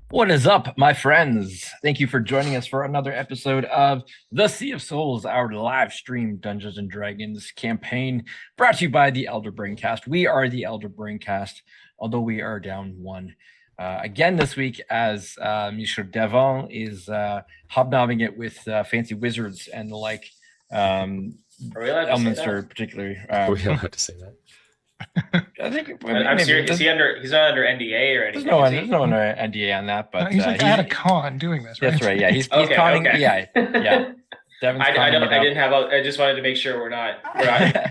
What is up, my friends? Thank you for joining us for another episode of The Sea of Souls, our live stream Dungeons and Dragons campaign brought to you by the Elder Braincast. We are the Elder Braincast, although we are down one. Again this week, as Mr. Devon is hobnobbing it with fancy wizards and the like. Are we allowed to say Elminster, that? particularly. Are we allowed to say that? I think I'm serious. Is he under? He's not under NDA or anything. there's no under NDA on that, but he's like at a con doing this, right? That's right. Yeah, he's Okay, conning. okay. Yeah. Devin's I conning it up. didn't have. I just wanted to make sure we're not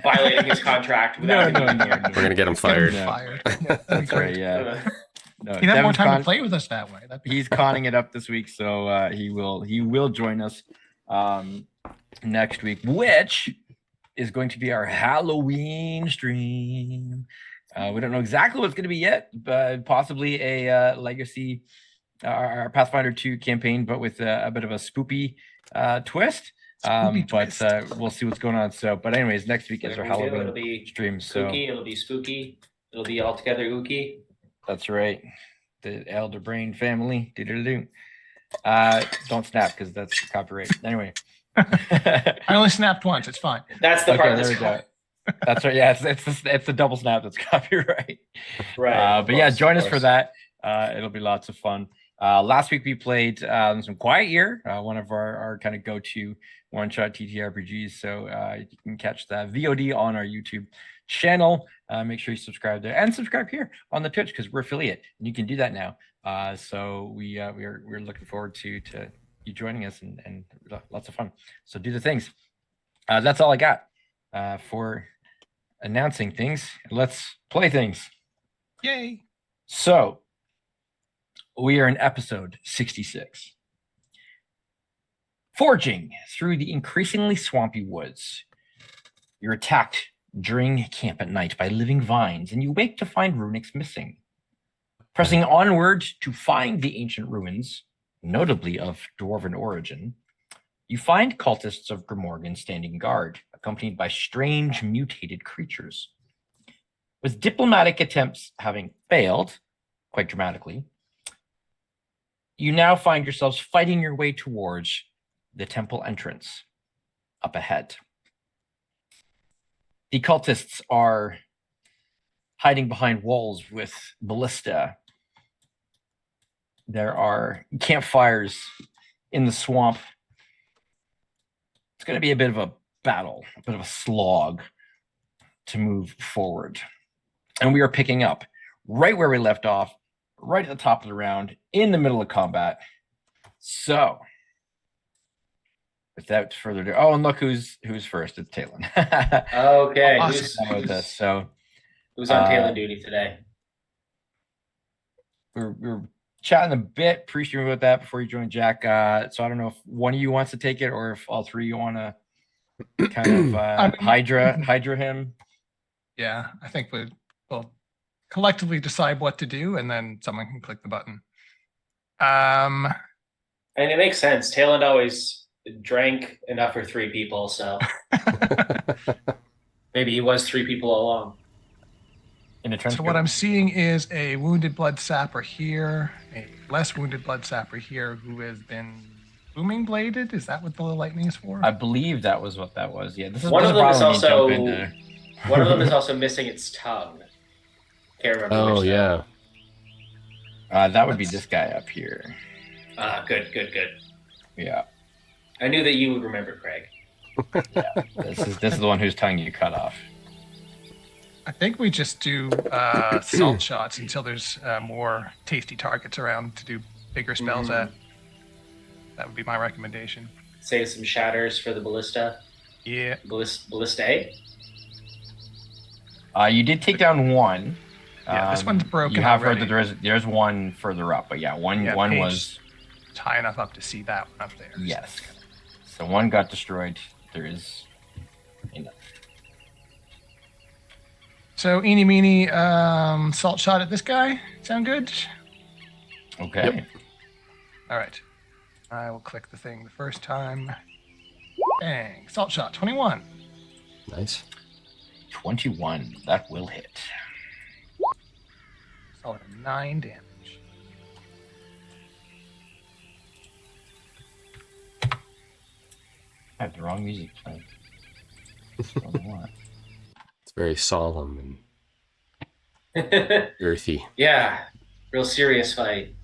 violating his contract. No. Without We're gonna get him fired. Fired. That's right. Yeah. No, He'd have more Devin's time to play with us that way. He's conning it up this week, so he will join us next week, which is going to be our Halloween stream. We don't know exactly what it's going to be yet, but possibly a legacy, our Pathfinder 2 campaign, but with a bit of a spoopy twist. Twist. But we'll see what's going on. So, but anyways, next week is our Halloween It'll be stream. So spooky. It'll be spooky. It'll be altogether ooky. that's right. The Elder Brain family. Do. Don't snap because that's copyright. Anyway. I only snapped once. It's fine. That's the part there that's we go. That's right. Yeah, it's the double snap that's copyright. right. But yeah, join us for that. It'll be lots of fun. Last week we played some Quiet Year, one of our kind of go-to one-shot TTRPGs. So you can catch that VOD on our YouTube channel. Make sure you subscribe there and subscribe here on the Twitch because we're affiliate and you can do that now. So we're looking forward to you joining us and lots of fun. So do the things. That's all I got for announcing things. Let's play things. Yay. So we are in episode 66. Forging through the increasingly swampy woods. You're attacked during camp at night by living vines, and you wake to find runics missing. Pressing onward to find the ancient ruins, notably of dwarven origin, you find cultists of Grimorgan standing guard, accompanied by strange mutated creatures. With diplomatic attempts having failed, quite dramatically, you now find yourselves fighting your way towards the temple entrance up ahead. The cultists are hiding behind walls with ballista. There are campfires in the swamp. It's going to be a bit of a battle, a bit of a slog to move forward. And we are picking up right where we left off, right at the top of the round, in the middle of combat. So, without further ado, and look who's first. It's Talon. Okay. Awesome. Who's on Taylor duty today? We're chatting a bit pre-streaming about that before you join Jack. So I don't know if one of you wants to take it or if all three you want to kind of hydra him. Yeah, I think we'll collectively decide what to do, and then someone can click the button. And it makes sense. Taylor always drank enough for 3 people, so maybe he was 3 people all along. So what I'm seeing is a wounded blood sapper here, a less wounded blood sapper here who has been booming bladed. Is that what the lightning is for? I believe that was what that was. Yeah, this is One of them is also one of them is also missing its tongue. Can't remember. Oh which yeah. That would be this guy up here. Good. Yeah. I knew that you would remember, Craig. Yeah. This is the one whose tongue you cut off. I think we just do salt shots until there's more tasty targets around to do bigger spells at. That would be my recommendation. Save some shatters for the ballista. Yeah. Ballista? You did take down one. Yeah, this one's broken. You have already. heard that there's one further up, but yeah, one was high enough up to see that one up there. Yes. So one got destroyed. There is enough. So eeny meeny salt shot at this guy. Sound good? Okay. Yep. All right. I will click the thing the first time. Bang. Salt shot. 21. Nice. 21. That will hit. Solid 9 damage. I have the wrong music playing. Don't know why. It's very solemn and earthy. Yeah, real serious fight.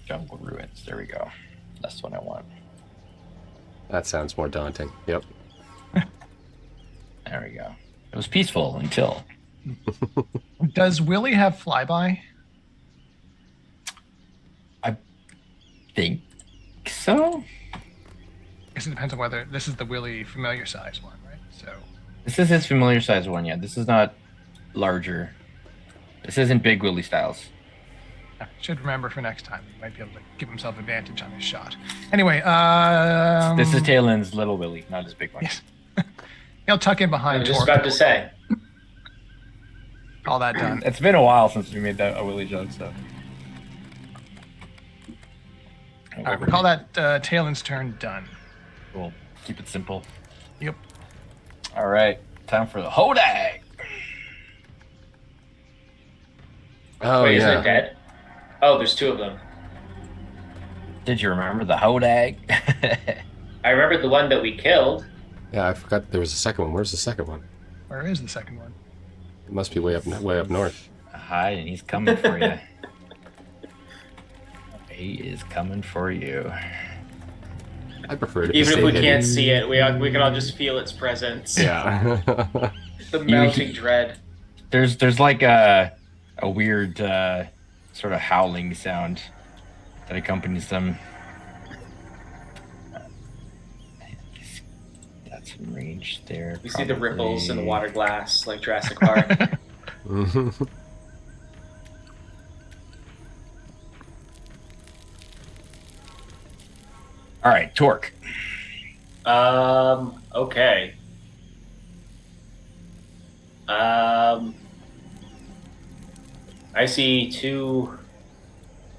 Jungle Ruins. There we go. That's what I want. That sounds more daunting. Yep. There we go. It was peaceful until. Does Willie have flyby? Think so. I guess it depends on whether this is the Willie familiar size one, right? So This is his familiar size one, yeah. This is not larger. This isn't Big Willie Styles. I should remember for next time. He might be able to give himself advantage on his shot. Anyway, This is Talen's Little Willie, not his big one. Yes. He'll tuck in I behind was just Torque. about to say. All that done. It's been a while since we made that a Willie joke, so. All right, we'll call that Talen's turn done. We'll keep it simple. Yep. All right, time for the Hodag. Oh, Wait, yeah. isn't it dead? Oh, there's two of them. Did you remember the Hodag? I remember the one that we killed. Yeah, I forgot there was a second one. Where's the second one? Where is the second one? It must be way up north. Hi, and he's coming for you. He is coming for you. I prefer to Even if we stay can't hidden. see it, we can all just feel its presence. Yeah. The mounting dread. There's like a weird sort of howling sound that accompanies them. That's in range there. We see the ripples in the probably. water glass, like Jurassic Park. All right, Torque. Okay. I see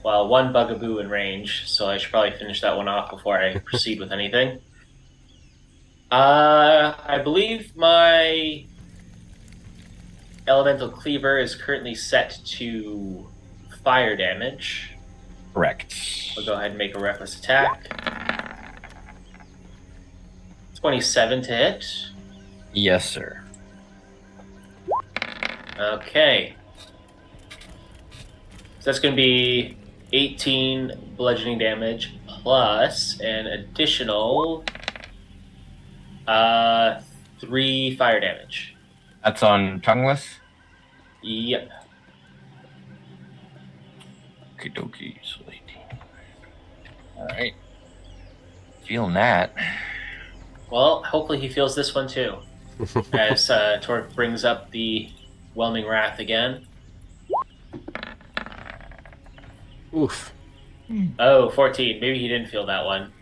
one bugaboo in range, so I should probably finish that one off before I proceed with anything. I believe my elemental cleaver is currently set to fire damage. Correct. I'll go ahead and make a reckless attack. 27 to hit. Yes, sir. Okay. So that's going to be 18 bludgeoning damage plus an additional 3 fire damage. That's on tongueless. Yep. Okie dokie. So 18. All right. Feeling that. Well, hopefully he feels this one too. As Torque brings up the Whelming Wrath again. Oof. Oh, 14. Maybe he didn't feel that one.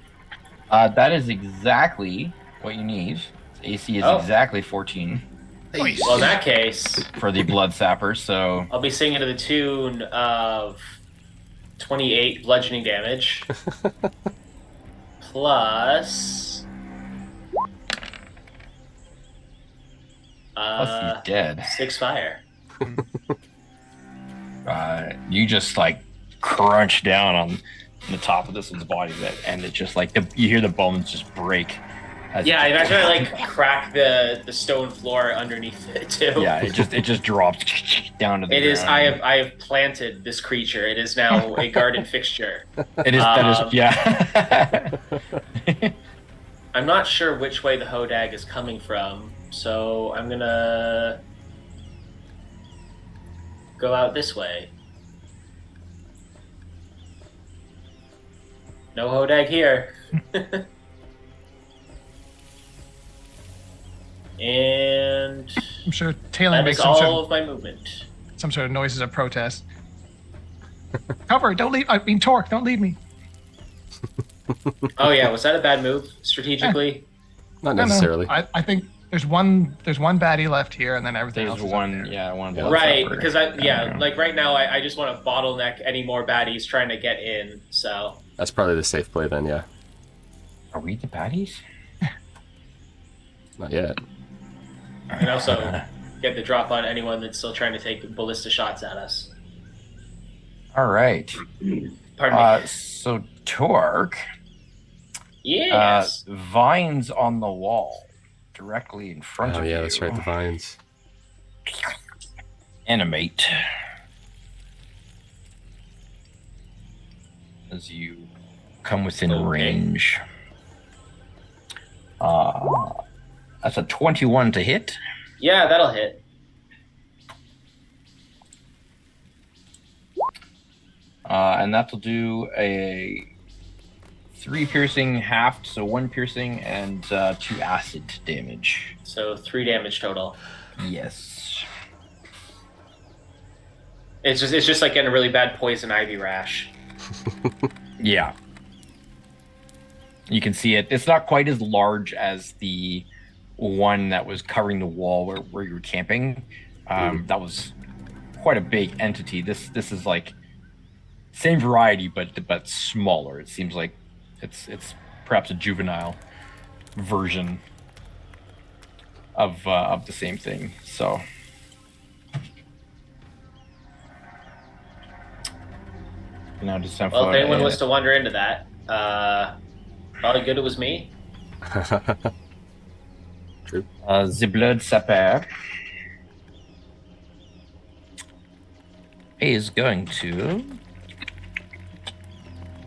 That is exactly what you need. AC is exactly 14 Nice. Well, in that case, for the Blood Sapper, so I'll be singing to the tune of 28 bludgeoning damage. Plus plus he's dead. 6 fire. You just like crunch down on the top of this one's body, and it just like you hear the bones just break. Yeah, I imagine I like crack the stone floor underneath it too. Yeah, it just drops down to the It ground. is. I have planted this creature. It is now a garden fixture. It is. That is. Yeah. I'm not sure which way the Hodag is coming from, so I'm gonna go out this way. No Hodag here. And I'm sure Talen that makes is all of my movement. some sort of noises of protest. Cover! Don't leave. I mean, Torque! Don't leave me. Oh yeah, was that a bad move strategically? Not No, no. necessarily. I think there's one baddie left here, and then everything There's else is one. up there. Yeah, one. Yeah. Blood Right, Sapper because coming like right now I just want to bottleneck any more baddies trying to get in. So That's probably the safe play then, yeah. Are we the baddies? Not yet. and also get the drop on anyone that's still trying to take ballista shots at us. All right. Pardon me. So Torque, Yes. Vines on the wall, directly in front Oh of you. yeah, that's right. The vines. Animate. As you come within Okay. range. That's a 21 to hit. Yeah, that'll hit. And that'll do a 3 piercing, halved, so 1 piercing and 2 acid damage. So 3 damage total. Yes. It's just like getting a really bad poison ivy rash. Yeah. You can see it. It's not quite as large as the one that was covering the wall where you were camping. That was quite a big entity. This is like same variety, but smaller. It seems like it's perhaps a juvenile version of the same thing. So now just Well, if anyone was to wander into that, probably good it was me. True. the blood sapper is going to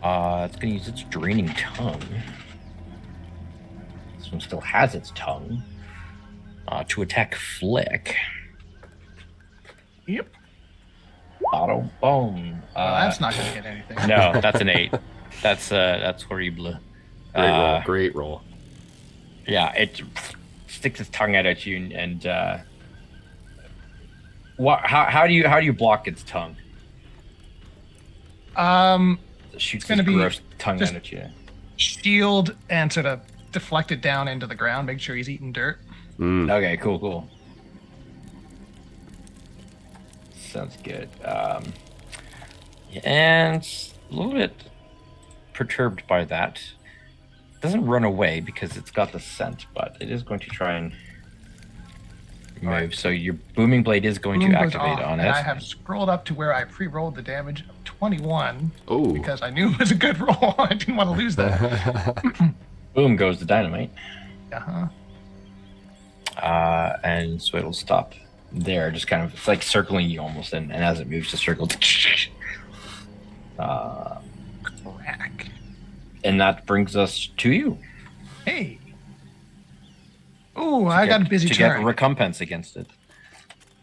it's going to use its draining tongue. This one still has its tongue to attack Flick. Yep. Auto boom. Well, that's not going to get anything. No, that's an 8. That's horrible. Great roll. Great roll. Yeah, it sticks its tongue out at you, and what? How do you block its tongue? It shoots gonna this be gross tongue just- out at you. Shield and sort of deflect it down into the ground. Make sure he's eating dirt. Okay, cool. Sounds good. And a little bit perturbed by that. Doesn't run away because it's got the scent, but it is going to try and move. Alright. So your booming blade is going Boom to goes activate off, on and it. I have scrolled up to where I pre-rolled the damage of 21 Oh. because I knew it was a good roll. I didn't want to lose that. Boom goes the dynamite. Uh-huh. And so it'll stop there, just kind of, it's like circling you almost, and as it moves, the circle. Crack. And that brings us to you. Hey. Ooh, I got a busy to turn. get recompense against it.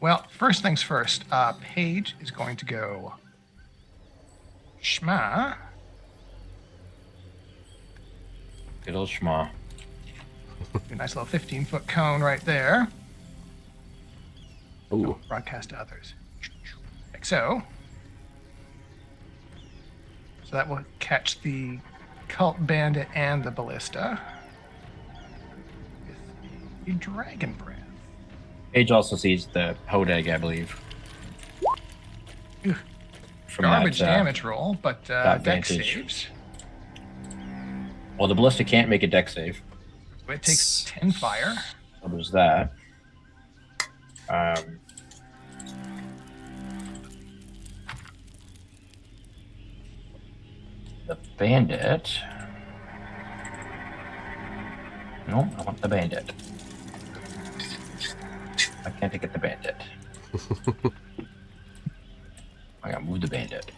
Well, first things first. Paige is going to go. Shma. Good old schma. A nice little 15-foot cone right there. Ooh. Broadcast to others. Like so. So that will catch the cult bandit and the ballista. With a dragon breath. Paige also sees the Hodag, I believe. Ugh. From Garbage that, damage roll, but that dex vantage. saves. Well, the ballista can't make a deck save. So it takes 10 fire. So there's that. The bandit. No, I want the bandit. I can't get the bandit. I gotta move the bandit.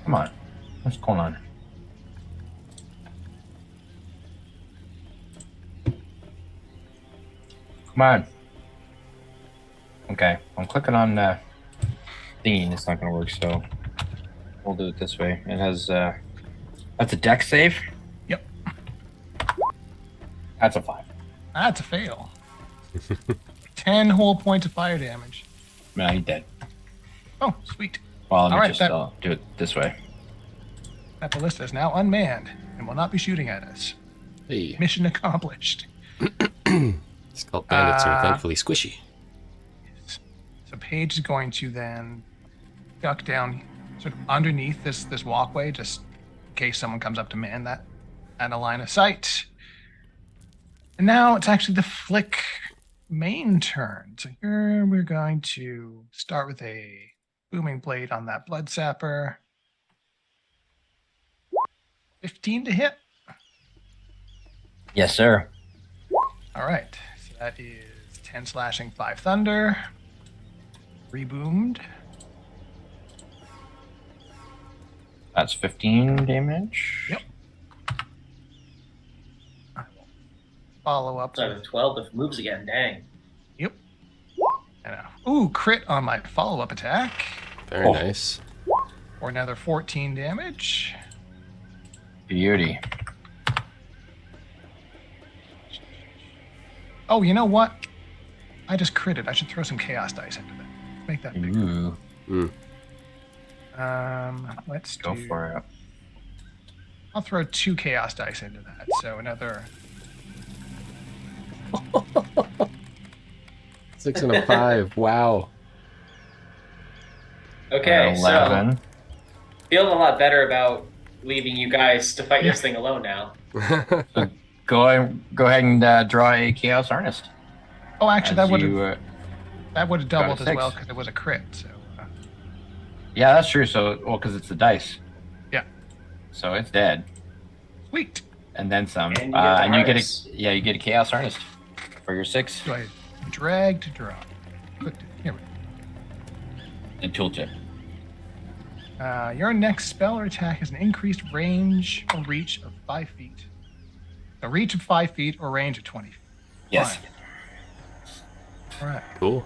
Come on. What's going on? Come on. Okay, I'm clicking on thingy and it's not gonna work, so we'll do it this way. It has that's a deck save. Yep. That's a 5. That's a fail. 10 whole points of fire damage. Man, he's dead. Oh, sweet. Well, let me Alright, just that- do it this way. That ballista is now unmanned and will not be shooting at us. Hey. Mission accomplished. These cult bandits are thankfully squishy. So Paige is going to then duck down sort of underneath this walkway, just in case someone comes up to man that at a line of sight. And now it's actually the Flick main turn. So here we're going to start with a booming blade on that blood sapper. 15 to hit. Yes, sir. All right. So that is 10 slashing, 5 thunder. Reboomed. That's 15 damage. Yep. I will follow up. So 12 if it moves again. Dang. Yep. And crit on my follow-up attack Very nice. for another 14 damage. Beauty. Oh, you know what? I just critted. I should throw some chaos dice into that. Make that bigger. Ooh, Let's go do, for it. I'll throw 2 chaos dice into that. So another 6 and a 5. Wow. Okay, so 11. feeling a lot better about leaving you guys to fight this thing alone now. Go ahead and draw a Chaos Harness. Oh, actually, As that would you, have doubled as 6. well because it was a crit. So Yeah, that's true. So, because it's the dice. yeah, So it's dead. sweet. And then some. And you get the and you harness. you get a Chaos Harness for your 6. Do I drag to draw? Click to, here we And tooltip. go. Your next spell or attack has an increased range or reach of 5 feet. A reach of 5 feet or range of 20 feet. Yes. Fine. All right. Cool.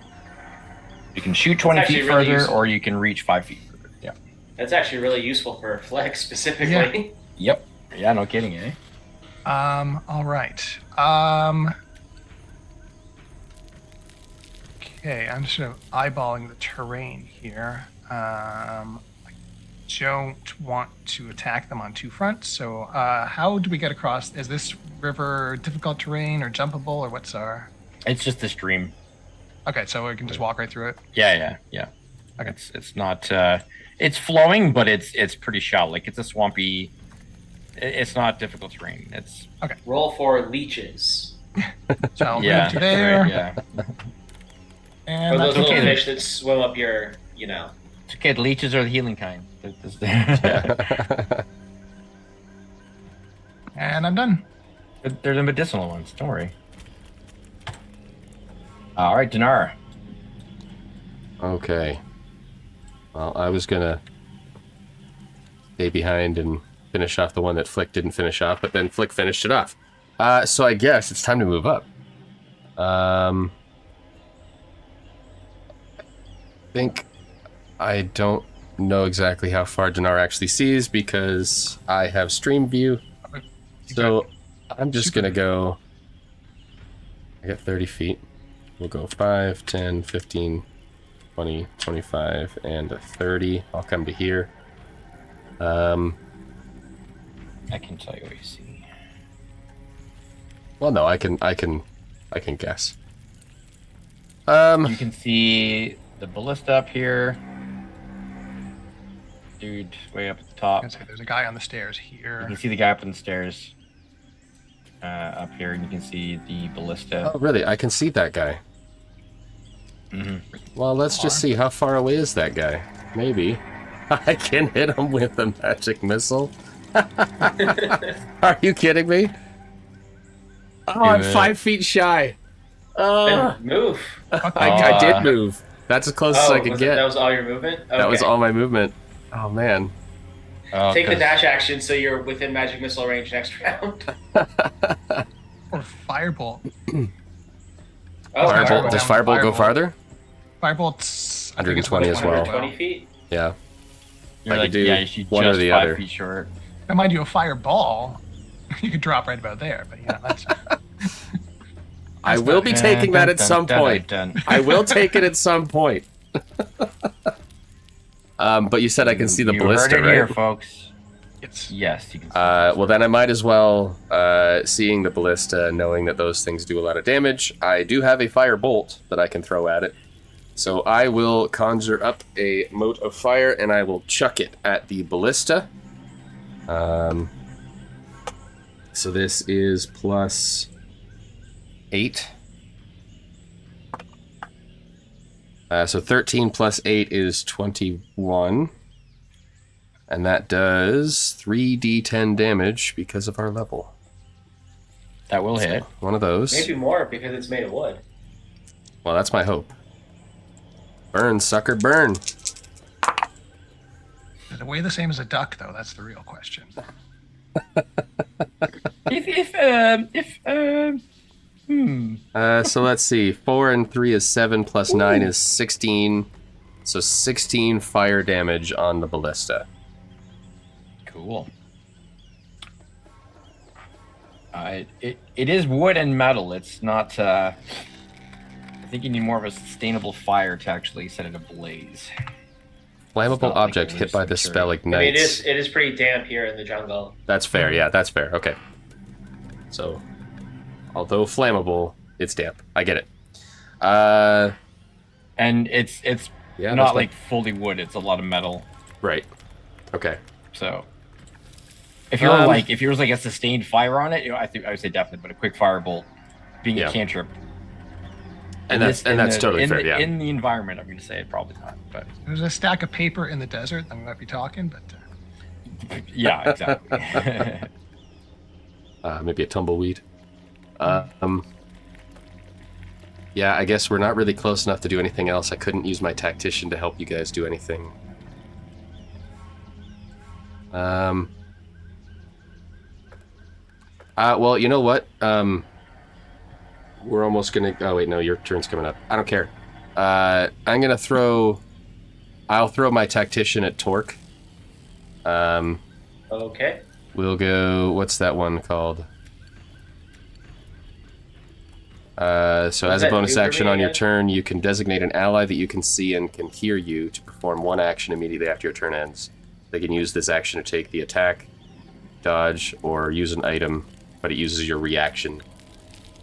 You can shoot 20 actually feet really further, useful. or you can reach 5 feet further. Yeah. That's actually really useful for Flex specifically. Yep. Yeah, no kidding, eh? All right. Okay, I'm sort of eyeballing the terrain here. I don't want to attack them on 2 fronts. So, how do we get across? Is this river difficult terrain or jumpable, or what's our? It's just a stream. Okay, so we can just walk right through it. Yeah. Okay. It's not. It's flowing, but it's pretty shallow. Like it's a swampy. It's not difficult terrain. It's Roll for leeches. So I'll yeah. move to there. Right, yeah. And Or those that's little okay. fish that swim up your, you know. It's okay. The leeches are the healing kind. They're And I'm done. the medicinal ones. Don't worry. All right, Dinar. Okay. Well, I was gonna stay behind and finish off the one that Flick didn't finish off, but then Flick finished it off. So I guess it's time to move up. I don't know exactly how far Dinar actually sees because I have stream view. So I'm just gonna go. I got 30 feet. We'll go 5, 10, 15, 20, 25, and 30. I'll come to here. I can tell you what you see. Well, no, I can guess. You can see the ballista up here. Dude, way up at the top. I'd say there's a guy on the stairs You here. can see the guy up on the stairs. Up here, and you can see the ballista. Oh, really? I can see that guy. Well, let's just see how far away is that guy. Maybe I can hit him with a magic missile. Are you kidding me? Oh, I'm 5 feet shy. Then move. I did move. That's as close as I could get. That was all your movement? Okay. That was all my movement. Oh man. Oh, Take the 'cause- dash action so you're within magic missile range next round. Or firebolt. Oh, Firebolt. Does Firebolt go farther? Firebolt's I think it's 120 as well. 20 feet? Yeah. You're I like, could do yeah, she's one or just the 5 other. feet short. Now, mind you, a fireball, you could drop right about there. But yeah, that's I will be taking that at some point. I will take it at some point. But you said I can see the you ballista, heard it right? here, folks. it's Yes, you can. See Well, then I might as well, seeing the ballista, knowing that those things do a lot of damage, I do have a fire bolt that I can throw at it. So I will conjure up a mote of fire, and I will chuck it at the ballista. So this is plus 8. So 13 plus 8 is 21. And that does 3d10 damage because of our level. That will hit. One of those. Maybe more because it's made of wood. Well, that's my hope. Burn, sucker, burn. Did it weigh the same as a duck, though? That's the real question. So let's see. 4 and 3 is 7 plus 9 is 16. So 16 fire damage on the ballista. Cool. It is wood and metal. It's not. I think you need more of a sustainable fire to actually set it ablaze. Flammable like object hit loose by this spell material. I mean, ignites. it is pretty damp here in the jungle. That's fair. Yeah, that's fair. Okay. So, although flammable, it's damp. I get it. And it's Yeah, not that's like fully wood. It's a lot of metal. right. Okay. So if you were if yours like a sustained fire on it, you know, I would say definitely. But a quick firebolt, being Yeah. a cantrip, And that's totally fair. Yeah. In the environment, I'm going to say probably not. But There's a stack of paper in the desert. I might be talking, but yeah, exactly. Maybe a tumbleweed. Yeah, I guess we're not really close enough to do anything else. I couldn't use my tactician to help you guys do anything. Well, you know what? We're almost gonna... Oh, wait, no, your turn's coming up. I don't care. I'm gonna throw... I'll throw my tactician at Torque. Okay. We'll go... What's that one called? So as a that bonus do for action me on your again? turn, you can designate an ally that you can see and can hear you to perform one action immediately after your turn ends. They can use this action to take the attack, dodge, or use an item, but it uses your reaction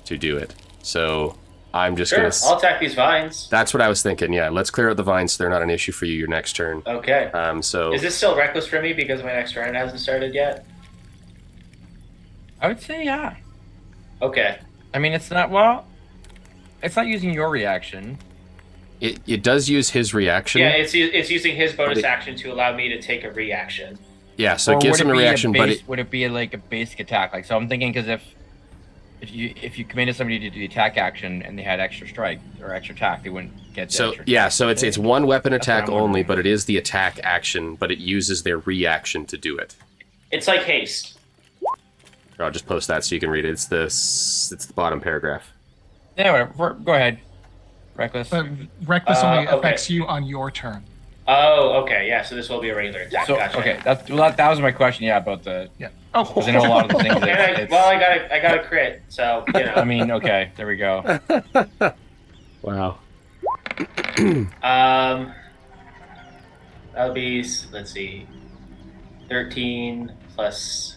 to do it. So I'm just Sure, gonna... I'll attack these vines. That's what I was thinking, yeah. Let's clear out the vines so they're not an issue for you your next turn. Okay. So... Is this still reckless for me because my next round hasn't started yet? I would say yeah. Okay. I mean, it's not it's not using your reaction. It does use his reaction. Yeah, it's using his bonus But it- action to allow me to take a reaction. Yeah, so Or it gives would him a be reaction, but base- would it be like a basic attack? Like, so I'm thinking because if you commanded somebody to do the attack action and they had extra strike or extra attack, they wouldn't get. The So extra yeah, attack. so it's one weapon That's what attack I'm only, wondering. but it is the attack action, but it uses their reaction to do it. It's like haste. I'll just post that so you can read it. It's the bottom paragraph. Yeah, whatever. Go ahead. Reckless. but reckless only okay. affects you on your turn. Oh, okay, yeah. So this will be a regular attack. So Gotcha. okay, that was my question. Yeah, about the. Yeah. Oh, Because I know a lot of the things. And That I got a crit, so you know. I mean, okay, there we go. Wow. That'll be, let's see, 13 plus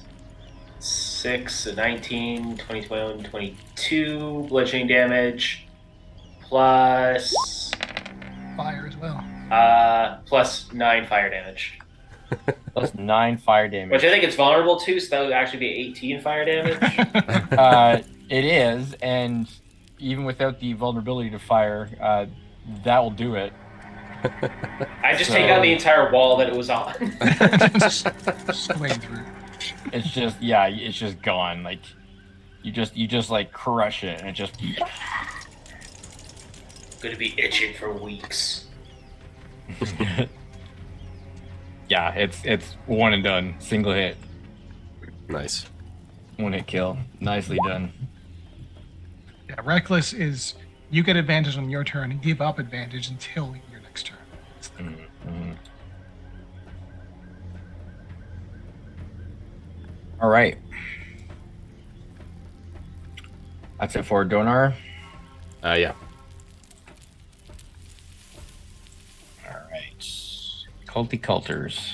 6, so 19, 20, 21, 22 bludgeoning damage, plus fire as well. plus 9 fire damage. Plus 9 fire damage. Which I think it's vulnerable to, so that would actually be 18 fire damage. It is, and even without the vulnerability to fire, that will do it. I just take out the entire wall that it was on. Swing through. It's just it's just gone. Like you just like crush it, and it just. Gonna be itching for weeks. Yeah, it's one and done. Single hit. Nice. One hit kill. Nicely done. Yeah, reckless is you get advantage on your turn and give up advantage until your next turn. All right. That's it for Donar. Yeah. All right. Culty culters.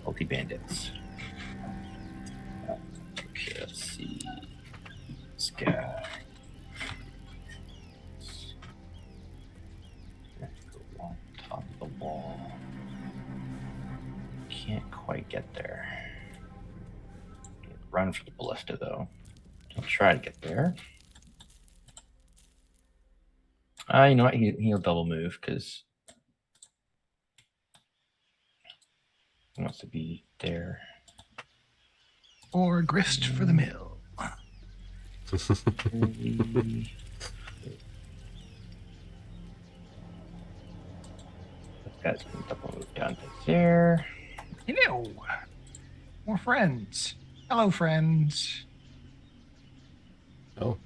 Culty bandits. Okay, let's see. This guy. Go on top of the wall. Can't quite get there. Run for the ballista though. I'll try to get there. You know what? He'll double move because he wants to be there. Or grist for the mill. This guy's going to double move down to there. Hello. More friends. Hello, friends. Oh.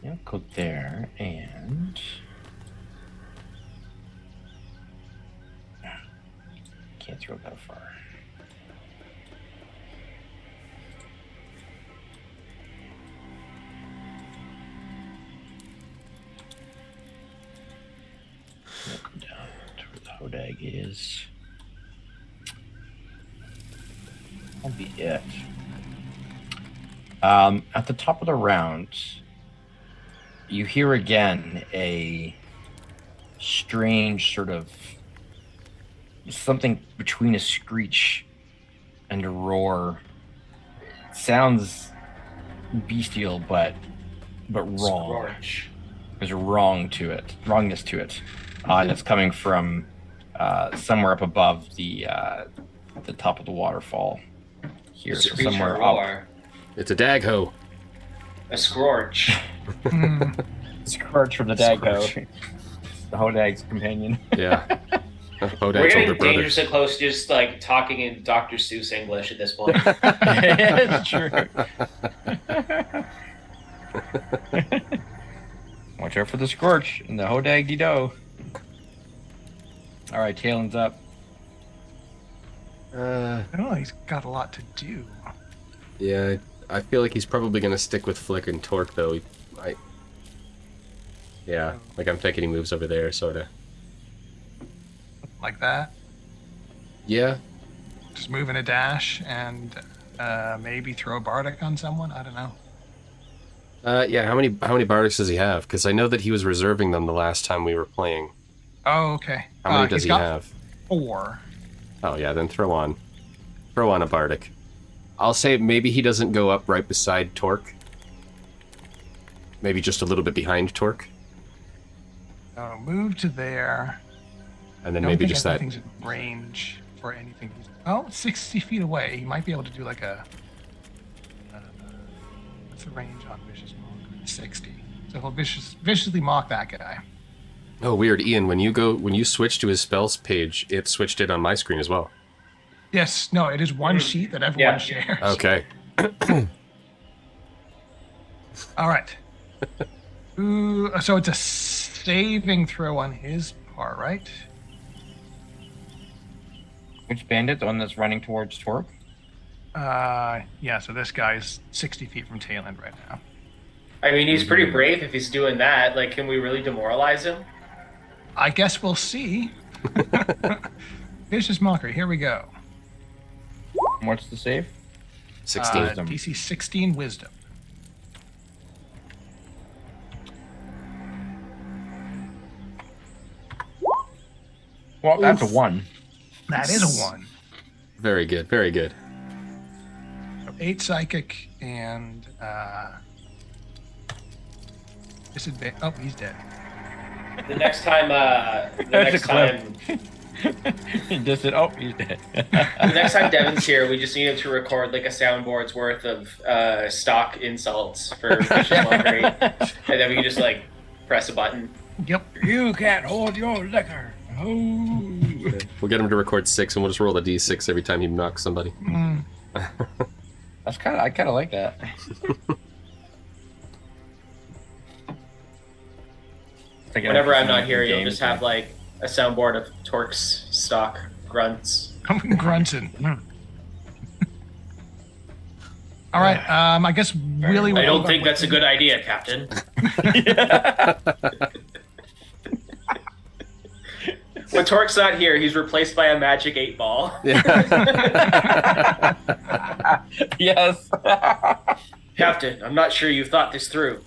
Yeah, go there and can't throw that far. We'll come down to where the Hodag is. That'll be it. At the top of the round, you hear again a strange sort of something between a screech and a roar. It sounds bestial, but wrong. Scorch. There's a wrongness to it. And it's coming from somewhere up above the top of the waterfall here, so Screech somewhere or up. roar. It's a dag ho. A scorch. Scourge from the Dago, the Hodag's companion. Yeah. We're Hodag's getting older brother. dangerously close, to just like talking in Dr. Seuss English at this point. It's true. Watch out for the Scorch and the Hodag Dido. All right, Talen's up. I don't know. He's got a lot to do. Yeah, I feel like he's probably gonna stick with Flick and Torque though. Yeah, like I'm thinking he moves over there, sorta. Like that. Yeah. Just move in a dash and maybe throw a Bardic on someone. I don't know. Yeah. How many Bardics does he have? Because I know that he was reserving them the last time we were playing. Oh, okay. How many does he's he got have? 4. Oh yeah, then throw on a Bardic. I'll say maybe he doesn't go up right beside Torque. Maybe just a little bit behind Torque, So move to there. and then Don't maybe think just that. anything's in range for anything. Oh, 60 feet away. He might be able to do like a. What's the range on Vicious Mock? 60. So he'll viciously mock that guy. Oh, weird, Ian. When you switched to his spells page, it switched it on my screen as well. Yes, no, it is one sheet that everyone shares. Okay. All right. Ooh, so it's a saving throw on his part, right? Which bandit? The one that's running towards Torque? Yeah, so this guy's 60 feet from tail end right now. I mean, he's pretty brave if he's doing that. Like, can we really demoralize him? I guess we'll see. Vicious Mockery, here we go. What's the save? 16. DC 16 Wisdom. Well, that's a 1. That is a 1. Very good. Very good. So 8 Psychic and disadvantage. Oh, he's dead. The next time, That's a clip. Just said, oh, he's dead. the next time Devin's here, we just need him to record like a soundboard's worth of stock insults for Vicious Mockery, and then we can just like press a button. Yep. You can't hold your liquor. Oh. We'll get him to record 6, and we'll just roll a d6 every time he knocks somebody. That's I kind of like that. Whenever I'm not here, you'll just have like a soundboard of Torque's stock grunts. Grunting. All right. I guess really. I don't think that's a good idea, Captain. When Torque's not here, he's replaced by a magic 8-ball. Yes. Captain, I'm not sure you thought this through.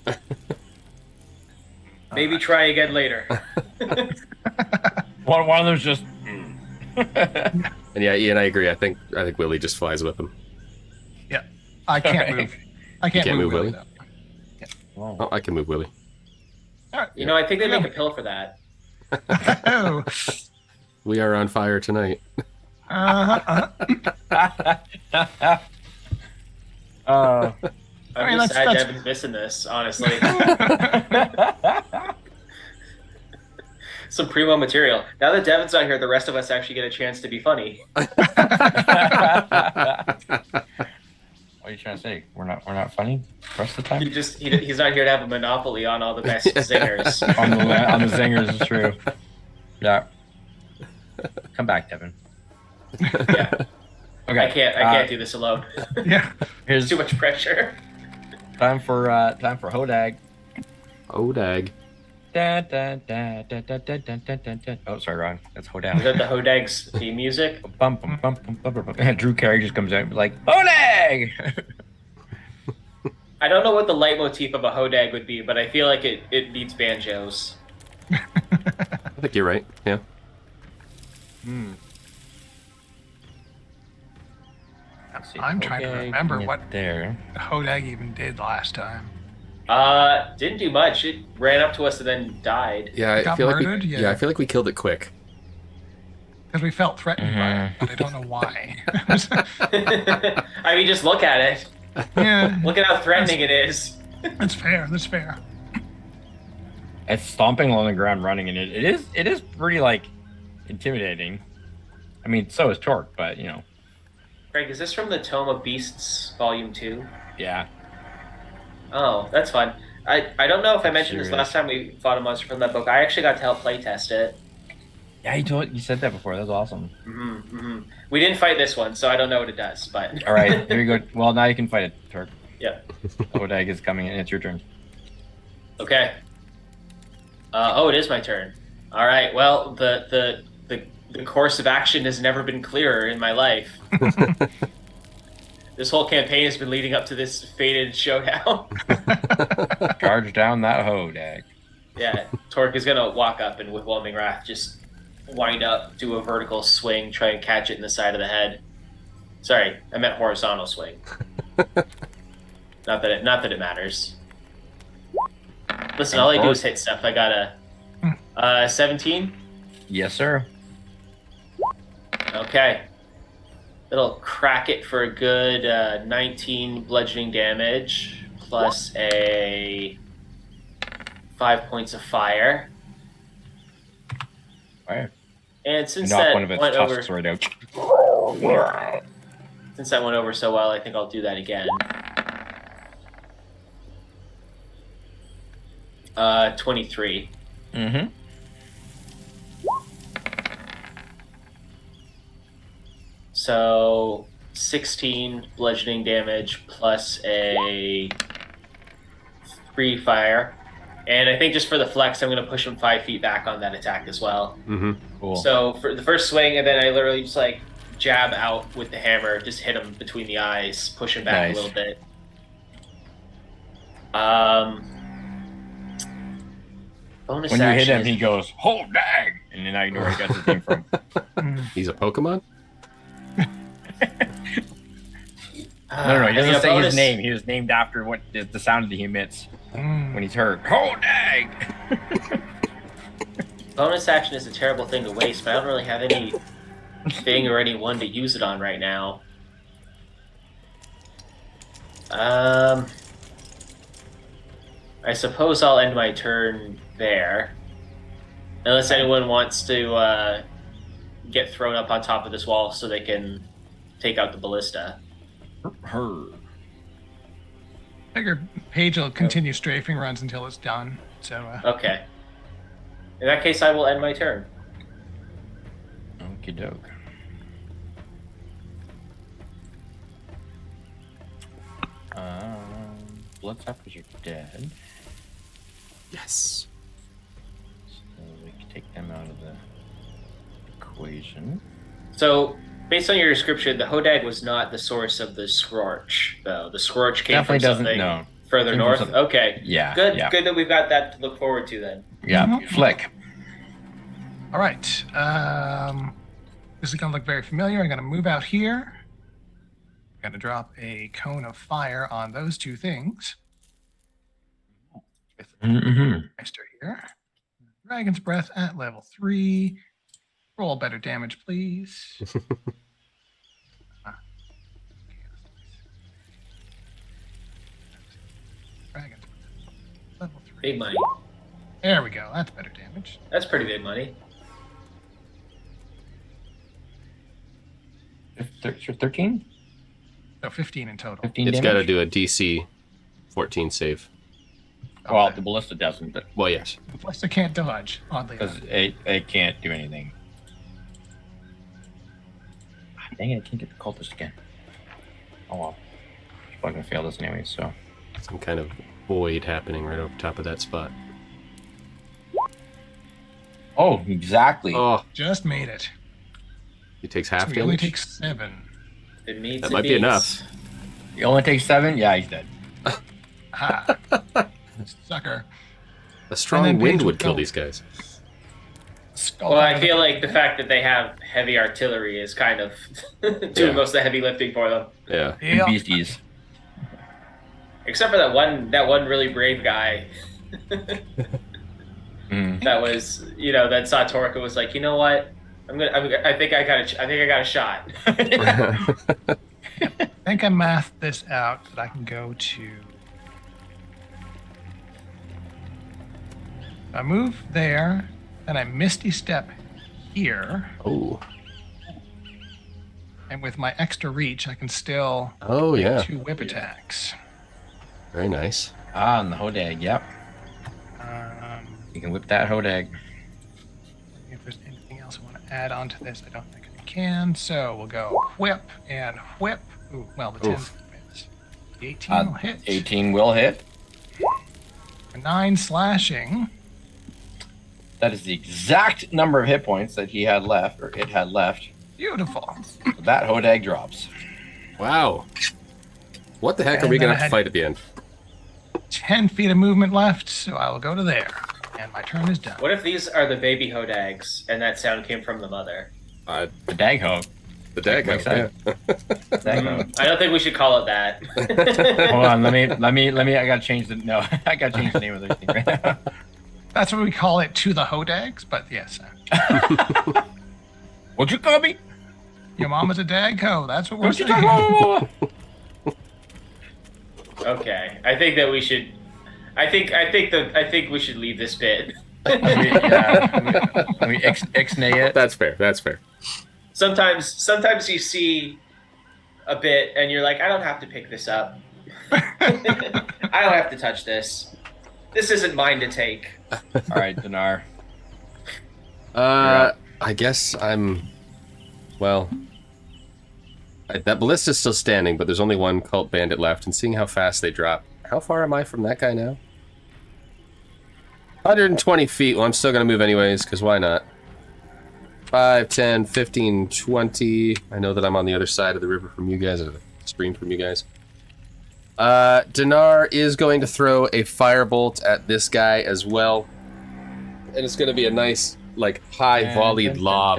Maybe try again later. One of them's just. And yeah, Ian, I agree. I think Willie just flies with him. Yeah. I can't move. I can't can't move move Willie, Willie? though. Whoa. Oh, I can move Willie. All right. You know, I think they make a pill for that. Oh. We are on fire tonight. Uh-huh. Oh. I'm I mean, just sad that's- Devin's missing this, honestly. Some primo material. Now that Devin's not here, the rest of us actually get a chance to be funny. What are you trying to say? We're not funny the rest of the time? He's not here to have a monopoly on all the best zingers. on the zingers is true. Yeah. Come back, Devin. Yeah. Okay. I can't do this alone. Yeah. Here's Too much pressure. time for Hodag. Hodag. Dun, dun, dun, dun, dun, dun, dun, dun, dun, dun. Oh, sorry, wrong. That's Is Hodag. that the Hodag's theme music? Bum, bum, bum, bum, bum, bum, bum. Drew Carey just comes out and be like, Hodag! I don't know what the leitmotif of a Hodag would be, but I feel like it beats banjos. I think you're right. Yeah. Let's see. I'm trying to Hodag, remember get what- there. Hodag even did last time. Didn't do much. It ran up to us and then died. Yeah, I Got feel murdered? like Yeah. I feel like we killed it quick. Because we felt threatened by it, Mm-hmm. but I don't know why. I mean, just look at it. Yeah, Look at how threatening it is. that's fair. That's fair. It's stomping along the ground, running, and it is pretty like intimidating. I mean, so is Torque, but you know, Greg, is this from the Tome of Beasts, Volume 2? yeah. Oh, that's fun. I don't know if I mentioned this Serious. last time we fought a monster from that book. I actually got to help playtest it. Yeah, you said that before. That was awesome. We didn't fight this one, so I don't know what it does. But All right, here you go. Well, now you can fight it, Torque. Yeah. Hodag is coming in. It's your turn. Okay. It is my turn. All right. Well, the course of action has never been clearer in my life. This whole campaign has been leading up to this fated showdown. Charge down that Hodag. Yeah, Torque is gonna walk up and with Whelming Wrath just wind up, do a vertical swing, try and catch it in the side of the head. Sorry, I meant horizontal swing. Not that it matters. Listen, all I do is hit stuff. I got a 17. Yes, sir. Okay. It'll crack it for a good 19 bludgeoning damage, plus a 5 points of fire. All right. And since Knock that one of its went over, tusks right out. since that went over so well, I think I'll do that again. 23. Mm-hmm. So 16 bludgeoning damage plus a 3 fire. And I think just for the flex, I'm going to push him 5 feet back on that attack as well. Mm-hmm. Cool. So for the first swing, and then I literally just like jab out with the hammer, just hit him between the eyes, push him back Nice. a little bit. Bonus When you hit action him, he goes, Hodag! And then now you know where he got his name from. He's a Pokemon? No, he doesn't say bonus, his name. He was named after what the sound that he emits when he's hurt. Hodag! Bonus action is a terrible thing to waste, but I don't really have any thing or anyone to use it on right now. I suppose I'll end my turn there. Unless anyone wants to get thrown up on top of this wall so they can take out the ballista. Her. Figure Paige will continue strafing runs until it's done. So Okay. In that case, I will end my turn. Okie doke. Blood sappers are dead. Yes. So we can take them out of the equation. So, based on your description, the Hodag was not the source of the Scorch, though. The Scorch came Definitely from doesn't. something No. further Came from north. something- Okay. Yeah. Good. Yeah. Good that we've got that to look forward to then. Yeah. Mhm. Flick. all right. This is going to look very familiar. I'm going to move out here. I'm going to drop a cone of fire on those two things. with Mm-hmm. Meister here. Dragon's Breath at level 3. Roll better damage, please. Dragon's Breath. Level 3. Big money. There we go. That's better damage. That's pretty big money. 13? So 15 in total. 15 It's damage? got to do a DC 14 save. Well, the ballista doesn't, but Well, yes. Plus, it can't dodge, oddly because enough. it can't do anything. Dang it, I can't get the cultist again. Oh well. I'm probably gonna fail this anyway, so. Some kind of void happening right over top of that spot. Oh, exactly. Oh, Just made it. he takes So half he only damage. takes 7. It meets. That it might be beats. enough. He only takes 7? Yeah, he's dead. Ha! Sucker. A strong then wind Paige would would kill go. these guys. Skull Well, out I of feel like the fact that they have heavy artillery is kind of doing Yeah. most of the heavy lifting for them. Yeah. And Yeah. beasties. Except for that one really brave guy Mm. that was, that saw Torque and was like, you know what? I think I got a shot. I think I mathed this out that I can go to. I move there, then I Misty Step here, Oh. and with my extra reach, I can still Oh, make yeah. 2 whip attacks. Very nice. Ah, and the Hodag, yep. You can whip that Hodag. If there's anything else I want to add onto this, I don't think I can. So we'll go whip and whip. Ooh, well, the 10's Oof. miss. The 18 will hit. 18 will hit. A 9 slashing. That is the exact number of hit points that he had left, or it had left. Beautiful. So that Hodag drops. Wow. What the heck are And we then going I to have had- to fight at the end? 10 feet of movement left, so I will go to there. And my turn is done. What if these are the baby Hodags and that sound came from the mother? The Dag Ho. The dag Makes yeah. Dag Ho. I don't think we should call it that. Hold on, let me. I gotta change the. No, I gotta change the name of the thing right now. That's what we call it to the Hodags, but yes. What'd you call me? Your mama's a Dagho. That's what we're What'd you saying. talk about? Okay, I think that we should. I think we should leave this bit. We ixnay it. That's fair. That's fair. Sometimes you see a bit and you're like, I don't have to pick this up. I don't have to touch this. This isn't mine to take. All right, Dinar. I guess I'm. Well, that ballista's still standing, but there's only one cult bandit left, and seeing how fast they drop. How far am I from that guy now? 120 feet. Well, I'm still going to move anyways, because why not? 5, 10, 15, 20. I know that I'm on the other side of the river from you guys, or the stream from you guys. Dinar is going to throw a firebolt at this guy as well. And it's going to be a nice, like, high volleyed lob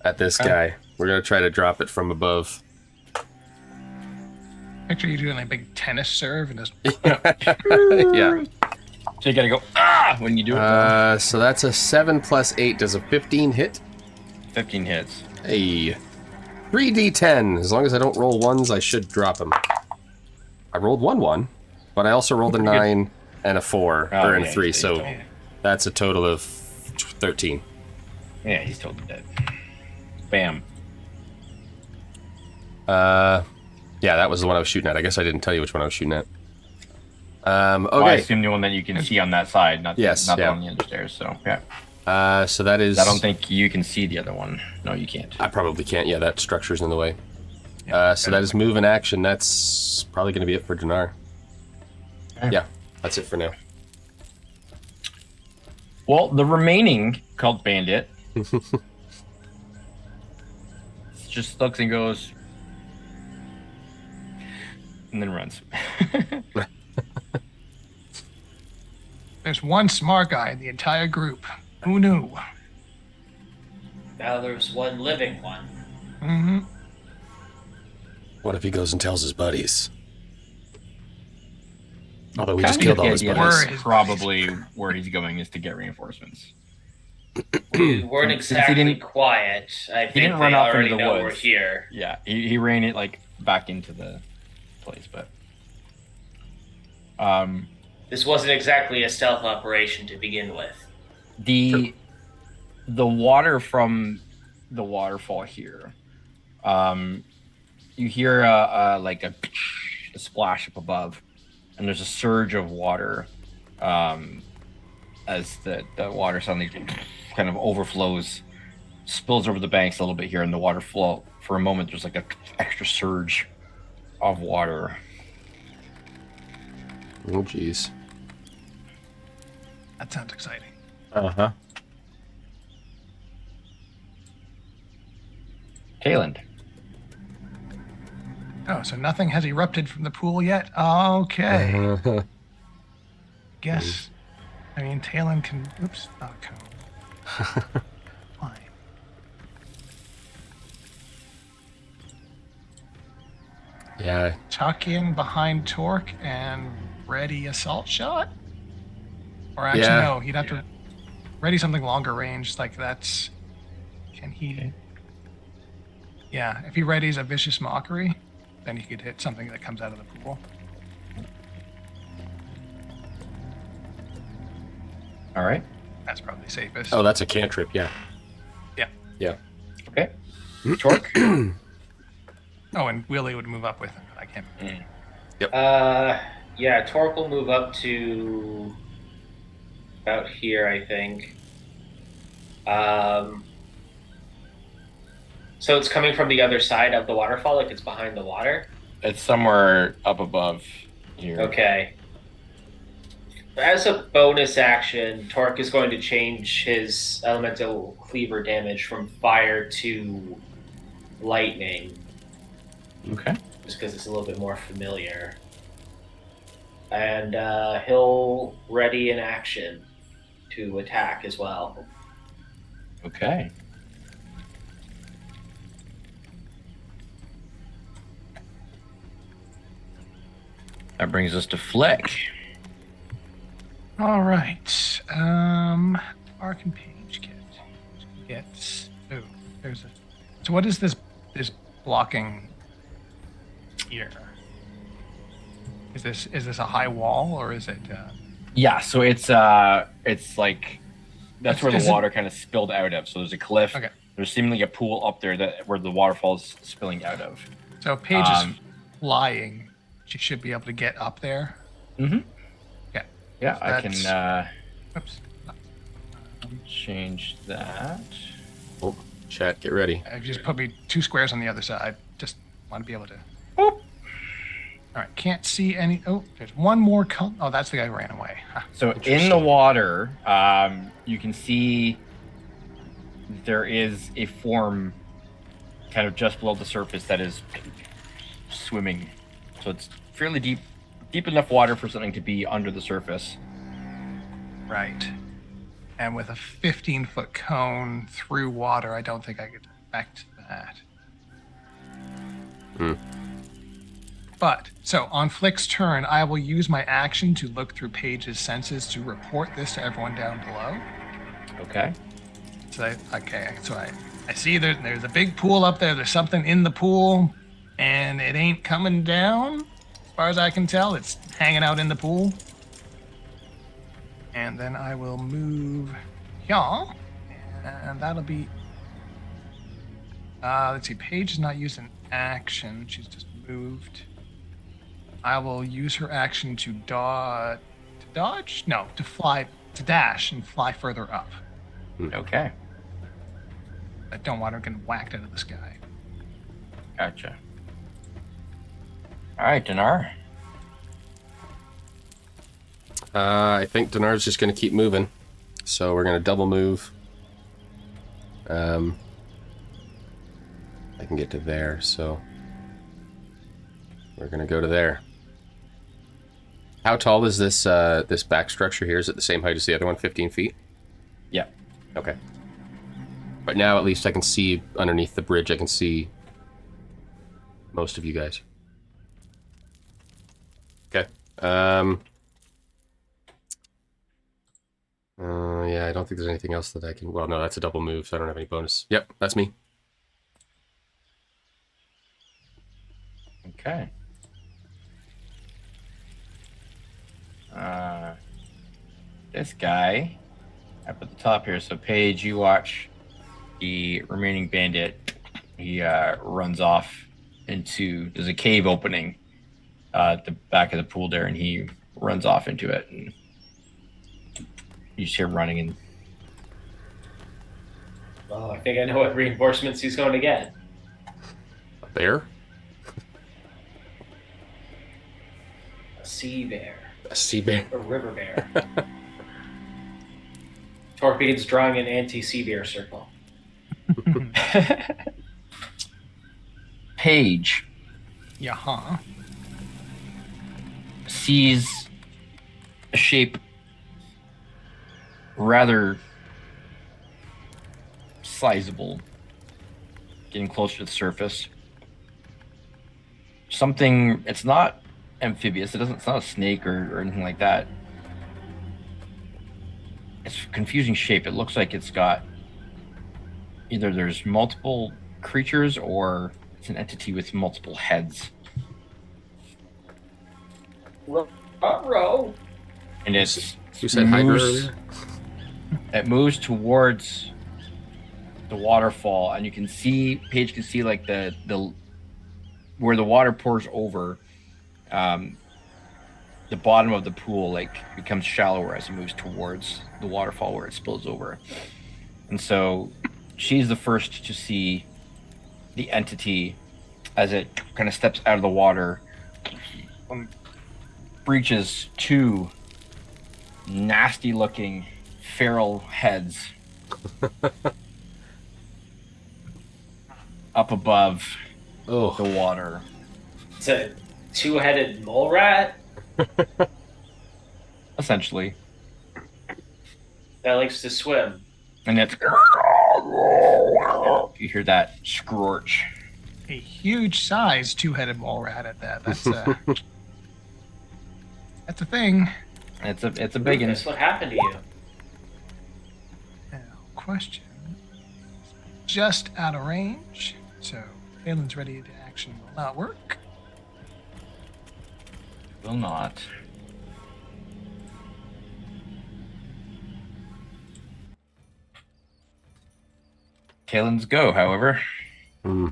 at this Okay. guy. We're going to try to drop it from above. Picture you doing a big tennis serve and just Yeah. So you gotta go when you do it. So that's a 7 plus 8. Does a 15 hit? 15 hits. Hey. 3d10. As long as I don't roll ones, I should drop him. I rolled 1-1, but I also rolled a 9 and a 4, Oh, or and yeah, 3, he's so totally- that's a total of 13. Yeah, he's totally dead. Bam. Yeah, that was the one I was shooting at. I guess I didn't tell you which one I was shooting at. Well, I Okay. assume the one that you can see on that side, not Yes, not yeah. the one on the understairs. So yeah, So that is... I don't think you can see the other one. No, you can't. I probably can't. Yeah, that structure's in the way. Yeah, So that is move and action. That's probably going to be it for Dinar. Okay. Yeah, that's it for now. Well, the remaining cult bandit just looks and goes, and then runs. there's one smart guy in the entire group. Who knew? Now there's one living one. Mm-hmm. What if he goes and tells his buddies? Although we Kinda just killed get all the his idea buddies. that's probably where he's going is to get reinforcements. We weren't Since he exactly didn't- quiet. I think didn't they run off into already the know we're woods. here. Yeah, he ran it like back into the place, but This wasn't exactly a stealth operation to begin with. the water from the waterfall here, you hear like a splash up above, and there's a surge of water as the water suddenly kind of overflows, spills over the banks a little bit here, and the water flow for a moment. There's like an extra surge of water. Oh, jeez. That sounds exciting. Uh-huh. Kayland. Oh, so nothing has erupted from the pool yet? Okay. Uh-huh. Guess. I mean, Talon can. Oops. Not a cone. Fine. Yeah. Tuck in behind Torque and ready assault shot? Or actually, Yeah. no, he'd have to ready something longer range. Like that's. Can he. Okay. Yeah, if he readies a vicious mockery, then he could hit something that comes out of the pool. All right. That's probably safest. Oh, that's a cantrip, yeah. Yeah. Yeah. Okay. Torque. Oh, and Willie would move up with him, but I can't. Yeah, Torque will move up to about here, I think. So it's coming from the other side of the waterfall, like it's behind the water. It's somewhere up above here. Okay. As a bonus action, Torque is going to change his elemental cleaver damage from fire to lightning, Okay. just because it's a little bit more familiar. And he'll ready an action to attack as well. Okay. That brings us to Flick. All right. Arcane page kit gets. Oh, there's a. So what is this blocking here? Is this a high wall or is it? Yeah, so it's like that's where Is the it- water kind of spilled out of. So there's a cliff. Okay. There's seemingly a pool up there that where the waterfall's spilling out of. So Paige is Um, flying. She should be able to get up there. Mm-hmm. Yeah. Yeah, I can Oops. change that. Oh, chat, get ready. Just put me 2 squares on the other side. Just want to be able to. Boop. All right. Can't see any. Oh, there's one more. Oh, that's the guy who ran away. Huh. So in the water, you can see there is a form kind of just below the surface that is swimming. So it's fairly deep enough water for something to be under the surface. Right. And with a 15-foot cone through water, I don't think I could affect that. Hmm. But, so on Flick's turn, I will use my action to look through Paige's senses to report this to everyone down below. Okay. So, I see there's a big pool up there. There's something in the pool, and it ain't coming down. As far as I can tell, it's hanging out in the pool. And then I will move here, and that'll be. Let's see. Paige has not used an action. She's just moved. I will use her action to dodge. To dodge? No, to fly, to dash and fly further up. Okay. I don't want her getting whacked out of the sky. Gotcha. All right, Dinar. I think Dinar's just going to keep moving. So we're going to double move. I can get to there, so we're going to go to there. How tall is this this back structure here? Is it the same height as the other one, 15 feet? Yeah. Okay. But now at least I can see underneath the bridge. I can see most of you guys. Okay. yeah, I don't think there's anything else that I can... Well, no, that's a double move, so I don't have any bonus. Yep, that's me. Okay. This guy up at the top here. So Paige, you watch the remaining bandit. He runs off into... There's a cave opening at the back of the pool there, and he runs off into it. And you just hear running and... Well, I think I know what reinforcements he's going to get. A bear? A sea bear. A sea bear. A river bear. Torpedo's drawing an anti-sea bear circle. Paige Yeah. sees a shape rather sizable getting closer to the surface. Something, it's not amphibious, it's not a snake or anything like that. It's a confusing shape. It looks like it's got either there's multiple creatures or it's an entity with multiple heads. Row. And it's You said Hydra moves- earlier? It moves towards the waterfall, and you can see, Paige can see like the where the water pours over, the bottom of the pool like becomes shallower as it moves towards the waterfall where it spills over. And so she's the first to see the entity as it kind of steps out of the water, breaches two nasty looking feral heads up above the Oh, water. It's a two-headed mole rat Essentially. that likes to swim. And it's you hear that scorch. A huge size two-headed mole rat at that. That's that's a thing. It's a big one. That's what happened to you. Now, question. Just out of range, so Phelan's ready to action will not work. Will not. Kalen's go, however. Hmm.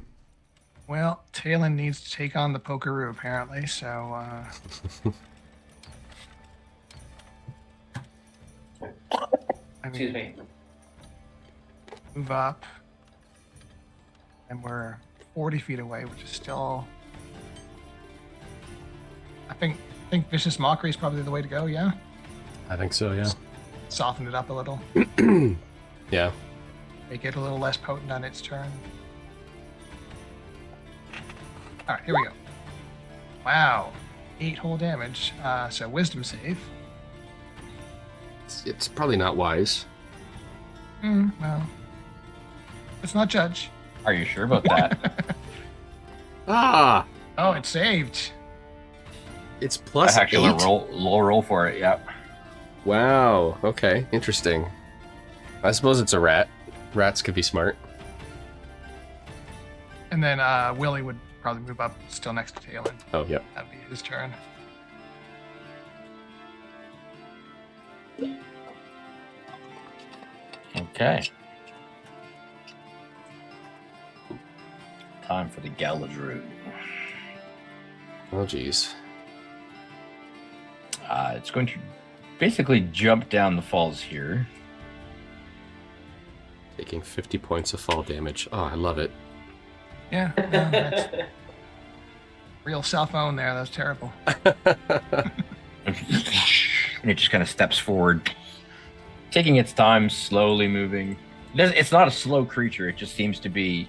Well, Talon needs to take on the Pokeroo apparently, so Excuse me. move up. And we're 40 feet away, which is still... I think Vicious Mockery is probably the way to go, yeah? I think so, yeah. Soften it up a little. Yeah. Make it a little less potent on its turn. Alright, here we go. Wow. 8 whole damage. So wisdom save. It's probably not wise. Well. Let's not judge. Are you sure about that? Ah! Oh, it saved. It's plus I actually 8? low roll for it, yep. Wow. Okay. Interesting. I suppose it's a rat. Rats could be smart. And then Willie would probably move up still next to Talon. Oh, yep. That'd be his turn. Okay. Time for the Garidoo. Oh, geez. It's going to basically jump down the falls here. Taking 50 points of fall damage. Oh, I love it. Yeah, no, that's real cell phone there. That's terrible. And it just kind of steps forward, taking its time, slowly moving. It's not a slow creature. It just seems to be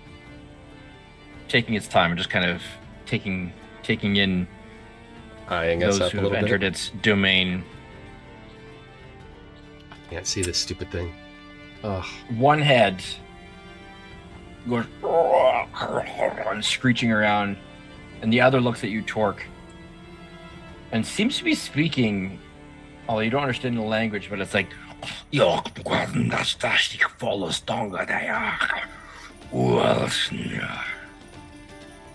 taking its time and just kind of taking in Eyeing us those up a who have little entered bit. its domain. Can't see this stupid thing. Ugh. One head goes and screeching around, and the other looks at you, Torque, and seems to be speaking Oh, you don't understand the language, but it's like,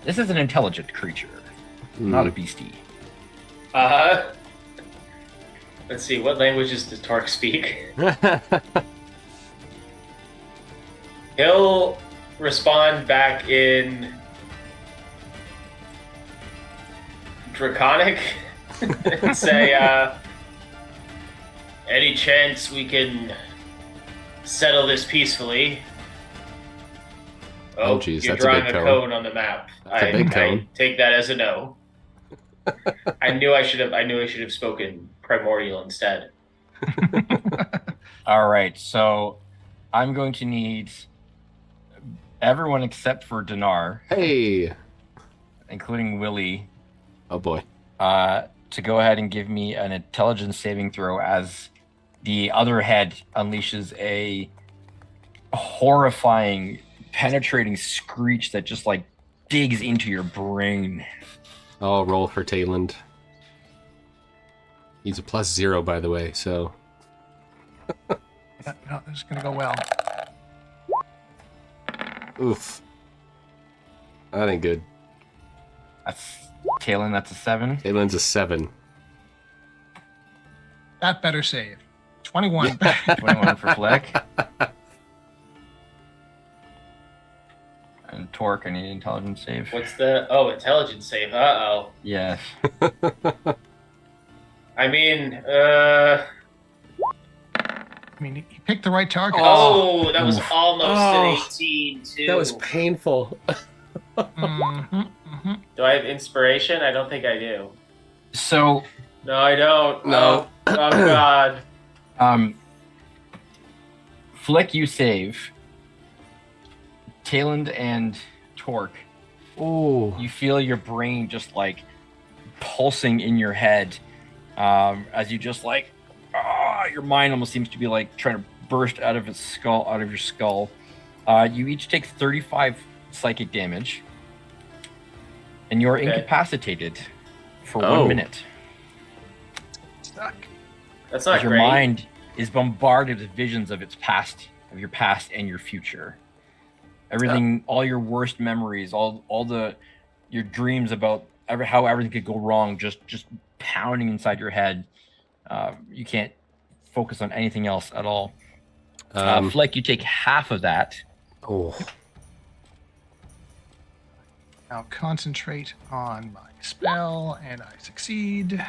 this is an intelligent creature, not a beastie. Let's see, what languages does Torque speak? He'll respond back in Draconic and say, any chance we can settle this peacefully? Oh, geez, you're that's a drawing big a cone. cone on the map. That's a big cone. I take that as a no. I knew I should have spoken primordial instead. All right, so I'm going to need everyone except for Dinar, Hey. including Willie, Oh boy. to go ahead and give me an intelligence saving throw as the other head unleashes a horrifying, penetrating screech that just like digs into your brain. I'll roll for Tayland. He's a +0, by the way, so. No, this is gonna go well. Oof. That ain't good. That's Talon, that's a 7. Tayland's a 7. That better save. 21. 21 for Flick. And Torque, I need an intelligence save. What's the intelligence save? Yes. I mean, I mean, he picked the right target. that was Oof. almost Oh, an 18 too. That was painful. Do I have inspiration? I don't think I do. So, No, I don't. No. Oh God. Flick, you save. Talon and Torque, Oh. you feel your brain just like pulsing in your head as you just like, your mind almost seems to be like trying to burst out of your skull. You each take 35 psychic damage, and you're incapacitated for 1 minute. Stuck. That's not As your great. mind is bombarded with visions of your past and your future. Everything, all your worst memories, all your dreams about how everything could go wrong, just pounding inside your head. You can't focus on anything else at all. Flick, you take half of that. Oh. Now concentrate on my spell, and I succeed.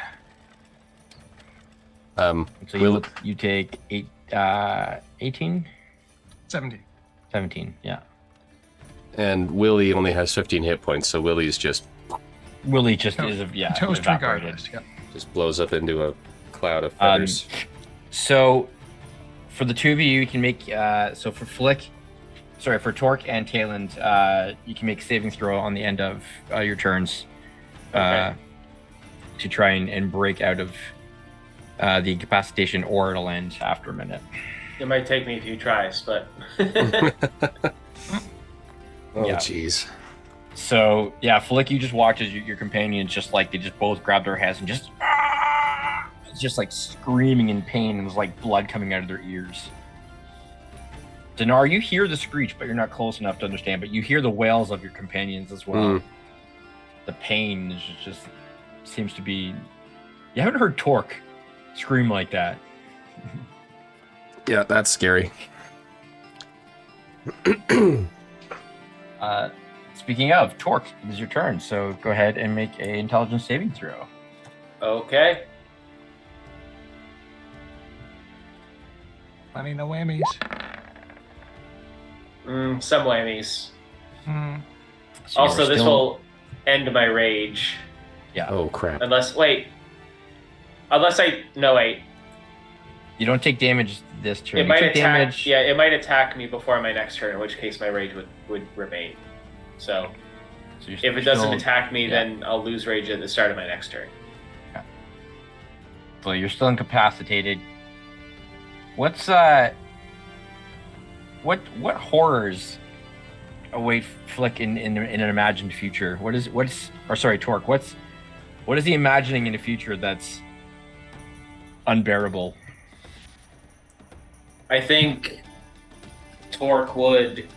So you take 18? 17. 17, yeah. And Willie only has 15 hit points, so Willie's just Willie just No, is Toast evaporated. regardless. Yep. blows up into a cloud of feathers. So for the two of you, you can make so for for Torque and Talon, you can make savings throw on the end of your turns to try and break out of the incapacitation, or it'll end after a minute. It might take me a few tries, but Oh, yeah. jeez. So yeah, Flick, you just watch as your companions just like they just both grab their heads and just like screaming in pain, and there's like blood coming out of their ears. Dinar, you hear the screech, but you're not close enough to understand. But you hear the wails of your companions as well. The pain is just seems to be. You haven't heard Torque scream like that. Yeah, that's scary. Speaking of Torque, it is your turn. So go ahead and make a intelligence saving throw. okay. Plenty no whammies. Some whammies. Hmm. So Also, you're this still- will end my rage. Yeah. Oh, crap. Unless wait. You don't take damage this turn. It You might took attack. damage. Yeah, it might attack me before my next turn, in which case my rage would remain. So So you're if it doesn't still- attack me, yeah. then I'll lose rage at the start of my next turn. So you're still incapacitated. What's what horrors await Flick in an imagined future? Torque, what is he imagining in a future that's unbearable. I think Torque would.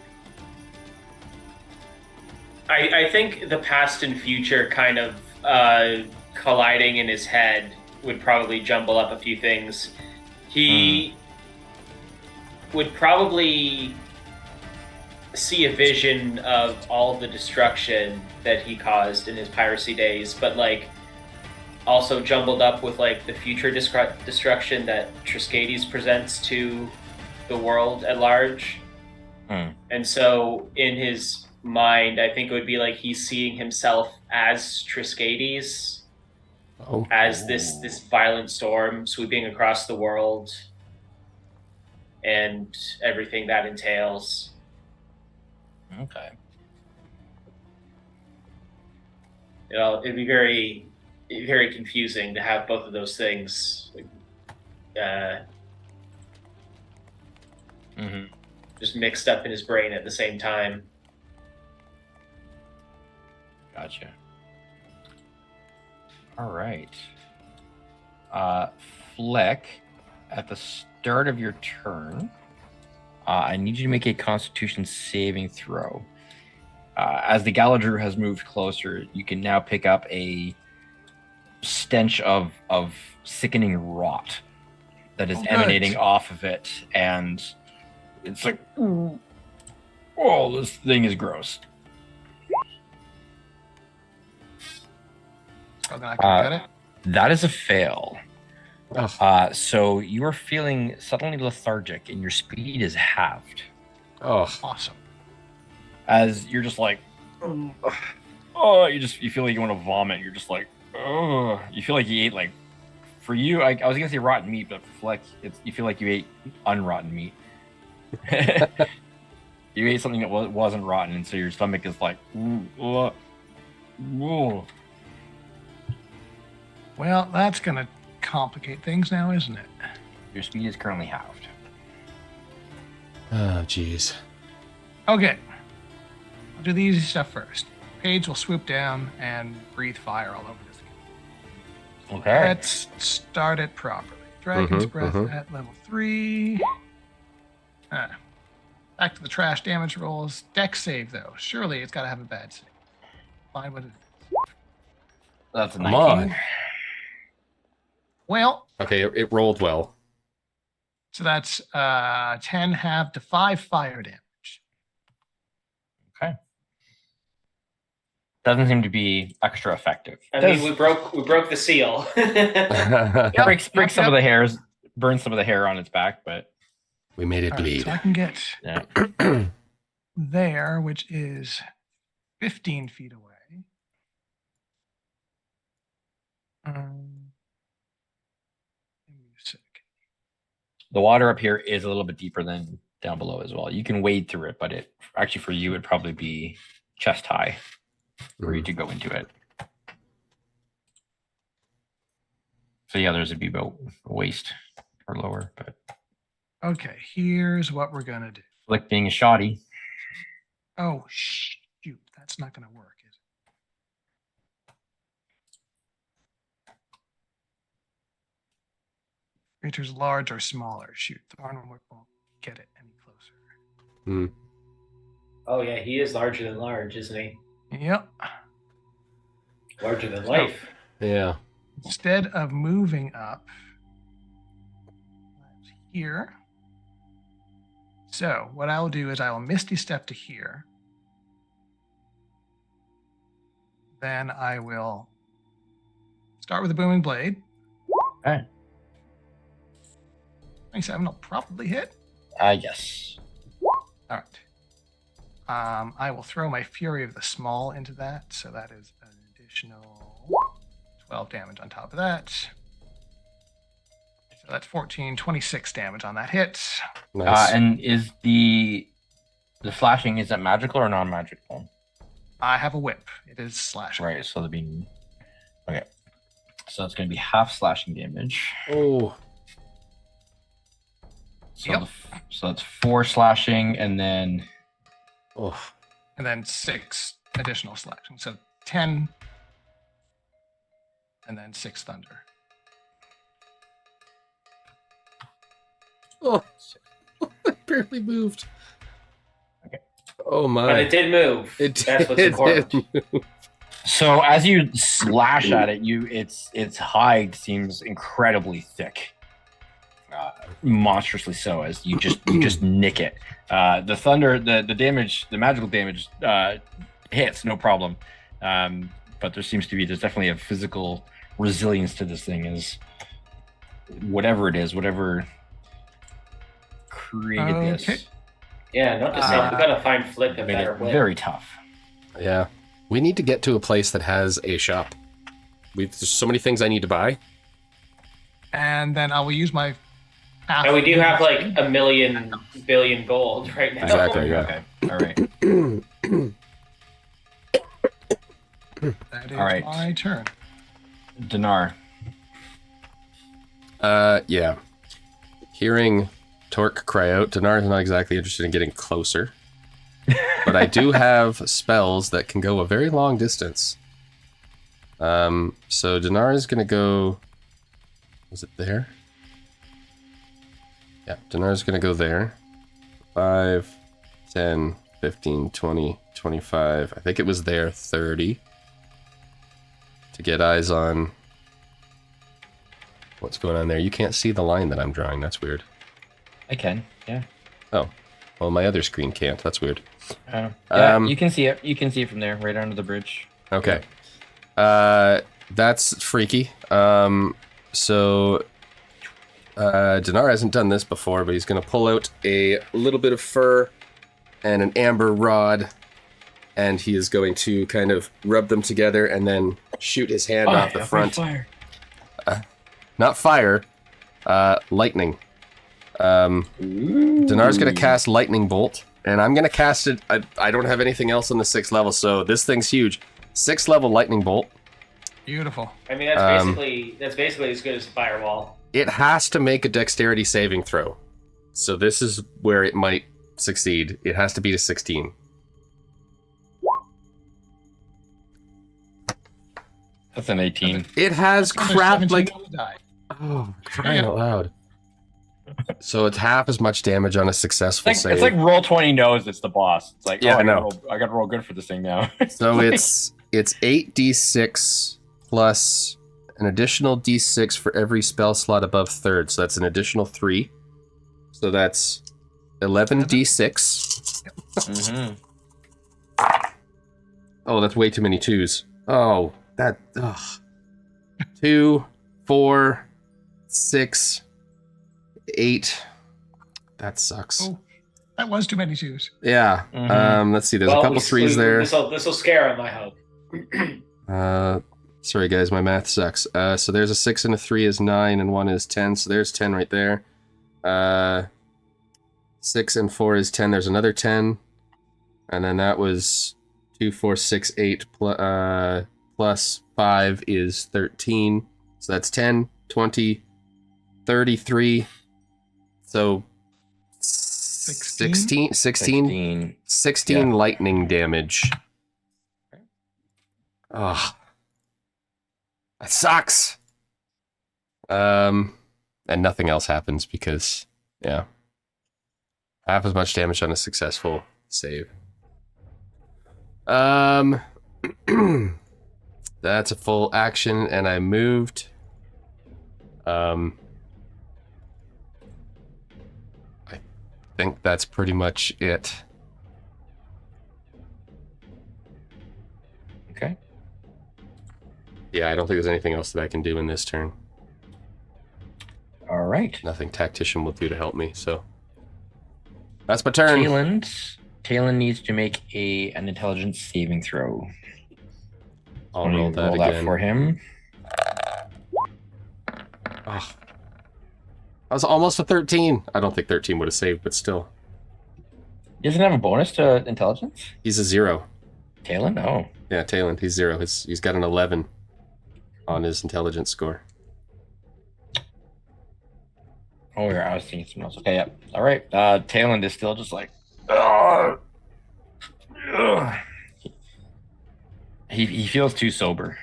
I think the past and future kind of colliding in his head would probably jumble up a few things. He would probably see a vision of all the destruction that he caused in his piracy days, but like also jumbled up with like the future destruction that Triskades presents to the world at large. And so in his mind, I think it would be like he's seeing himself as Triskades, as this violent storm sweeping across the world and everything that entails. Okay. You know, it'd be very, very confusing to have both of those things just mixed up in his brain at the same time. Gotcha. All right. Fleck, at the start of your turn, I need you to make a Constitution saving throw. As the Garidoo has moved closer, you can now pick up a stench of sickening rot that is emanating off of it, and it's like, oh, this thing is gross. Oh, then I can get it. That is a fail. So you are feeling suddenly lethargic, and your speed is halved. Oh, Awesome. As you're just like, oh, you feel like you want to vomit. You're just like, oh, you feel like you ate like, for you, I was gonna say rotten meat, but for Fleck, you feel like you ate unrotten meat. You ate something that wasn't rotten, and so your stomach is like, ooh. Well, that's going to complicate things now, isn't it? Your speed is currently halved. oh, jeez. Okay. I'll do the easy stuff first. Paige will swoop down and breathe fire all over this game. Okay. Let's start it properly. Dragon's Breath at level 3. Back to the trash damage rolls. Dex save, though. Surely it's got to have a bad save. Find what it is. That's a Come 19. on. Well, Okay, it rolled well. so that's 10 half to 5 fire damage. Okay. Doesn't seem to be extra effective. I mean, we broke the seal. Breaks some of the hairs, burns some of the hair on its back, but We made it All right, bleed. so I can get yeah. there, which is 15 feet away. Give me a sec. The water up here is a little bit deeper than down below as well. You can wade through it, but it actually for you would probably be chest high for you to go into it. For the others, it'd be about waist or lower. But Okay, here's what we're gonna do. Flick being a shoddy. Oh shoot, that's not gonna work, is it? Creatures large or smaller. Shoot, Thornwood won't get it any closer. Oh yeah, he is larger than large, isn't he? Yep. Larger than life. Yeah. Instead of moving up here, so what I'll do is I will Misty Step to here. Then I will start with the Booming Blade. Okay. 27 will probably hit. Yes. All right. I will throw my Fury of the Small into that, so that is an additional 12 damage on top of that. So that's 14, 26 damage on that hit. Nice. And is the slashing, is that magical or non-magical? I have a whip. It is slashing. Right, so there'll be okay. So it's gonna be half slashing damage. Oh. So Yep. So that's 4 slashing and then Oh. And then 6 additional slashing. So 10. And then 6 thunder. Oh, I barely moved. Okay. Oh my! But it did move. That's what's important. So as you slash at it, its hide seems incredibly thick, monstrously so. As you just nick it. The thunder, the damage, the magical damage hits no problem, but there's definitely a physical resilience to this thing. Is whatever it is, whatever created this, Yeah, note to self, we gotta find Flick a made better it way. very tough. Yeah, we need to get to a place that has a shop. There's so many things I need to buy. And then I will use my. And we do have like a million billion gold right now. Exactly. Yeah. Okay. All right. That is All right. my turn. Dinar. Yeah. Hearing Torque cry out, Dinar is not exactly interested in getting closer. But I do have spells that can go a very long distance. So Dinar is gonna go. Was it there? Yeah, Dinar is gonna go there. 5, 10, 15, 20, 25. I think it was there. 30. To get eyes on what's going on there. You can't see the line that I'm drawing. That's weird. I can. Yeah. Oh, well, my other screen can't. That's weird. Yeah. You can see it. You can see it from there, right under the bridge. Okay. That's freaky. So Dinar hasn't done this before, but he's going to pull out a little bit of fur and an amber rod, and he is going to kind of rub them together and then shoot his hand off the front. Fire. Not fire, lightning. Dinar's going to cast lightning bolt, and I'm going to cast it. I don't have anything else on the 6th level, so this thing's huge. 6th level lightning bolt. Beautiful. I mean, that's basically as good as a firewall. It has to make a dexterity saving throw. So this is where it might succeed. It has to beat a 16. That's an 18. It has crap like... Die. Oh, crying out loud. So it's half as much damage on a successful save. It's like roll 20 knows it's the boss. It's like, Yeah, I no. gotta roll good for this thing now. So it's 8d6 plus an additional d6 for every spell slot above 3rd. So that's an additional 3. So that's 11d6. Mm-hmm. Oh, that's way too many 2s. Oh, that... Ugh. 2, 4, 6, 8. That sucks. Oh, that was too many twos. Yeah. Mhm. Let's see. There's a couple 3s there. This will scare him, I hope. Sorry, guys. My math sucks. So there's a 6 and a 3 is 9, and 1 is 10. So there's 10 right there. 6 and 4 is 10. There's another 10. And then that was 2, 4, 6, 8 plus 5 is 13. So that's 10, 20, 33. So 16 Yeah. lightning damage. Oh, that sucks. And nothing else happens because, yeah, half as much damage on a successful save. That's a full action, and I moved. I think that's pretty much it. Okay. Yeah, I don't think there's anything else that I can do in this turn. All right. Nothing Tactician will do to help me, so that's my turn. Talon needs to make an intelligence saving throw. I'll roll that again. for him. Oh. I was almost a 13. I don't think 13 would have saved, but still. He doesn't have a bonus to intelligence? He's a 0. Talon? Oh. Yeah, Talon, he's 0. He's got an 11 on his intelligence score. Oh, I was thinking something else. Okay, yeah. All right. Talon is still just like... Ugh. Ugh. He feels too sober.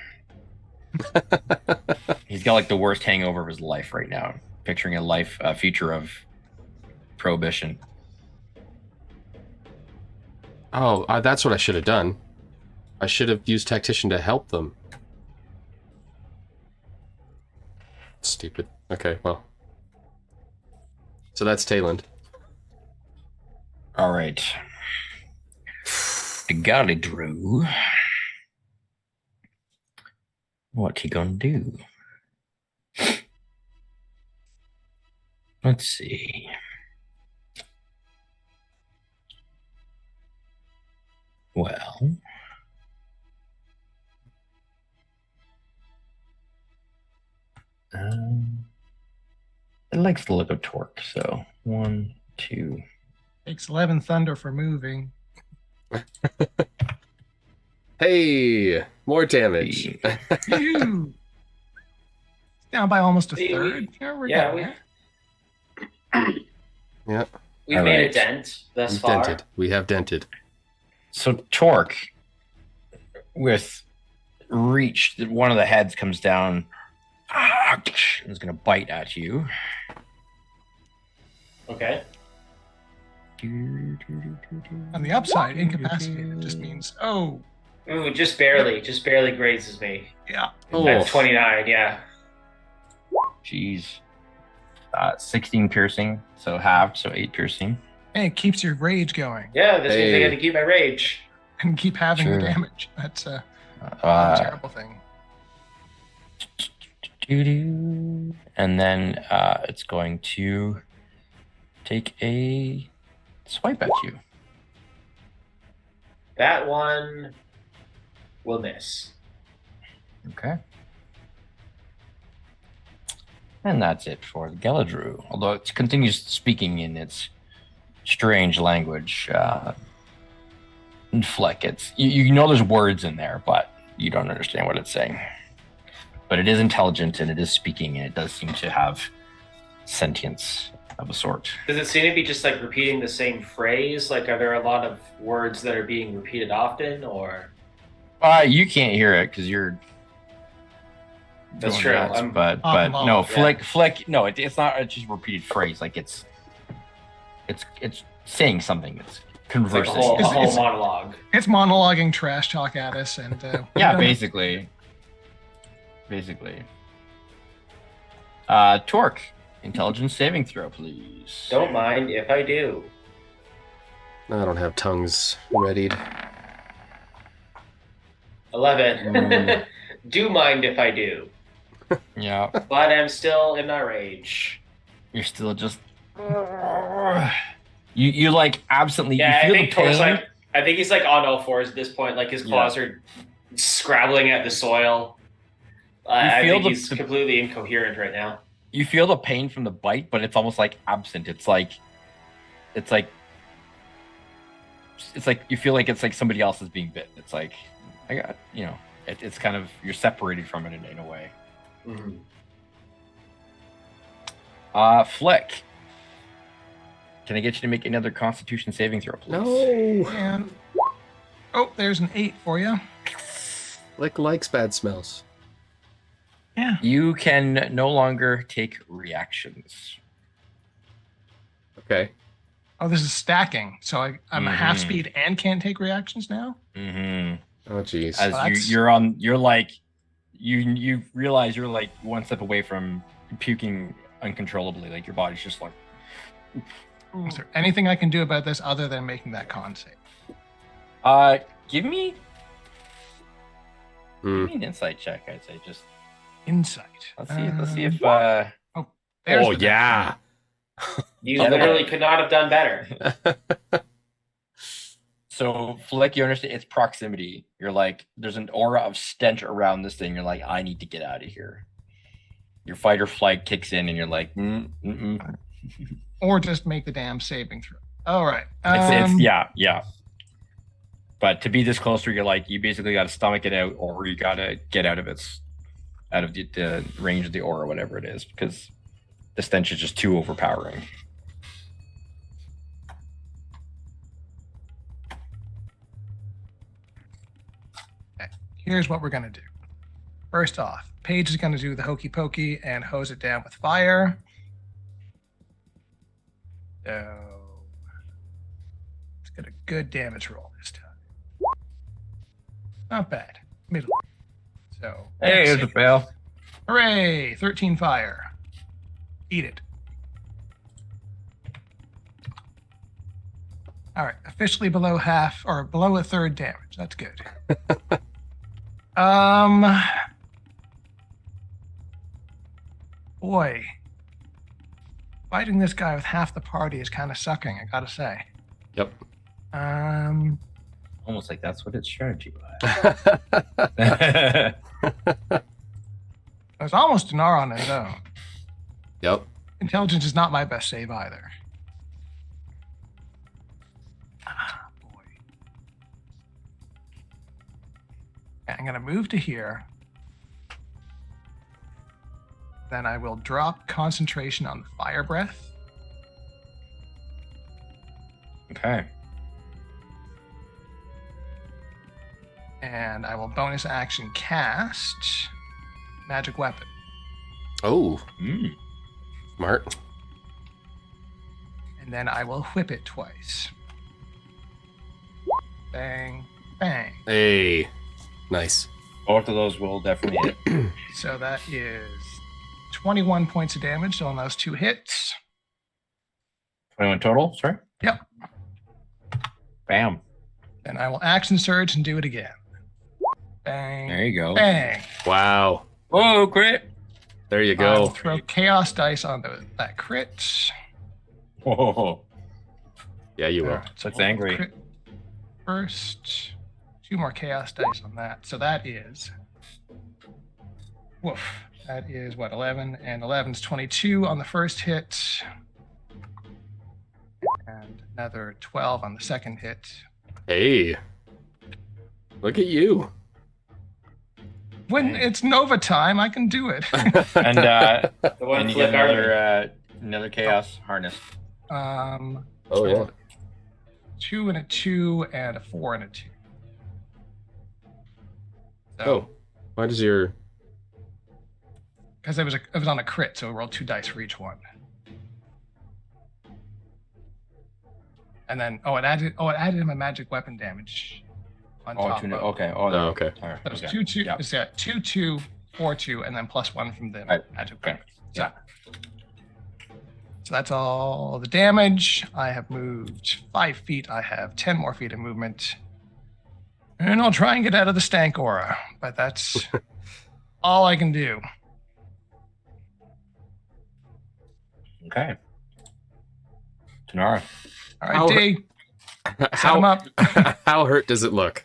He's got like the worst hangover of his life right now. Picturing a future of prohibition. Oh, that's what I should have done. I should have used tactician to help them. Stupid. Okay, well. So that's Tayland. All right. The Garidoo. What he gonna do? Let's see. Well, it likes the look of torque. So 1, 2. Takes 11 thunder for moving. Hey, more damage. Phew. Down by almost a third. We're getting there. Yeah, We've All made right. a dent thus we've far. dented. We have dented. So torque with reach, one of the heads comes down and is going to bite at you. Okay. On the upside, incapacitated just means, oh, Ooh, just barely grazes me. yeah. Oh, At 29, yeah. Jeez. 16 piercing, so halved, so 8 piercing. Hey, it keeps your rage going Yeah, this means I Hey. got to keep my rage. and keep having the Sure. damage. That's a terrible thing. And then it's going to take a swipe at you. That one will miss. Okay. And that's it for the Garidoo. Although it continues speaking in its strange language. Fleck, you know there's words in there, but you don't understand what it's saying. But it is intelligent and it is speaking, and it does seem to have sentience of a sort. Does it seem to be just like repeating the same phrase? Like, are there a lot of words that are being repeated often, or? You can't hear it because you're. That's doing true. that, I'm but off the no, ball, yeah. Flick. No, it's not just a repeated phrase. Like it's saying something. It's It's like conversing. a whole It's- monologue. It's monologuing trash talk at us, and Yeah, we don't- basically. Torque, intelligence saving throw, please. Don't mind if I do. I don't have tongues readied. 11. Do mind if I do. Yeah, But I'm still in a rage. you're still just. You like absently. Yeah, you I feel think the pain. Tor's like, I think he's like on all fours at this point. Like his claws are scrabbling at the soil. I feel think the- he's completely incoherent right now. You feel the pain from the bite, but it's almost like absent. It's like you feel like it's like somebody else is being bitten. It's like it's kind of you're separated from it in a way. Mhm. Flick, can I get you to make another Constitution saving throw, please? No. And oh, there's an 8 for you. Flick likes bad smells. Yeah. You can no longer take reactions. Okay. Oh, this is stacking. So I'm a half Mhm. speed and can't take reactions now. Mm-hmm. Oh, jeez. As that's- you're like you realize you're like one step away from puking uncontrollably. Like your body's just like. Is there anything I can do about this other than making that con save? Give me Hmm. an insight check. I'd say just Insight. let's see if There's Oh, the- yeah. You Yeah. literally could not have done better. So Flick, you understand its proximity. You're like, there's an aura of stench around this thing. You're like, I need to get out of here. Your fight or flight kicks in, and you're like, Or just make the damn saving throw. All right. It's yeah. But to be this closer, you're like, you basically got to stomach it out, or you got to get out of the range of the aura, whatever it is, because the stench is just too overpowering. Here's what we're gonna do. First off, Paige is gonna do the hokey pokey and hose it down with fire. So let's get a good damage roll this time. Not bad. Middle. So Hey, that's it's a it. fail. Hooray! 13 fire. Eat it. All right, officially below half or below a third damage. That's good. Boy, fighting this guy with half the party is kind of sucking, I gotta say. Yep. Almost like that's what its strategy was. There's almost an R on his own. Yep. Intelligence is not my best save either. Ah, boy. Okay, I'm going to move to here. Then I will drop concentration on the fire breath. Okay. And I will bonus action cast magic weapon. Oh, Mm. smart. And then I will whip it twice. Bang, bang. Hey, nice. Both of those will definitely hit. So that is 21 points of damage on those two hits. 21 total, sorry? Yep. Bam. Then I will action surge and do it again. Bang. There you go. Bang. Wow. Oh, crit. There you I will go. throw chaos dice on that crit. Whoa. Yeah, you will. Alright, so That's we'll angry. crit first. 2 more chaos dice on that. So that is. Woof. That is what, 11? And 11 is 22 on the first hit. And another 12 on the second hit. Hey, look at you. When it's Nova time, I can do it. And The one and you flip get another chaos harness. Oh yeah. 2 and a 2 and a 4 and a 2. So, Oh, why does your because it was on a crit, so I rolled 2 dice for each one. And then it added in my magic weapon damage on Oh, top two, of. okay. Oh, okay. All right. That was Okay. 2 2. Yeah. It's 2 2 4 2 and then +1 from the Right. magic Okay. weapon. So that's all the damage. I have moved 5 feet. I have 10 more feet of movement. And I'll try and get out of the stank aura, but that's all I can do. Okay. Tanara. All right, How- D, set him how up. how hurt does it look?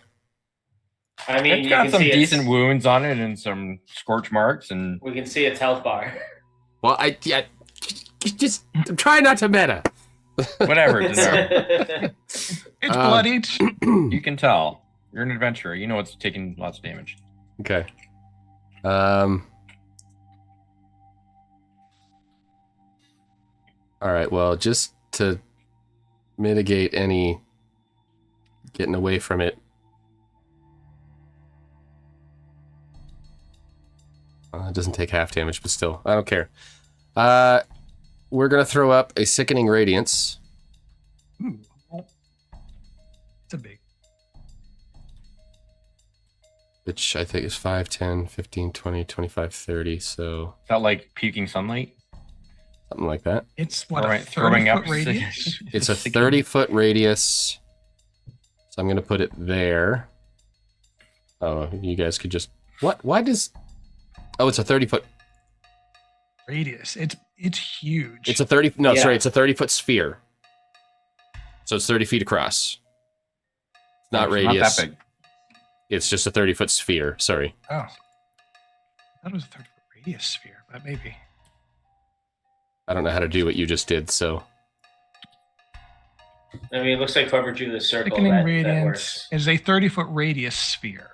I mean, It's you got can some see decent it's, wounds on it and some scorch marks and we can see its health bar. Well, just try not to meta. whatever. Tanara. It's Um, bloodied. You can tell. You're an adventurer. You know it's taking lots of damage. Okay. All right. Well, just to mitigate any getting away from it. It doesn't take half damage, but still, I don't care. We're gonna throw up a sickening radiance. Ooh. It's a big. Which I think is 5, 10, 15, 20, 25, 30, so Is that like puking sunlight? something like that. It's what, Alright, a throwing 30-foot up radius? It's a 30-foot radius, so I'm going to put it there. Oh, you guys could just... What? Why does... Oh, it's a 30-foot... Radius. It's huge. It's a 30... No, Yeah. sorry, it's a 30-foot sphere. So it's 30 feet across. It's not radius. Not that big. It's just a 30-foot sphere. Sorry. Oh. I thought it was a 30-foot radius sphere, but maybe. I don't know how to do what you just did, so... I mean, it looks like whoever drew the circle Thickening that radiance works. is a 30-foot radius sphere.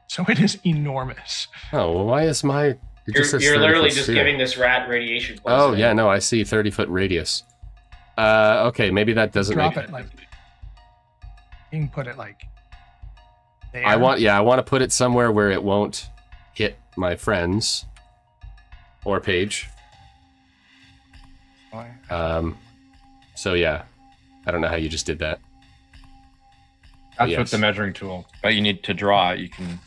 So it is enormous. Oh, well, why is my... It just says You're 30 literally foot just sphere. giving this rat radiation Oh, poisoning. yeah, no, I see. 30-foot radius. Okay, maybe that doesn't Drop make... it like. You can put it like. There. I want to put it somewhere where it won't hit my friends or Paige. So yeah, I don't know how you just did that. That's Yes. with the measuring tool. But you need to draw it. You can.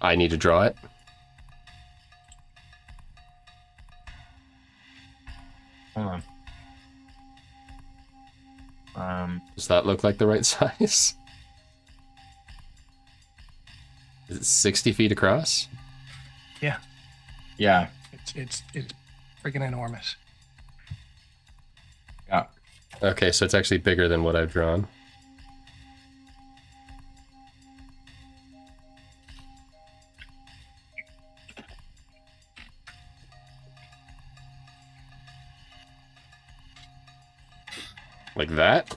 I need to draw it. Hold on. Does that look like the right size? Is it 60 feet across? Yeah, Yeah. it's freaking enormous. Yeah. Okay, so it's actually bigger than what I've drawn. Like that?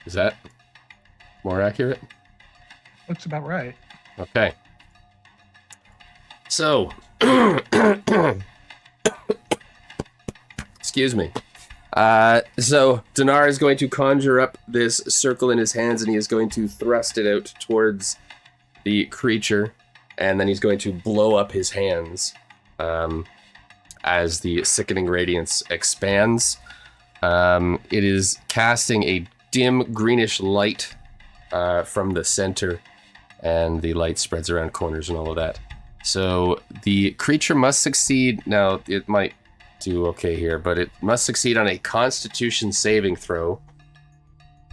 Is that more accurate? Looks about right. Okay. So, excuse me. So Dinar is going to conjure up this circle in his hands, and he is going to thrust it out towards the creature, and then he's going to blow up his hands as the sickening radiance expands. It is casting a dim greenish light from the center, and the light spreads around corners and all of that. So the creature must succeed. Now, it might do okay here, but it must succeed on a Constitution saving throw.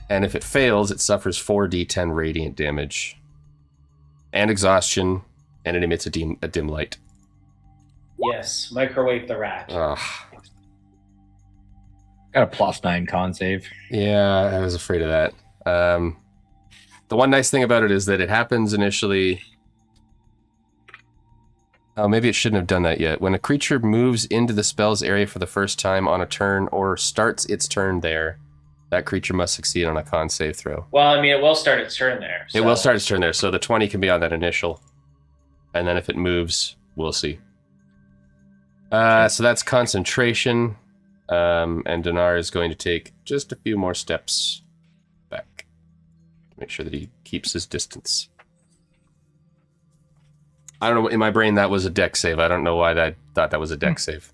And if it fails, it suffers 4d10 radiant damage and exhaustion, and it emits a dim light. Yes, microwave the rat. Ugh. Got a +9 con save. Yeah, I was afraid of that. The one nice thing about it is that it happens initially. Oh, maybe it shouldn't have done that yet. When a creature moves into the spell's area for the first time on a turn or starts its turn there, that creature must succeed on a con save throw. Well, I mean, it will start its turn there. It will start its turn there, so the 20 can be on that initial. And then if it moves, we'll see. So that's concentration. And Dinar is going to take just a few more steps back. Make sure that he keeps his distance. I don't know, in my brain that was a deck save. I don't know why I thought that was a deck save.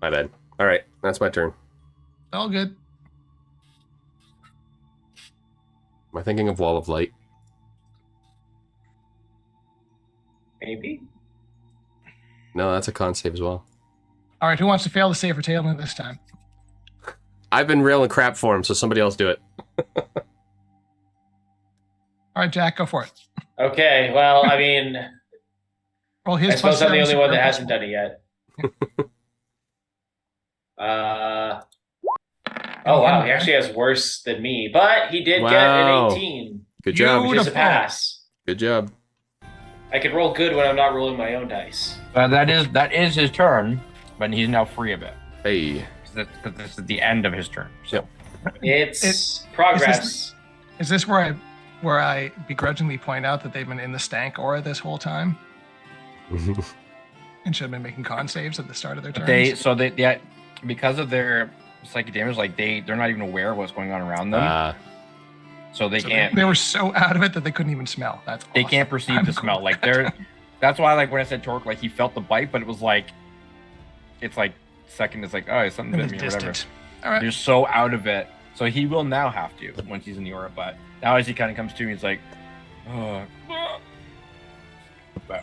My bad. Alright, that's my turn. All good. Am I thinking of Wall of Light? Maybe. No, that's a con save as well. All right, who wants to fail the save for Tailwind this time? I've been railing crap for him, so somebody else do it. All right, Jack, go for it. Okay, well, I mean, Roll his I suppose I'm the +7, only one that super hasn't done it yet. Oh, wow, he actually has worse than me, but he did get Wow. an 18, Good job. which is a Beautiful. pass. Good job. I can roll good when I'm not rolling my own dice. That is his turn, but he's now free of it. Hey. Because this is the end of his turn. So It's progress. Is this where I begrudgingly point out that they've been in the stank aura this whole time and should have been making con saves at the start of their turns? they because of their psychic damage, like they're not even aware of what's going on around them. So they So can't. They were so out of it that they couldn't even smell. That's awesome. They can't perceive I'm the cool smell. with Like that. that's why, like when I said Torque, like he felt the bite, but it was like, it's like second. It's like, oh, something It bit was me or whatever. distant. All right. They're so out of it. So he will now have to once he's in the aura. But now as he kind of comes to, he's like, oh.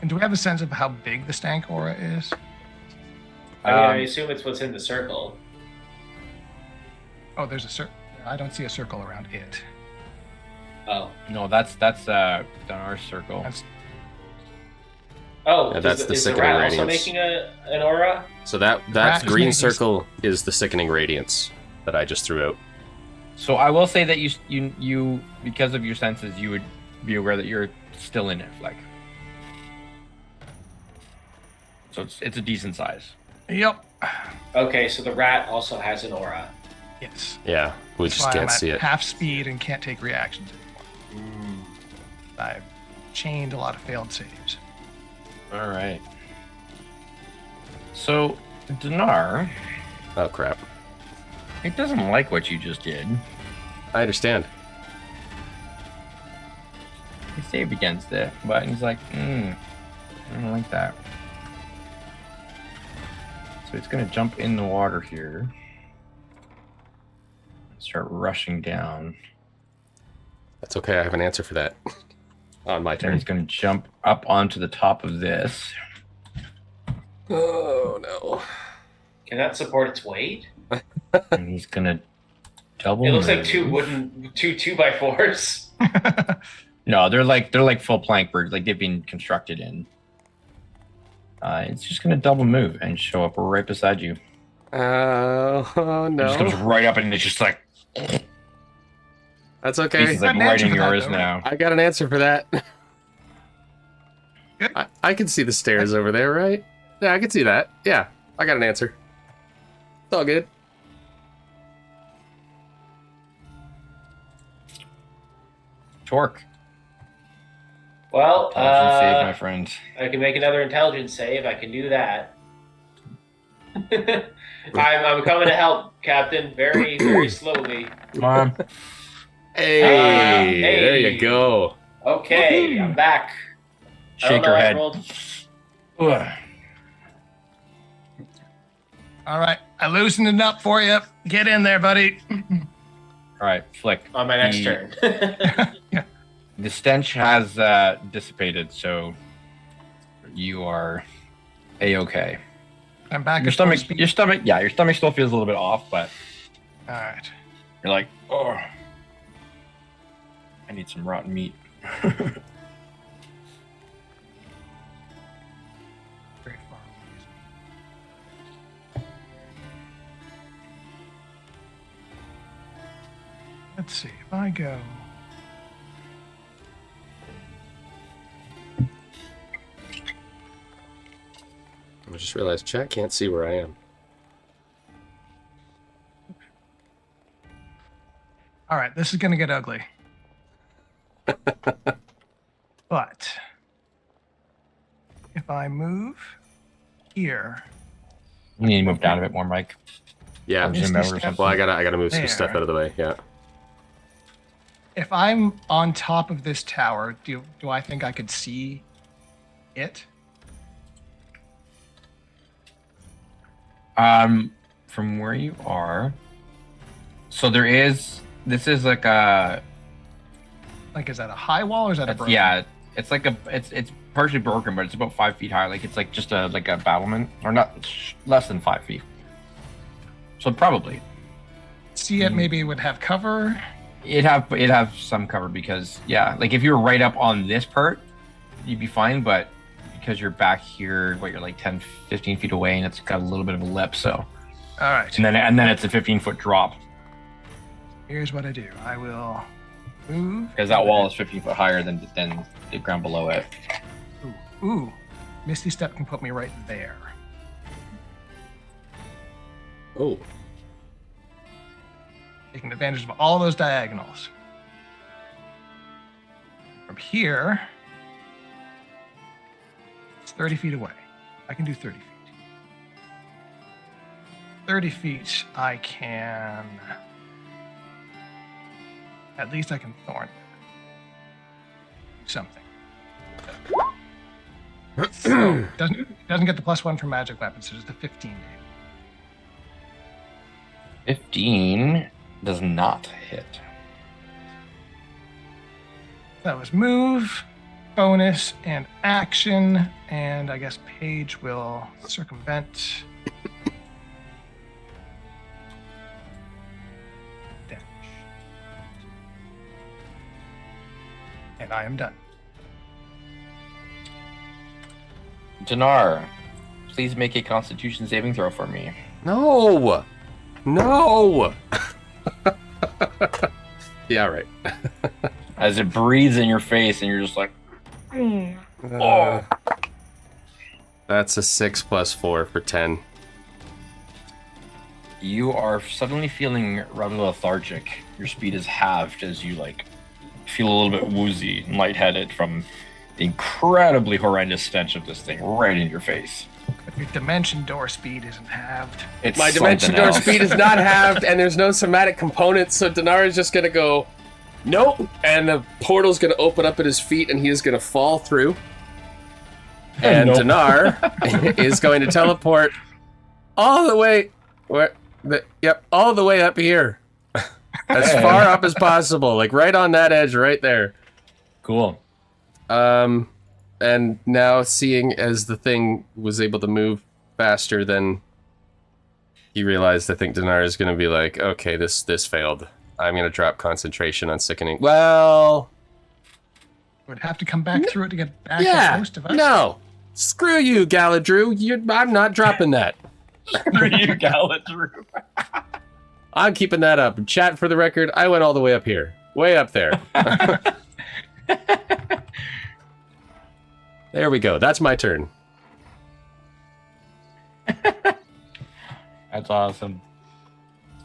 And do we have a sense of how big the stank aura is? I mean, I assume it's what's in the circle. Oh, there's a circle. I don't see a circle around it. Oh. No, that's Dinar's circle. That's Oh, Yeah, that's the is the sickening rat also radiance. making an aura? So that Rat is green making- circle is the sickening radiance that I just threw out. So I will say that you because of your senses, you would be aware that you're still in it, like. So it's a decent size. Yep. Okay, so the rat also has an aura. Yes. Yeah, we That's just why can't I'm at see it. half speed and can't take reactions anymore. I've chained a lot of failed saves. All right. So Dinar, Oh crap! he doesn't like what you just did. I understand. He saved against it, but he's like, I don't like that. So it's going to jump in the water here. Start rushing down. That's okay. I have an answer for that. On my Then turn. he's going to jump up onto the top of this. Oh no. Can that support its weight? And he's going to double It looks like move. two 2x4s. No, they're like full plank birds, like they've been constructed in. It's just going to double move and show up right beside you. Oh It just comes no. right up and it's just like That's okay. He's like An right answer in for that, yours though, now. I got an answer for that. Good. I can see the stairs over there, right? Yeah, I can see that. Yeah, I got an answer. It's all good. Torque. Well, Intelligence save, my friend. I can make another intelligence save. I can do that. I'm coming to help, Captain. Very, very slowly. Come on. Hey, hey. there you go. Okay, I'm back. I don't Shake know, your I head. rolled- Ugh. All right, I loosened it up for you. Get in there, buddy. All right, Flick. On my next The- turn. The stench has dissipated, so you are a-okay. I'm back Your at full stomach, speed. your stomach still feels a little bit off, but All right. you're like, oh, I need some rotten meat. Very far away. Let's see if I go. I just realized chat can't see where I am. All right, this is going to get ugly. But if I move here, You need to move down a bit more, Mike. Yeah. Or zoom out or something. Well, I gotta move some stuff There. out of the way. Yeah. if I'm on top of this tower, do I think I could see it? From where you are, so this is like a, Like, is that a high wall or is that a broken? yeah, it's like it's partially broken, but it's about 5 feet high. Like it's like just a battlement, or not, less than 5 feet. So probably See it, maybe it would have cover. it'd have some cover, because yeah, like if you were right up on this part, you'd be fine, but because you're back here, you're like 10, 15 feet away, and it's got a little bit of a lip, so All right, and then it's a 15-foot drop, here's what I do. I will move. because that wall is 15 foot higher than the ground below it. Ooh, Misty Step can put me right there. Oh. Taking advantage of all those diagonals. From here, it's 30 feet away. I can do 30 feet. 30 feet, I can... At least I can thorn something. So, doesn't get the +1 from magic weapons, so just the 15 to hit. 15 does not hit. That was move, bonus, and action, and I guess Paige will circumvent. Dash. And I am done. Dinar, please make a Constitution saving throw for me. No. No. Yeah, right. As it breathes in your face, and you're just like, oh. That's a 6 + 4 for 10. You are suddenly feeling rather lethargic. Your speed is halved as you feel a little bit woozy and lightheaded from the incredibly horrendous stench of this thing right in your face. If your dimension door speed isn't halved. It's My dimension something door else. speed is not halved, and there's no somatic components, so Dinar is just gonna go, nope, and the portal's gonna open up at his feet, and he is gonna fall through. And Nope. Dinar is going to teleport all the way, all the way up here. As far up as possible, like right on that edge right there. Cool. And now seeing as the thing was able to move faster than he realized, I think Dinar is going to be like, okay, this failed. I'm going to drop concentration on sickening. Well, Would have to come back through it to get back yeah, to most of us. no. Screw you, Garidoo. I'm not dropping that. Screw you, Galadru. I'm keeping that up. Chat, for the record, I went all the way up here. Way up there. There we go. That's my turn. That's awesome.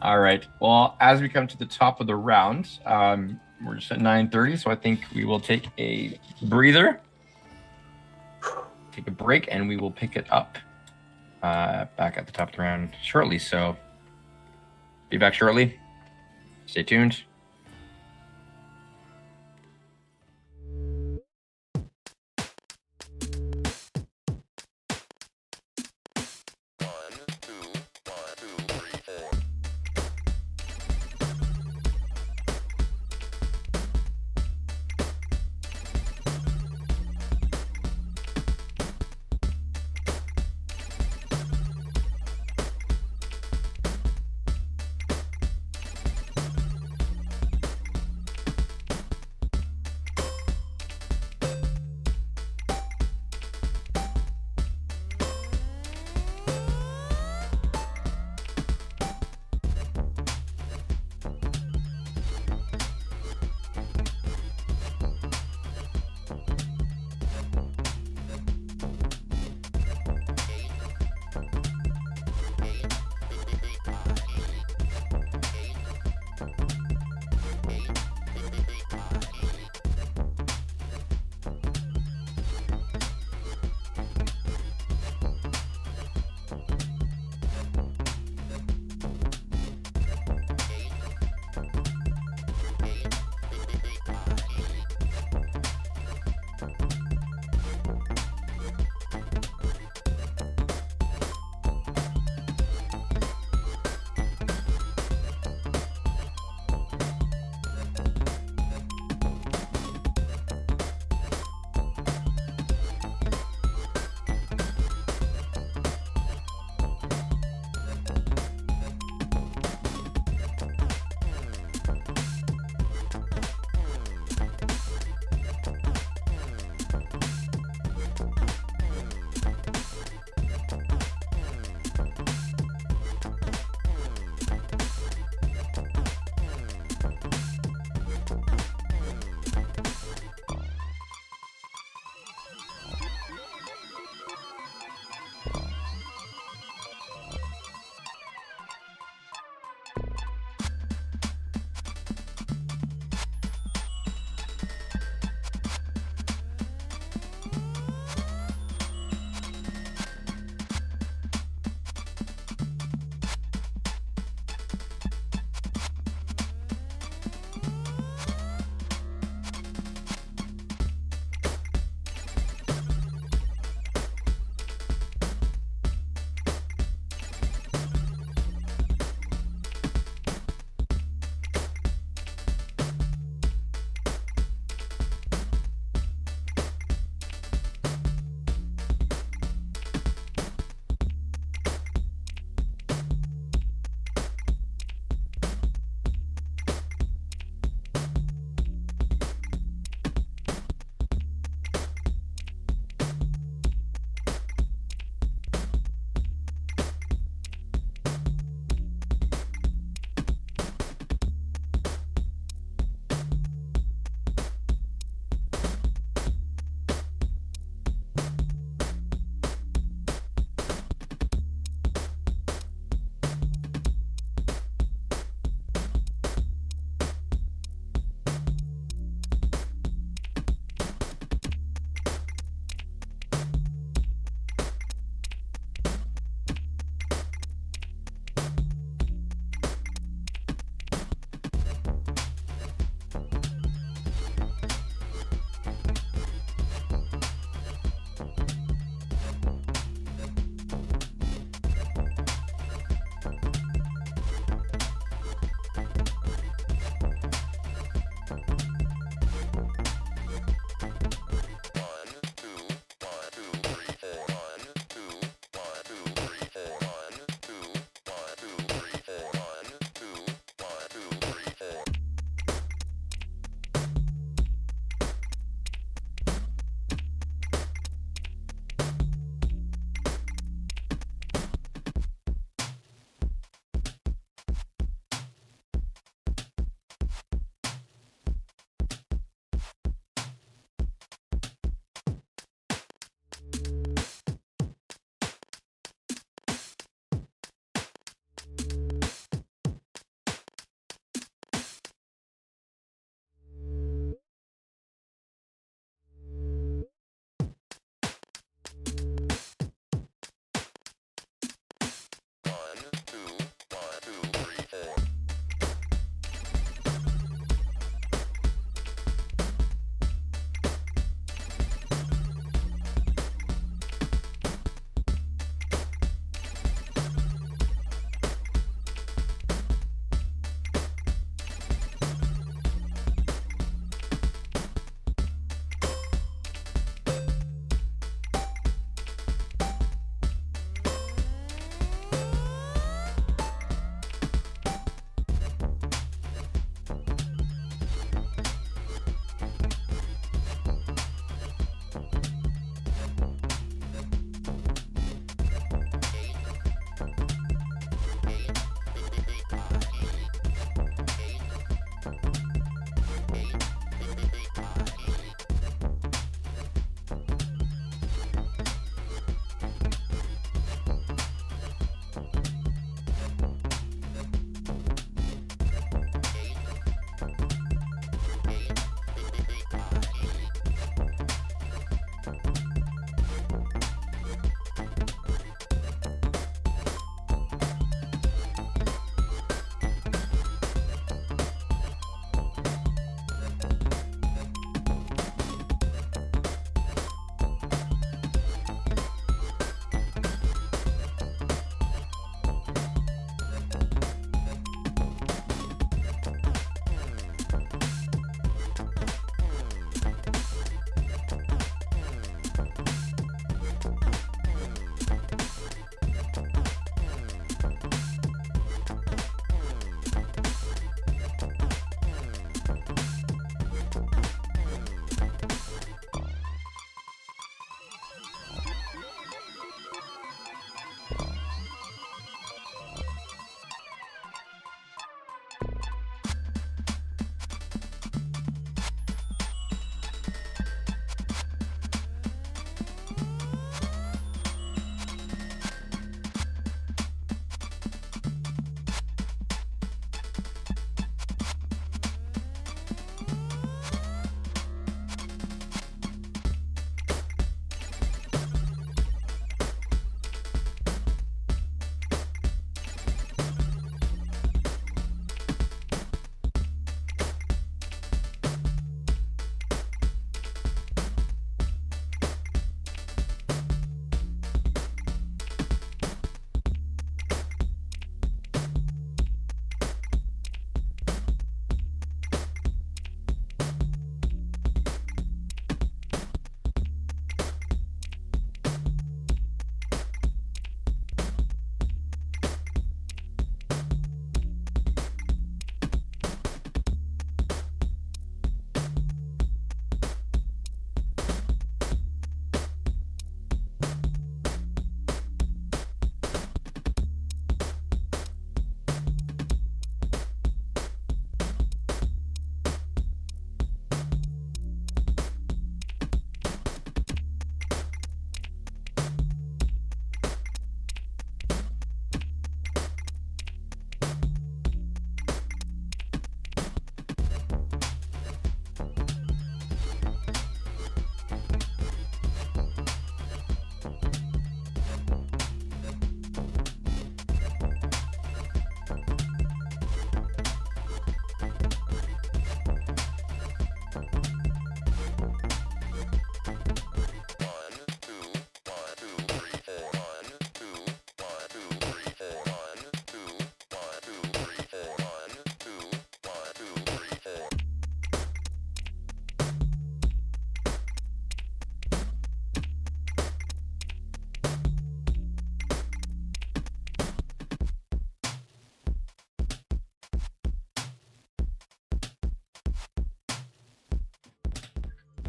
All right. Well, as we come to the top of the round, we're just at 9:30, so I think we will take a breather, take a break, and we will pick it up back at the top of the round shortly. So be back shortly. Stay tuned.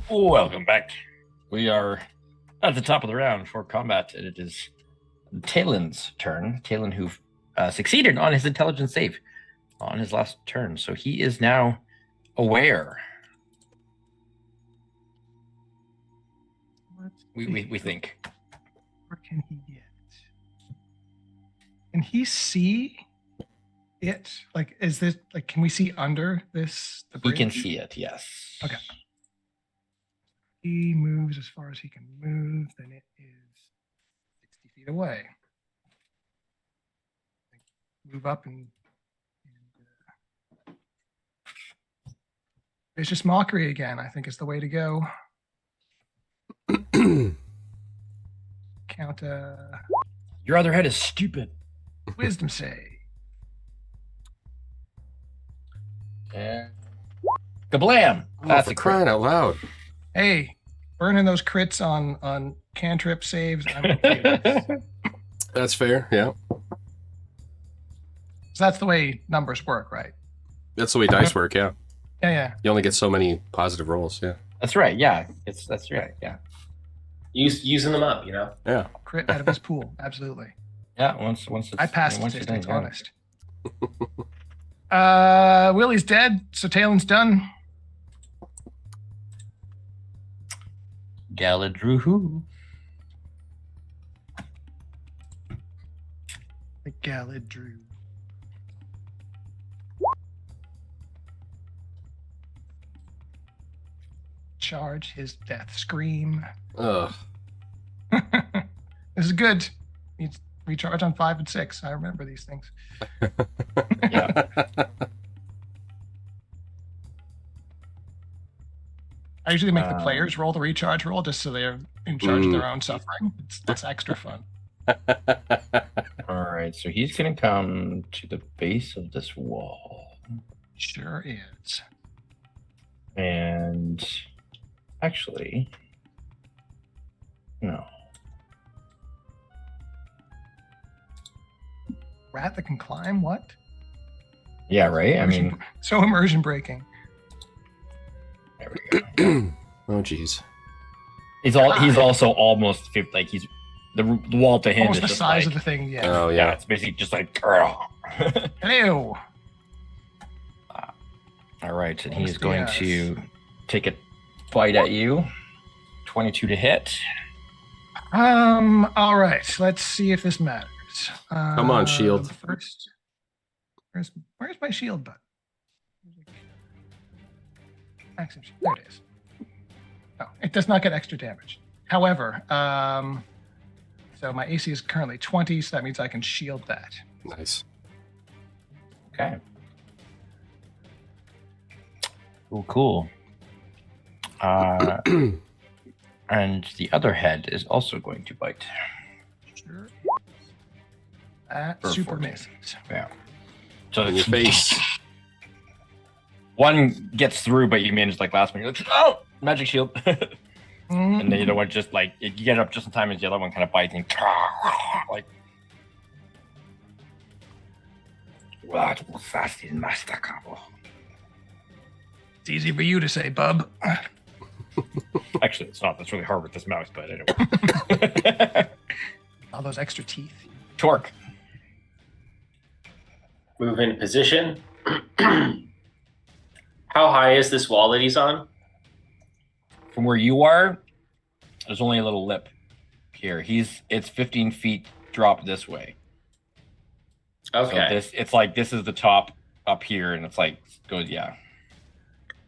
Welcome back. We are at the top of the round for combat, and it is Talon's turn. Talon, who succeeded on his intelligence save on his last turn, so he is now aware. We think. Where can he get? Can he see it? Like, is this like? Can we see under this? The He can bridge? see it. Yes. Okay. He moves as far as he can move, then it is 60 feet away. Move up and vicious mockery again, I think is the way to go. Count Your other head is stupid. wisdom save. And kablam! Oh, That's for a crying out loud. Hey, burning those crits on cantrip saves. I'm okay with. That's fair, yeah. So that's the way numbers work, right? That's the way dice work, yeah. Yeah. You only get so many positive rolls, yeah. That's right. Yeah, that's right. Yeah, Using them up, you know. Yeah. Crit out of his pool. Absolutely. yeah. Once it's, I passed once you're statistics, done, yeah. honest. Willie's dead, so Talon's done. Garidoo. The Garidoo. Charge his death scream. Ugh. This is good. Needs recharge on 5 and 6. I remember these things. Yeah. I usually make the players roll the recharge roll just so they're in charge of their own suffering. That's extra fun. All right, so he's gonna come to the base of this wall, Sure is. and actually, no. Rat that can climb? What? Yeah, right. I mean, So immersion breaking. there we go. Oh, jeez. He's also almost 50, like he's the wall to him Almost is the just size like, of the thing, yeah. Oh, yeah, yeah. it's basically just like Hello. all right, and he's Almost going yes. to take a bite at you. 22 to hit. All right. Let's see if this matters. Come on, shield. First, where's my shield button? Maximum shield. There it is. Oh, it does not get extra damage. However, so my AC is currently 20, so that means I can shield that. Nice. Okay. Cool. And the other head is also going to bite. Sure. That For super 14. misses. Yeah. So In your face. one gets through, but you manage like last one. You're like, oh, magic shield. Mhm. And then the other one just like you get up just in time as the other one kind of bites and like. What was fast in master combo? It's easy for you to say, bub. Actually, it's not. That's really hard with this mouse, but anyway. All those extra teeth. Torque. Move in position. How high is this wall that he's on? From where you are, there's only a little lip here. It's 15 feet drop this way. Okay. So it's like this is the top up here, and it's like goes yeah.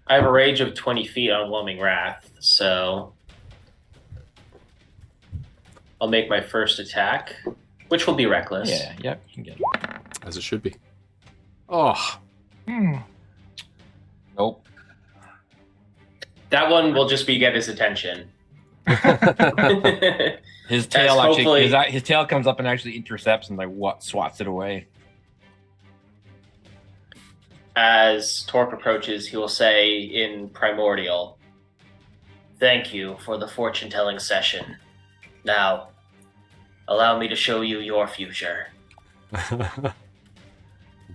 I have a range of 20 feet on Whelming Wrath, so I'll make my first attack, which will be reckless. Yeah, yep, you can get it. As it should be. Oh, Nope. That one will just be get his attention. His tail actually hopefully- his tail comes up and actually intercepts and like swats it away. As Torque approaches, he will say in Primordial, "Thank you for the fortune-telling session. Now, allow me to show you your future."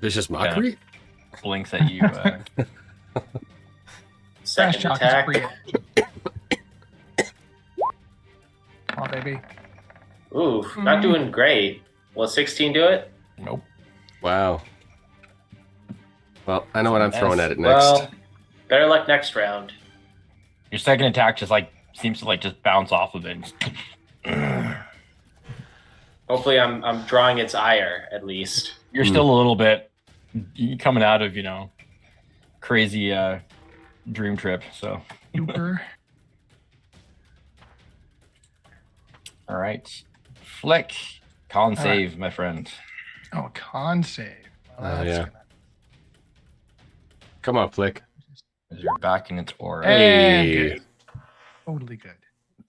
vicious mockery? Blinks at you. Second Chalk is attack. free. Come on, baby. Ooh, not doing great. Will 16 do it? Nope. Wow. Well, I know what I'm throwing at it next. Well, better luck next round. Your second attack just like seems to like just bounce off of it. Hopefully, I'm drawing its ire at least. You're still a little bit coming out of crazy dream trip. So Super. all right, Flick, con right. save, my friend. Oh, con save. Well, Oh, that's yeah. gonna- Come on, Flick. As you're back in its aura. And Hey. good. Totally good.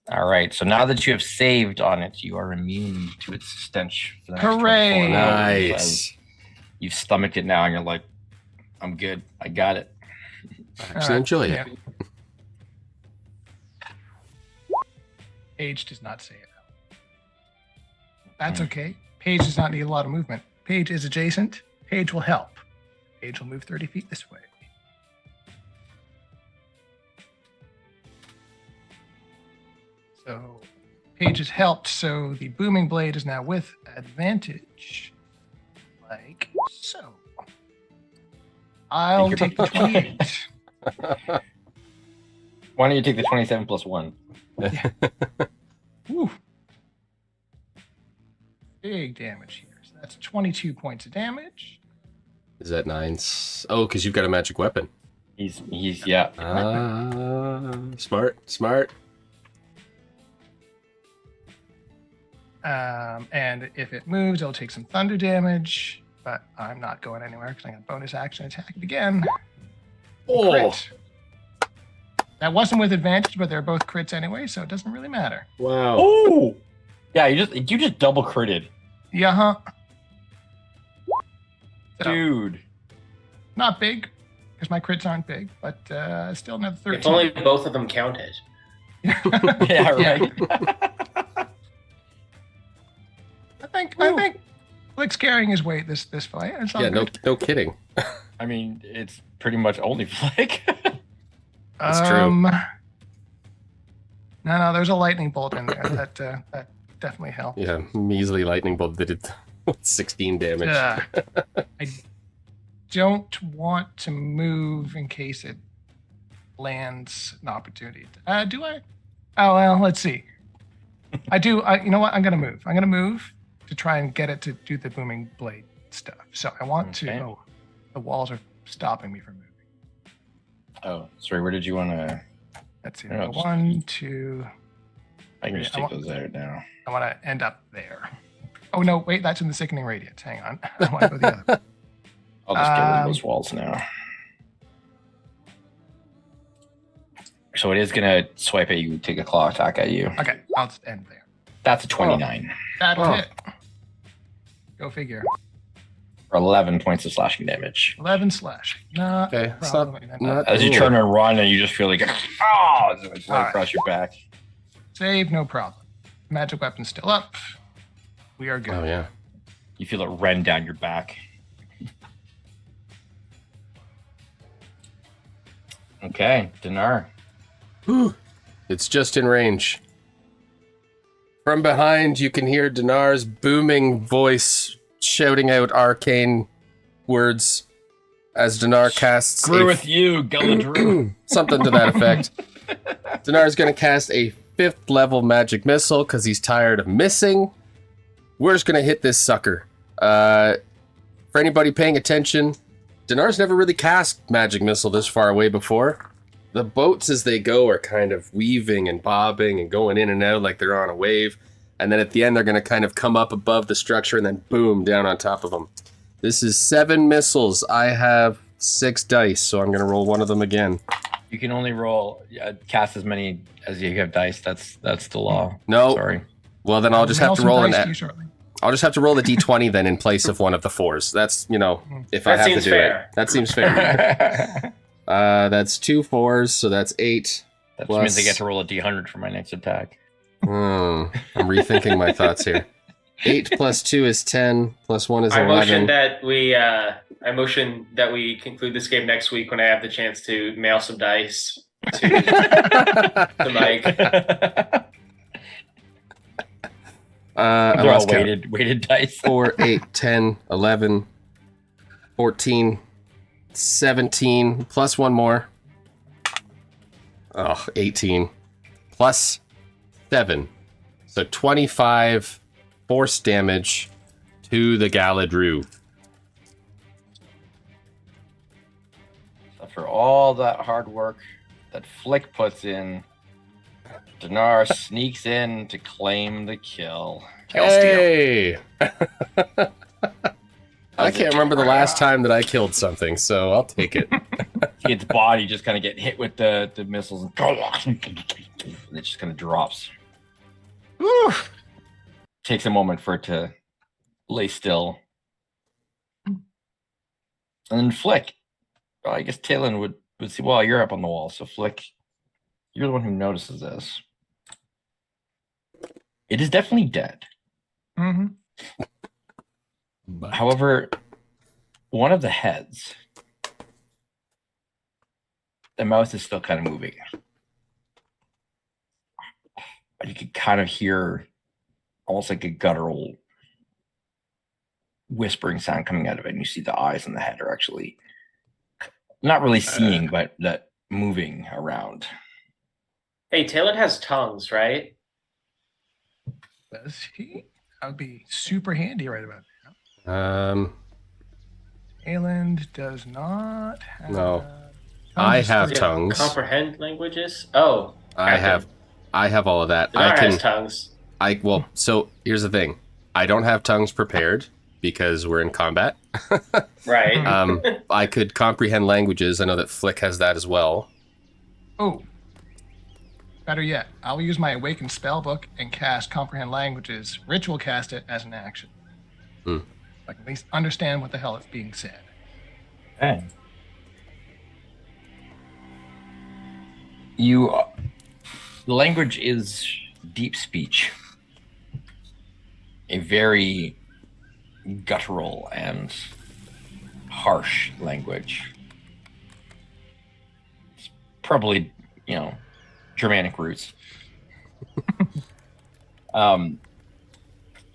All right, so now that you have saved on it, you are immune to its stench for the next Hooray! 24 hours. Nice. You've stomached it now, and you're like, I'm good. I got it. Actually, All right, enjoy it. yeah. Page does not say it. That's okay. Page does not need a lot of movement. Page is adjacent. Page will help. Page will move 30 feet this way. So Page has helped, so the booming blade is now with advantage. Like so. I'll take the 28. Why don't you take the 27 plus 1? Woo. Big damage here. So that's 22 points of damage. Is that 9? Oh, because you've got a magic weapon. He's yeah. Smart. And if it moves, it'll take some thunder damage. But I'm not going anywhere because I'm going to bonus action attack it again. Oh, Crit. That wasn't with advantage, but they're both crits anyway, so it doesn't really matter. wow. Oh, yeah, you just double critted, Yeah, huh? So, dude. not big, because my crits aren't big, but still another 13. If only both of them counted. Yeah, right. I think Flick's carrying his weight this fight. It's all Yeah, good. no kidding. I mean, it's pretty much only Flick. That's true. No, there's a lightning bolt in there. That definitely helped. Yeah, measly lightning bolt that did 16 damage. I don't want to move in case it lands an opportunity. Do I? Oh, well, let's see. I do. You know what? I'm going to move. I'm going to move to try and get it to do the booming blade stuff. So I want Okay. to. Oh, the walls are stopping me from moving. Oh, sorry. Where did you want to? Let's see. Yeah, Go 1, 2. I can just I take want- those out now. I want to end up there. Oh no! Wait, that's in the sickening radiance. Hang on. I want to go the other way. I'll just get rid of those walls now. So it is gonna swipe at you, take a claw attack at you. Okay, I'll just end there. That's a 29 That's Oh. it. Go figure. for 11 points of slashing damage. 11 slash. Not Okay, a it's problem. not- As you Ooh. turn and run, and you just feel like, oh, it's right All right. across your back. Save, no problem. Magic weapon still up. We are good. Oh, yeah. You feel it rend down your back. Okay, Dinar. Whew. It's just in range. From behind, you can hear Dinar's booming voice shouting out arcane words as Dinar casts Screw with you, Garidoo. something to that effect. Dinar's going to cast a 5th level magic missile because he's tired of missing. We're just going to hit this sucker. For anybody paying attention, Dinar's never really cast magic missile this far away before. The boats as they go are kind of weaving and bobbing and going in and out like they're on a wave. And then at the end, they're going to kind of come up above the structure and then boom, down on top of them. This is 7 missiles. I have 6 dice, so I'm going to roll one of them again. You can only roll, cast as many as you have dice. That's the law. No. Sorry. Well, then I'll just Mail have to some roll dice an. to you shortly. I'll just have to roll the d20 then in place of one of the 4s. That's, if I That have to seems do fair. it. That seems fair. That's 2 4s, so that's 8. That Plus- means I get to roll a d100 for my next attack. I'm rethinking my thoughts here. 8 plus 2 is 10, plus 1 is I 11. motion that we conclude this game next week when I have the chance to mail some dice to Mike. I They're all lost count. weighted dice. 4, 8, 10, 11, 14, 17, plus 1 more. Oh, 18. Plus 7. So 25 force damage to the Garidoo. After all that hard work that Flick puts in, Dinar sneaks in to claim the kill. Hey! I can't remember the last time that I killed something, so I'll take it. See its body just kind of get hit with the missiles, and it just kind of drops. Whew. Takes a moment for it to lay still. And then Flick. Well, I guess Talon would see, well, you're up on the wall, so Flick, you're the one who notices this. It is definitely dead. Mm-hmm. But- However, one of the heads, the mouth is still kind of moving. You can kind of hear almost like a guttural whispering sound coming out of it. And you see the eyes and the head are actually not really seeing, but that moving around. Hey, Talon has tongues, right? Does he? That would be super handy right about now. Ayland does not have. No. I have Tongues. tongues. Comprehend languages? Oh, I have all of that. Dinar I has can tongues. So here's the thing. I don't have tongues prepared because we're in combat. Right. I could comprehend languages. I know that Flick has that as well. Oh, better yet, I'll use my Awakened spellbook and cast Comprehend Languages. Ritual cast it as an action. Hmm. I can at least understand what the hell is being said. Okay. The language is deep speech, a very guttural and harsh language. It's probably, Germanic roots.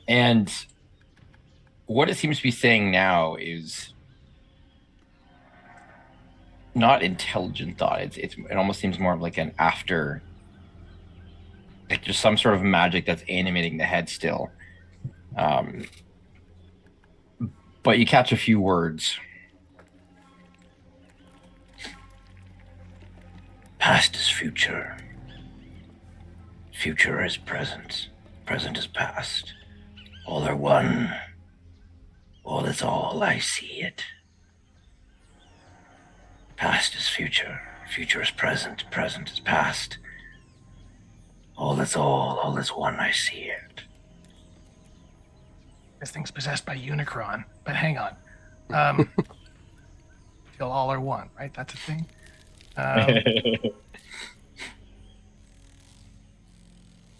And what it seems to be saying now is not intelligent thought. It almost seems more of like an after, like there's some sort of magic that's animating the head still. But you catch a few words. Past is future. Future is present. Present is past. All are one. All is all, I see it. Past is future. Future is present. Present is past. All is all is one, I see it. This thing's possessed by Unicron, but hang on. Till all are one, right? That's a thing.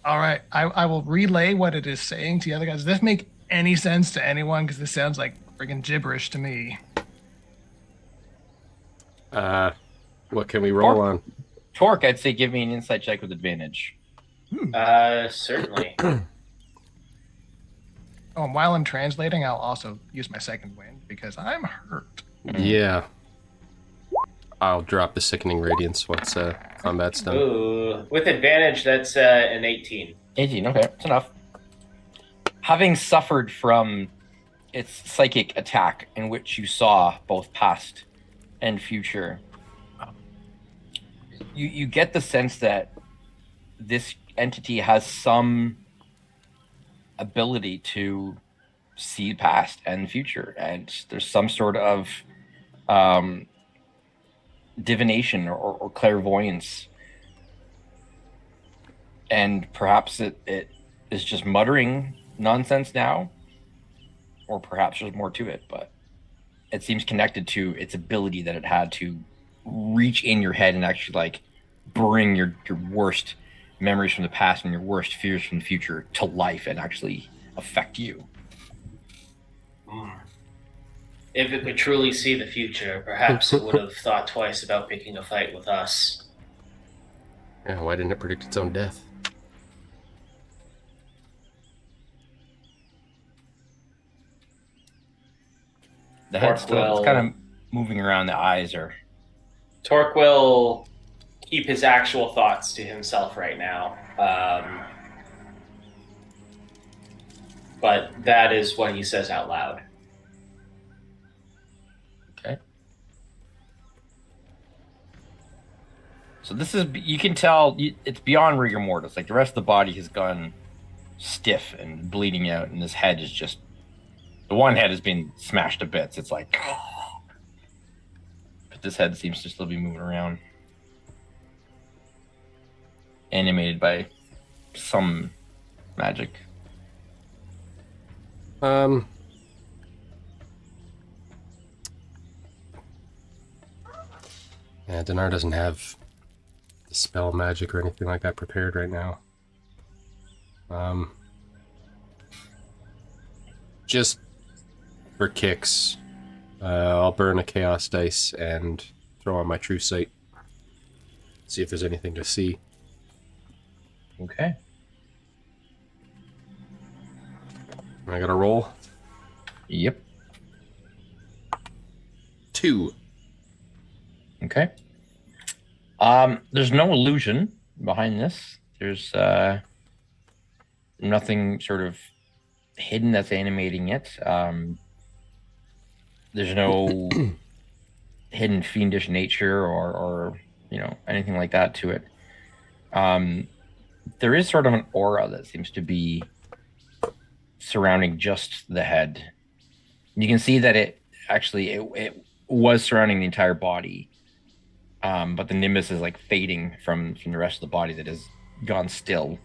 All right, I will relay what it is saying to the other guys. Does this make any sense to anyone? Because this sounds like friggin' gibberish to me. What can we roll on? Torque, I'd say give me an insight check with advantage. Certainly. Oh, and while I'm translating, I'll also use my second wind because I'm hurt. Yeah. I'll drop the Sickening Radiance once combat's done. Ooh, with advantage, that's an 18. 18, okay, that's enough. Having suffered from its psychic attack, in which you saw both past and future, you get the sense that this entity has some ability to see past and future, and there's some sort of divination or clairvoyance, and perhaps it is just muttering nonsense now, or perhaps there's more to it, but it seems connected to its ability that it had to reach in your head and actually like bring your worst memories from the past and your worst fears from the future to life and actually affect you. If it could truly see the future, perhaps it would have thought twice about picking a fight with us. Yeah, why didn't it predict its own death? The head still, it's Torque kind of moving around. The eyes are. Torque will keep his actual thoughts to himself right now. But that is what he says out loud. Okay. So this is, you can tell it's beyond rigor mortis. Like the rest of the body has gone stiff and bleeding out, and this head is just, the one head has been smashed to bits. It's like, but this head seems to still be moving around, animated by some magic. Yeah, Dinar doesn't have the spell magic or anything like that prepared right now. Just for kicks, I'll burn a chaos dice and throw on my true sight. See if there's anything to see. Okay. I gotta roll. Yep. 2. Okay. There's no illusion behind this. There's nothing sort of hidden that's animating it. There's no hidden fiendish nature or anything like that to it. there is sort of an aura that seems to be surrounding just the head. You can see that it was surrounding the entire body, but the nimbus is like fading from the rest of the body that has gone still,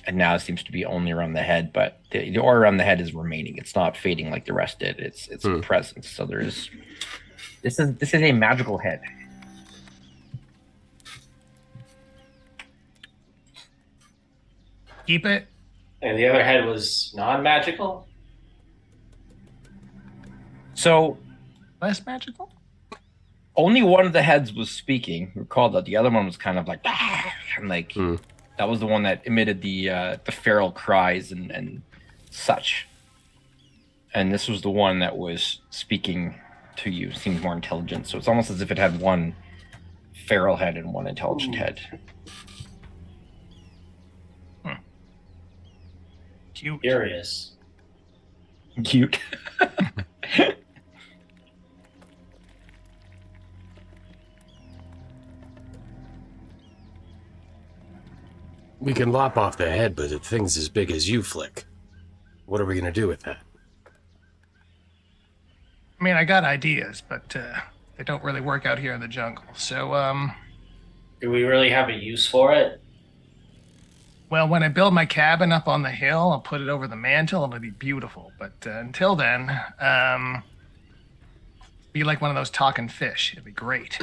and now it seems to be only around the head. But the aura around the head is remaining. It's not fading like the rest did. It's present. So this is a magical head. Keep it. And the other head was non-magical? So Less magical? only one of the heads was speaking. Recall that the other one was kind of like, and like that was the one that emitted the feral cries and such. And this was the one that was speaking to you. Seems more intelligent. So it's almost as if it had one feral head and one intelligent head. Cute. Curious. Cute. We can lop off the head, but the thing's as big as you, Flick. What are we gonna do with that? I mean, I got ideas, but they don't really work out here in the jungle. So, Do we really have a use for it? well, when I build my cabin up on the hill, I'll put it over the mantle and it'll be beautiful. But until then, be like one of those talking fish. It'd be great.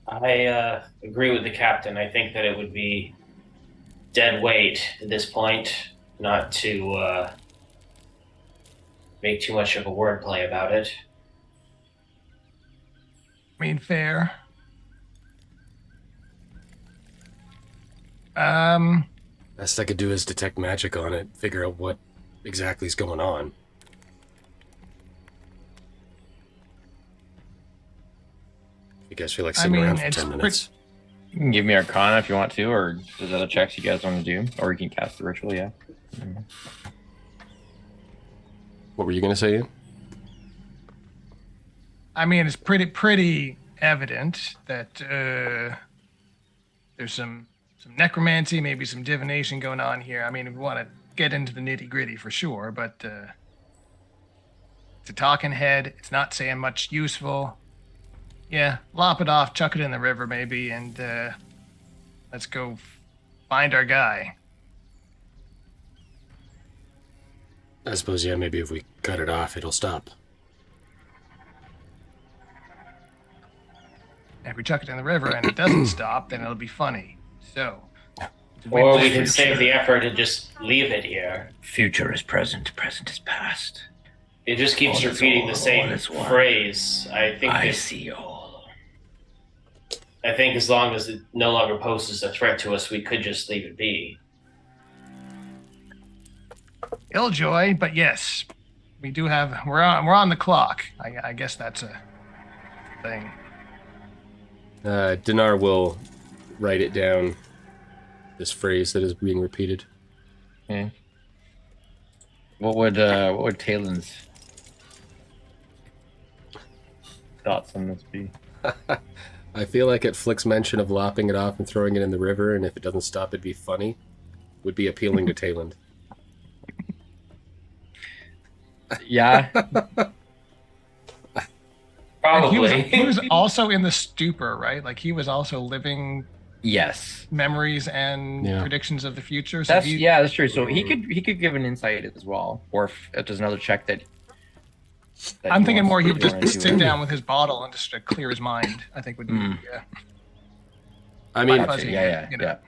I agree with the captain. I think that it would be dead weight at this point not to make too much of a wordplay about it. I mean, fair. Best I could do is detect magic on it, figure out what exactly is going on. You guys feel like sitting around for 10 minutes? You can give me Arcana if you want to, or there's other checks you guys want to do, or you can cast the ritual, yeah. What were you going to say, Ian? I mean, it's pretty evident that there's some necromancy, maybe some divination going on here. I mean, we want to get into the nitty gritty for sure, but it's a talking head. It's not saying much useful. Yeah, lop it off, chuck it in the river maybe, and let's go find our guy. I suppose, yeah, maybe if we cut it off, it'll stop. If we chuck it in the river and it doesn't stop, then it'll be funny. So, Or we can save the effort and just leave it here. Future is present, present is past. It just keeps All is repeating all, the same all is one. phrase. I think see all. I think as long as it no longer poses a threat to us, we could just leave it be. Killjoy, but yes, we do have. We're on the clock. I guess that's a thing. Dinar will write it down, this phrase that is being repeated. Okay. What would Talen's thoughts on this be? I feel like at Flick's mention of lopping it off and throwing it in the river, and if it doesn't stop, it'd be funny, would be appealing to Talon. Yeah. Probably. He was also in the stupor, right? Like he was also living Yes. memories and Yeah. predictions of the future. So That's true. So he could give an insight as well, or if there's another check that I'm thinking more he would wanna just do sit it. down with his bottle and just clear his mind. I think would be yeah. I mean, Fuzzy, Yeah. you know.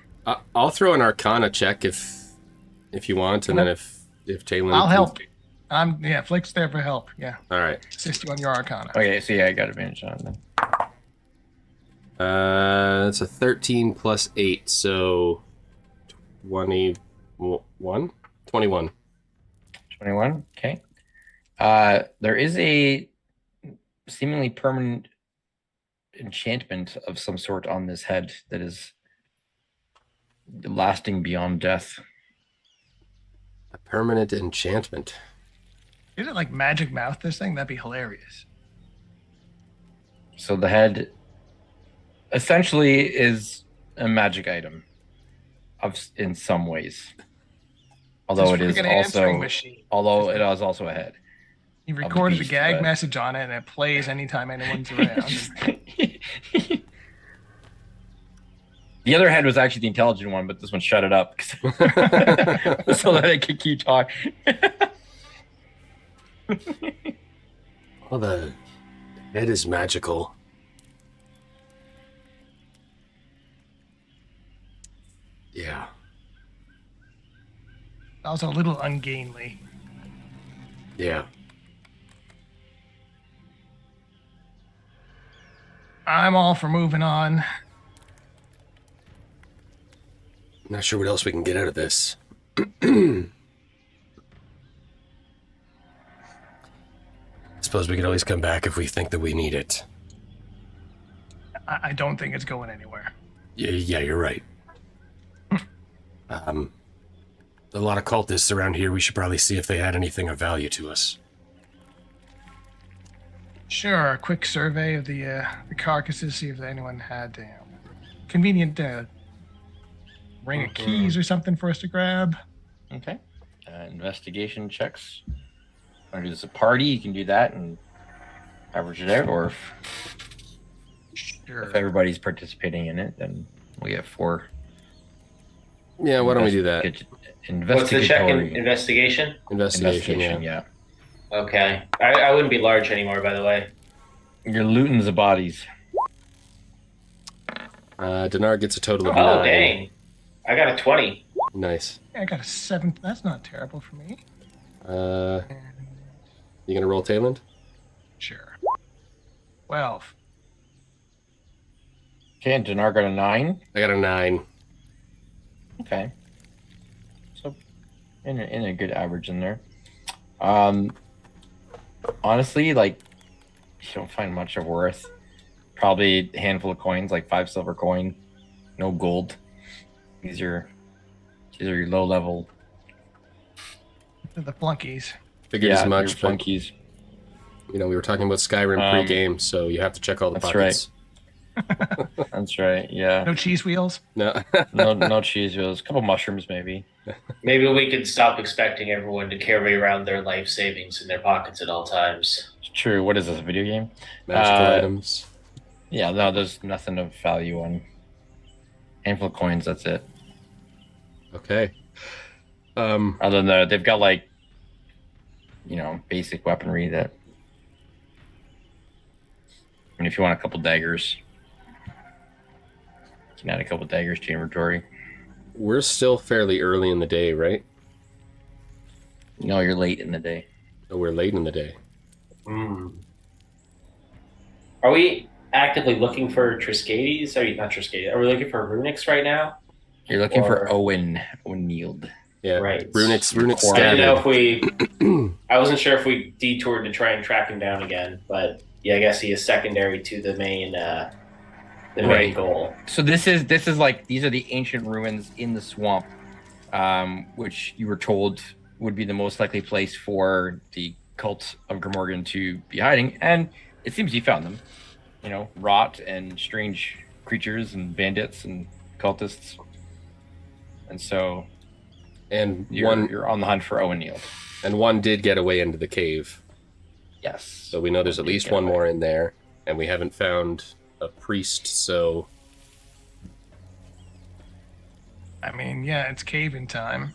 I'll throw an Arcana check if you want, and then if Talon... I'll help. Flick's there for help. Yeah, All right. assist you on your Arcana. Okay, so yeah, I got advantage on it then. It's a 13 plus 8, so 21? 21. 21. Okay. There is a seemingly permanent enchantment of some sort on this head that is lasting beyond death. A permanent enchantment. Is it like magic mouth? This thing that'd be hilarious. So the head essentially is a magic item in some ways. Although This it is friggin' answering also, machine. although it is also a head. You recorded beast, a gag but- message on it, and it plays anytime anyone's around. The other head was actually the intelligent one, but this one shut it up so that it could keep talking. Well, the head is magical. Yeah. Also a little ungainly. Yeah. I'm all for moving on. Not sure what else we can get out of this. Suppose we could always come back if we think that we need it. I don't think it's going anywhere. Yeah, you're right. A lot of cultists around here. We should probably see if they had anything of value to us. Sure, a quick survey of the carcasses, see if anyone had convenient ring of keys or something for us to grab. Okay. Investigation checks. Want to do this a party? You can do that and average it out, or Sure. if everybody's participating in it, then we have 4. Yeah, why don't we do that? What's the check in Investigatory. investigation? Investigation, yeah. Okay. I wouldn't be large anymore, by the way. You're looting the bodies. Dinar gets a total of Oh, 9. dang. I got a 20. Nice. Yeah, I got a 7. That's not terrible for me. You And gonna roll Tayland? sure. 12. Okay, and Dinar got a 9. I got a 9. Okay. So, in a good average in there. Honestly, like, you don't find much of worth. Probably a handful of coins, like 5 silver coin, no gold. These are your low level. The flunkies. Figured as your much, but, flunkies. you know, we were talking about Skyrim pre-game, so you have to check all the That's pockets. That's right. Yeah. No cheese wheels. No. No cheese wheels. A couple mushrooms, maybe. Maybe we could stop expecting everyone to carry around their life savings in their pockets at all times. It's true. What is this? A video game? Magical items. Yeah. No, there's nothing of value on. Handful of coins. That's it. Okay. Other than that, they've got like, basic weaponry that. I mean, if you want a couple daggers, you can add a couple daggers to your inventory. We're still fairly early in the day, right? No, you're late in the day. Oh, we're late in the day. Are we actively looking for Triskades? Are we looking for Runics right now? You're looking for Or- Owen O'Neill. Yeah. Right. Runics Core. I didn't scattered. know if I wasn't sure if we detoured to try and track him down again, but yeah, I guess he is secondary to the main Right. goal. So this is like, these are the ancient ruins in the swamp, which you were told would be the most likely place for the cult of Grimorgan to be hiding, and it seems you found them. Rot and strange creatures and bandits and cultists, and so And you're on the hunt for Owen O'Neill. one did get away into the cave. Yes. So we know there's at least one more in there, and we haven't found a priest, so I mean, yeah, it's cave-in time.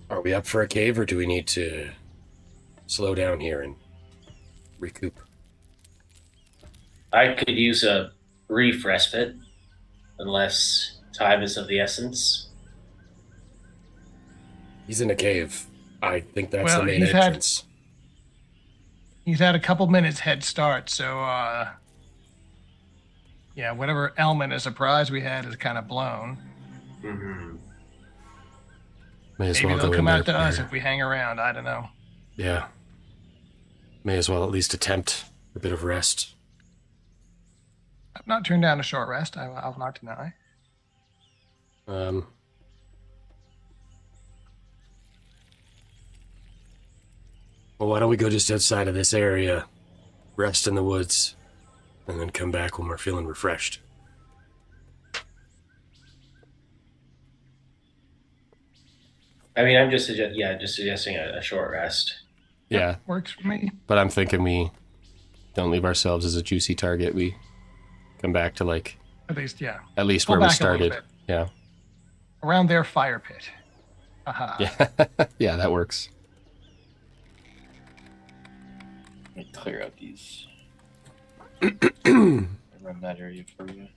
are we up for a cave, or do we need to slow down here and recoup? I could use a brief respite, unless time is of the essence. He's in a cave. I think that's Well, the main he's had- entrance. He's had a couple minutes head start, so yeah, whatever element of surprise we had is kind of blown. Mm-hmm. May as Maybe well go they'll in come there out to us prepared. if we hang around. I don't know. Yeah. May as well at least attempt a bit of rest. I've not turned down a short rest. I'll not deny. Well, why don't we go just outside of this area, rest in the woods, and then come back when we're feeling refreshed. I mean, I'm just suggesting a short rest. Yeah, Works for me. but I'm thinking we don't leave ourselves as a juicy target. We come back to like At least, yeah. at least Pull where we back a little started. bit. Yeah. Around their fire pit. Aha. Yeah. Yeah, that works. Let me clear out these. Run that area for you.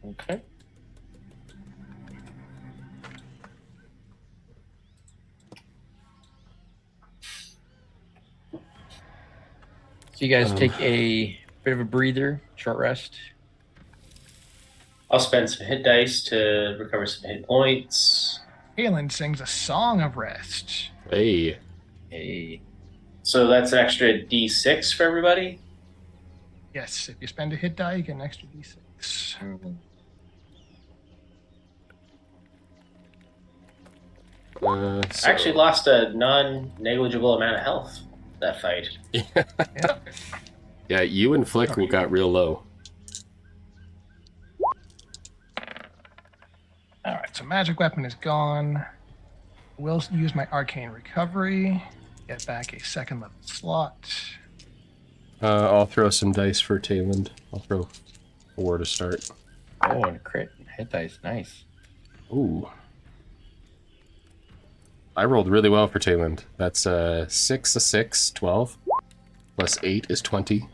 Okay. So you guys take a bit of a breather, short rest. I'll spend some hit dice to recover some hit points. Galen sings a song of rest. Hey. Hey. So that's an extra D6 for everybody. Yes, if you spend a hit die, you get an extra d6. I actually lost a non-negligible amount of health that fight. Yeah. Yeah, you and Flick got real low. All right, so magic weapon is gone. Will use my arcane recovery. Get back a second level slot. I'll throw some dice for Tayland. I'll throw 4 to start. Oh, and a crit hit dice, nice. Ooh. I rolled really well for Tayland. That's 6, a 6, 12. Plus 8 is 20.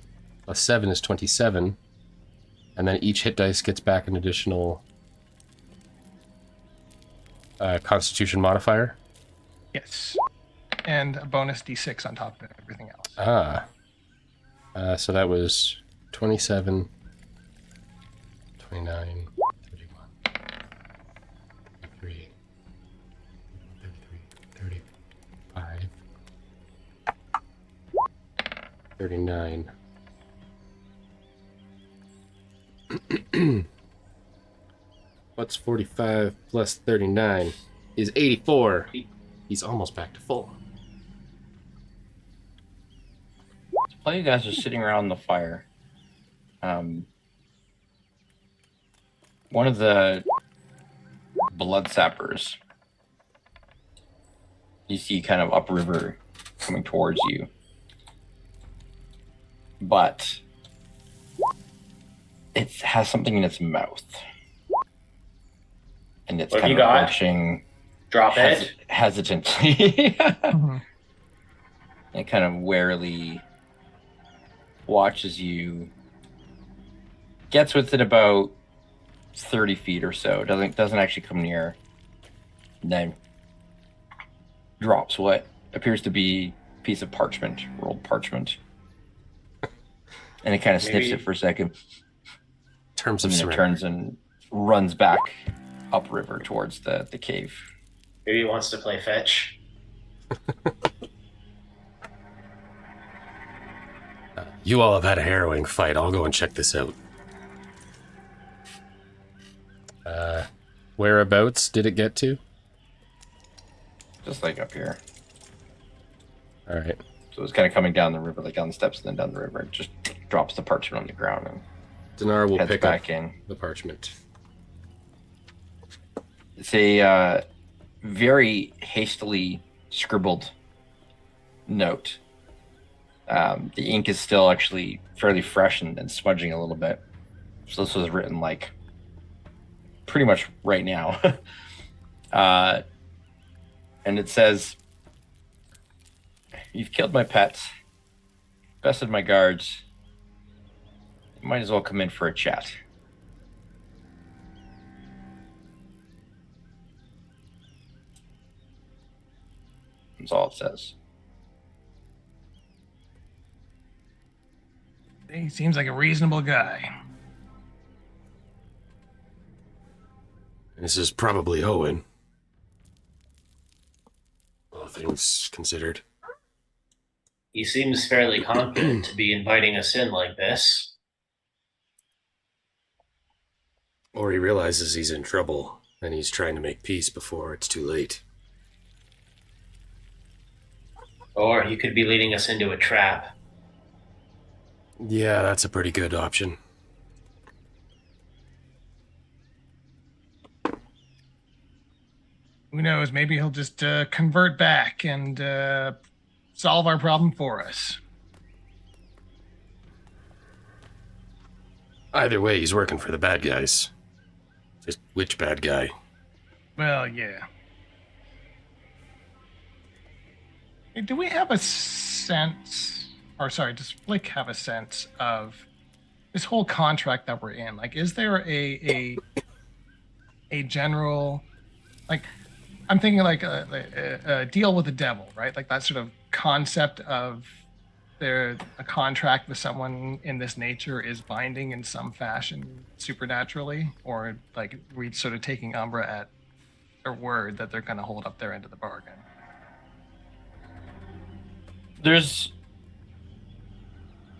Plus 7 is 27. And then each hit dice gets back an additional Constitution modifier. Yes. And a bonus d6 on top of everything else. Ah. So that was 27, 29, 31, 33, 35, 39. What's 45 plus 39 is 84. He's almost back to full. While you guys are sitting around the fire, one of the blood sappers you see kind of upriver coming towards you, but it has something in its mouth, and it's What have kind you of got? approaching Drop it. hesitantly. Mhm. It kind of warily watches you, gets within about 30 feet or so, doesn't actually come near, and then drops what appears to be a piece of parchment, rolled parchment, and it kind of sniffs Maybe- it for a second, Terms and of then it surrender. turns and runs back upriver towards the cave. Maybe he wants to play fetch. You all have had a harrowing fight. I'll go and check this out. Whereabouts did it get to? Just like up here. All right. So it's kind of coming down the river, like down the steps and then down the river. It just drops the parchment on the ground and Dinar will heads pick back up in. the parchment. It's a very hastily scribbled note. The ink is still actually fairly fresh and smudging a little bit. So this was written like pretty much right now. And it says, "You've killed my pets, bested my guards. You might as well come in for a chat." That's all it says. He seems like a reasonable guy. This is probably Owen. All things considered. He seems fairly confident to be inviting us in like this. Or he realizes he's in trouble and he's trying to make peace before it's too late. Or he could be leading us into a trap. Yeah, that's a pretty good option. Who knows? Maybe he'll just convert back and solve our problem for us. Either way, he's working for the bad guys. Just which bad guy? Well, yeah. Hey, do we have a sense, or sorry, does Flick have a sense of this whole contract that we're in? Like, is there a general, like, I'm thinking like a deal with the devil, right? Like that sort of concept of a contract with someone in this nature is binding in some fashion supernaturally, or like we sort of taking Umbra at their word that they're going to hold up their end of the bargain. That's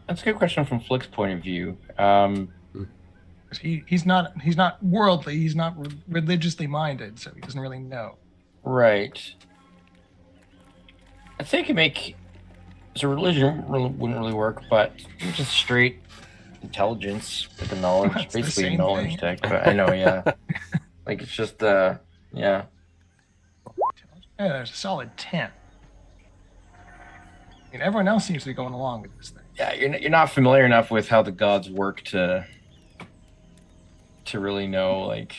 a good question from Flick's point of view. He's not worldly, he's not religiously minded, so he doesn't really know. Right. I think it make so religion wouldn't really work, but just straight intelligence with the knowledge, That's the basically a same knowledge thing. tech. But I know, yeah. Like it's just yeah. Yeah, there's a solid 10. I mean, everyone else seems to be going along with this thing. Yeah, you're not familiar enough with how the gods work to really know, like,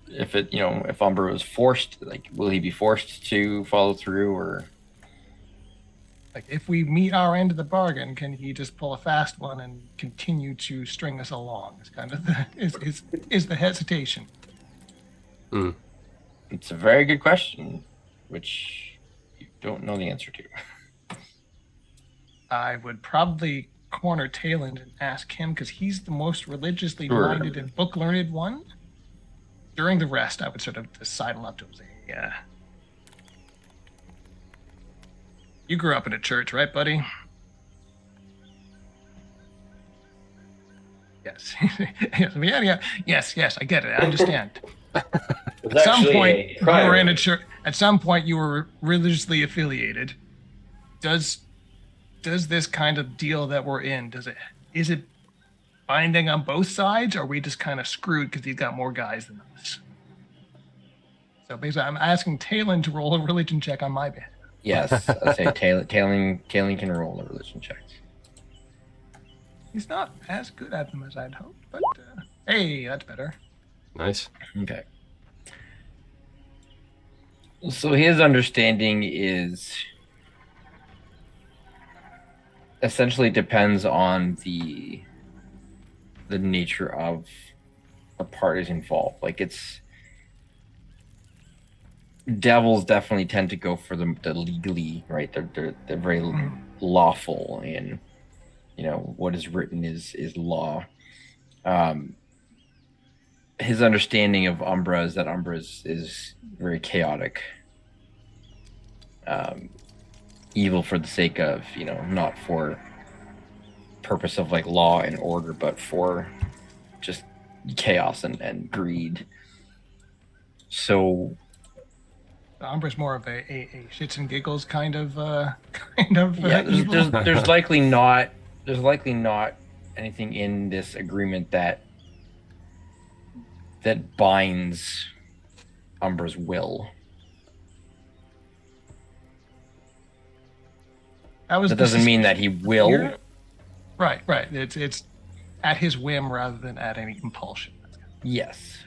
if it, if Umbra was forced, like, will he be forced to follow through, or Like, if we meet our end of the bargain, can he just pull a fast one and continue to string us along? Is kind of is the hesitation. It's a very good question, which you don't know the answer to. I would probably corner Talon and ask him because he's the most religiously Sure. minded and book learned one. During the rest, I would sort of just sidle up to him and say, "Yeah, you grew up in a church, right, buddy?" Yes. Yes, I get it. I understand. It was At some actually point, a you were in a priory. church. At some point, you were religiously affiliated. Does this kind of deal that we're in, is it binding on both sides, or are we just kind of screwed because he's got more guys than us? So basically, I'm asking Talon to roll a religion check on my behalf. Yes, I say Tailing can roll the religion checks. He's not as good at them as I'd hoped, but hey, that's better. Nice. Okay. So his understanding is essentially depends on the nature of the parties involved. Like it's devils definitely tend to go for the legally, right? They're very lawful, and what is written is law. His understanding of Umbra is that Umbra is very chaotic, evil for the sake of, not for purpose of like law and order, but for just chaos and greed. So Umbra's more of a shits and giggles kind of yeah, evil. there's likely not anything in this agreement that binds Umbra's will. That doesn't mean that he will. Here? Right. It's at his whim rather than at any compulsion. Yes.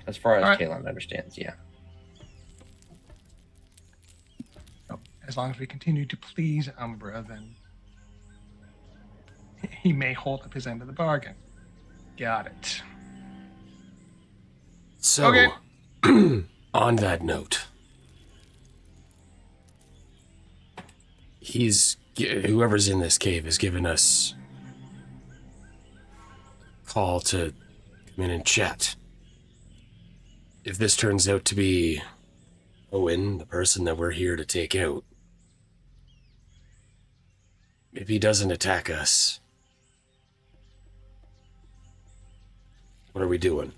As far as All right. Talon understands, yeah. As long as we continue to please Umbra, then he may hold up his end of the bargain. Got it. So, Okay. on that note, whoever's in this cave has given us a call to come in and chat. If this turns out to be Owen, the person that we're here to take out, if he doesn't attack us, what are we doing?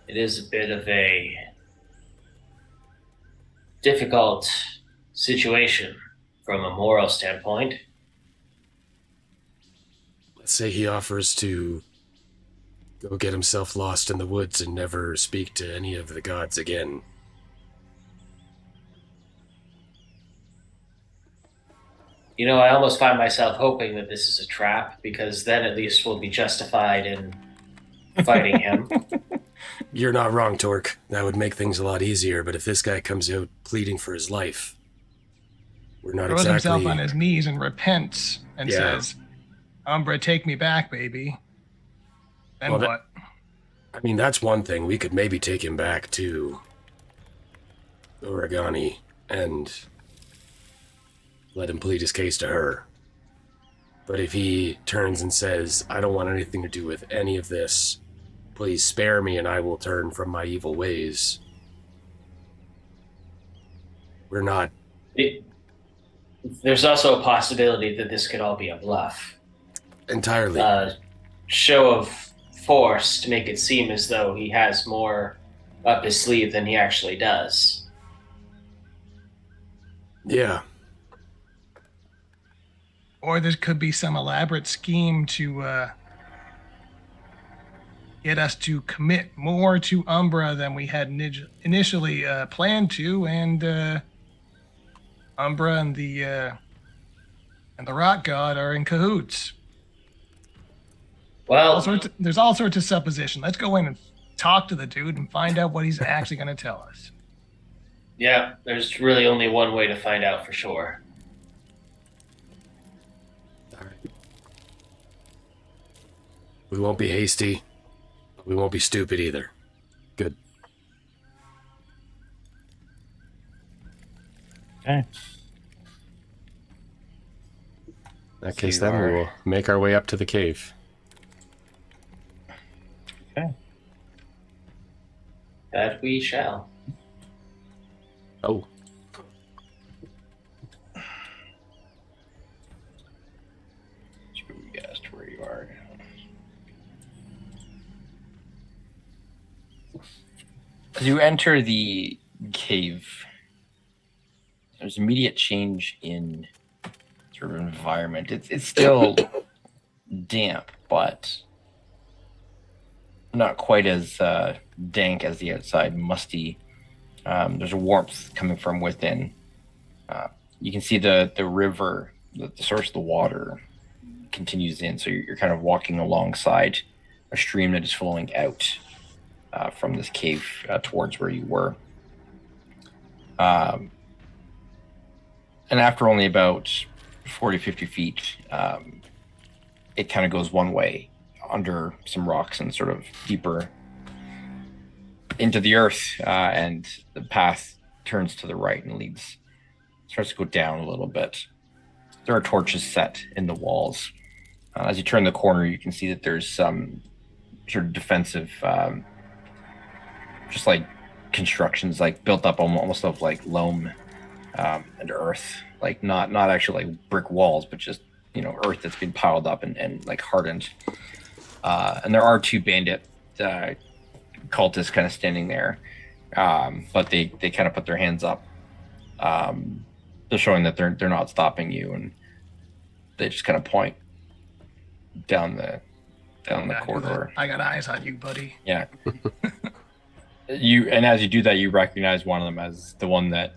It is a bit of a difficult situation from a moral standpoint. Let's say he offers to go get himself lost in the woods and never speak to any of the gods again. You know, I almost find myself hoping that this is a trap, because then at least we'll be justified in fighting him. You're not wrong, Torque. That would make things a lot easier, but if this guy comes out pleading for his life, we're not Throws exactly... himself on his knees and repents and Yeah. says, Umbra, take me back, baby. Then Well, what? I mean, that's one thing. We could maybe take him back to Oregani and let him plead his case to her. But if he turns and says, I don't want anything to do with any of this, please spare me and I will turn from my evil ways, we're not... There's also a possibility that this could all be a bluff. entirely... Show of force to make it seem as though he has more up his sleeve than he actually does. Yeah. Or there could be some elaborate scheme to get us to commit more to Umbra than we had initially planned to, and Umbra and the rock god are in cahoots. Well, There's all sorts of supposition. Let's go in and talk to the dude and find out what he's actually going to tell us. yeah, there's really only one way to find out for sure. All right. We won't be hasty. We won't be stupid either. Good. Okay. In that case, You then are- we'll make our way up to the cave. Okay. That we shall. Oh. Screw you guys to where you are now. As you enter the cave, there's immediate change in sort of environment. It's still damp, but not quite as dank as the outside, musty. There's a warmth coming from within. You can see the river, the source of the water continues in, so you're kind of walking alongside a stream that is flowing out from this cave towards where you were. And after only about 40, 50 feet, it kind of goes one way under some rocks and sort of deeper into the earth, and the path turns to the right and starts to go down a little bit. There are torches set in the walls. As you turn the corner, you can see that there's some sort of defensive, just like constructions, like built up almost of like loam and earth, like not actually like brick walls, but just earth that's been piled up and like hardened. And there are two bandit cultists kind of standing there, but they kind of put their hands up. They're showing that they're not stopping you, and they just kind of point down the corridor. I got eyes on you, buddy. Yeah. And as you do that, you recognize one of them as the one that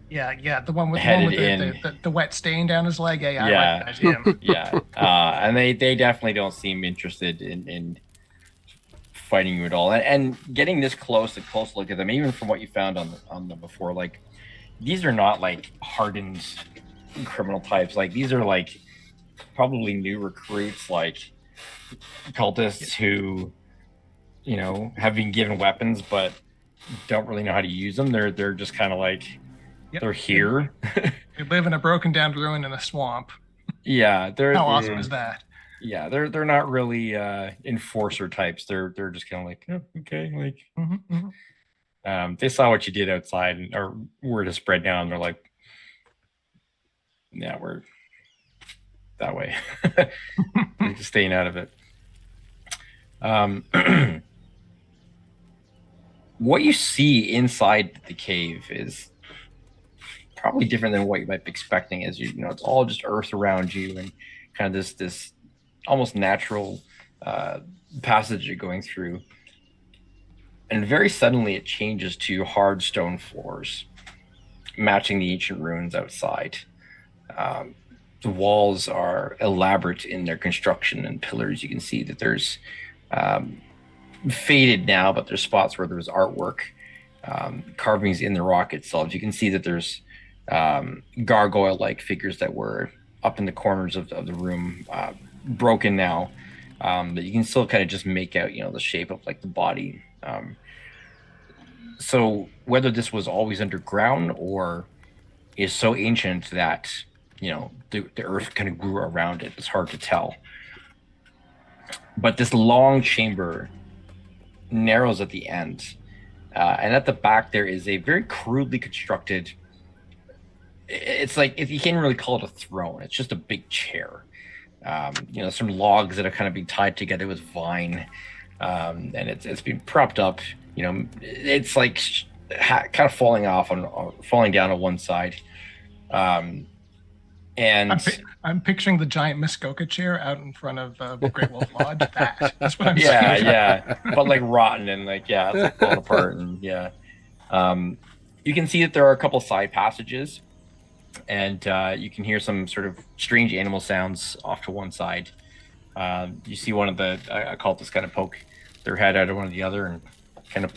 Yeah, the one with Headed the wet stain down his leg. Yeah, I Yeah. recognize him. yeah, and they definitely don't seem interested in fighting you at all. And getting this close look at them, even from what you found on them before, like these are not like hardened criminal types. Like these are like probably new recruits, like cultists who have been given weapons but don't really know how to use them. They're just kind of like Yep. they're here. We live in a broken down ruin in a swamp. Yeah, How awesome is that? Yeah, they're not really enforcer types. They're just kind of like, oh, okay, like they saw what you did outside or were to spread down. They're like, yeah, we're that way. We're just staying out of it. What you see inside the cave is probably different than what you might be expecting. As you know, it's all just earth around you and kind of this almost natural passage you're going through. And very suddenly it changes to hard stone floors, matching the ancient ruins outside. The walls are elaborate in their construction and pillars. You can see that there's faded now, but there's spots where there's artwork, carvings in the rock itself. You can see that there's gargoyle-like figures that were up in the corners of the room, broken now, but you can still kind of just make out, the shape of like the body. So whether this was always underground or is so ancient that the earth kind of grew around it, it's hard to tell. But this long chamber narrows at the end, and at the back there is a very crudely constructed, it's like, if you can't really call it a throne, it's just a big chair. Some logs that are kind of being tied together with vine, and it's been propped up. It's like kind of falling down on one side. And I'm picturing the giant Muskoka chair out in front of the Great Wolf Lodge. That's what I'm seeing. Yeah, but like rotten and it's like falling apart, and you can see that there are a couple side passages, and you can hear some sort of strange animal sounds off to one side. You see one of the cultists kind of poke their head out of one of the other and kind of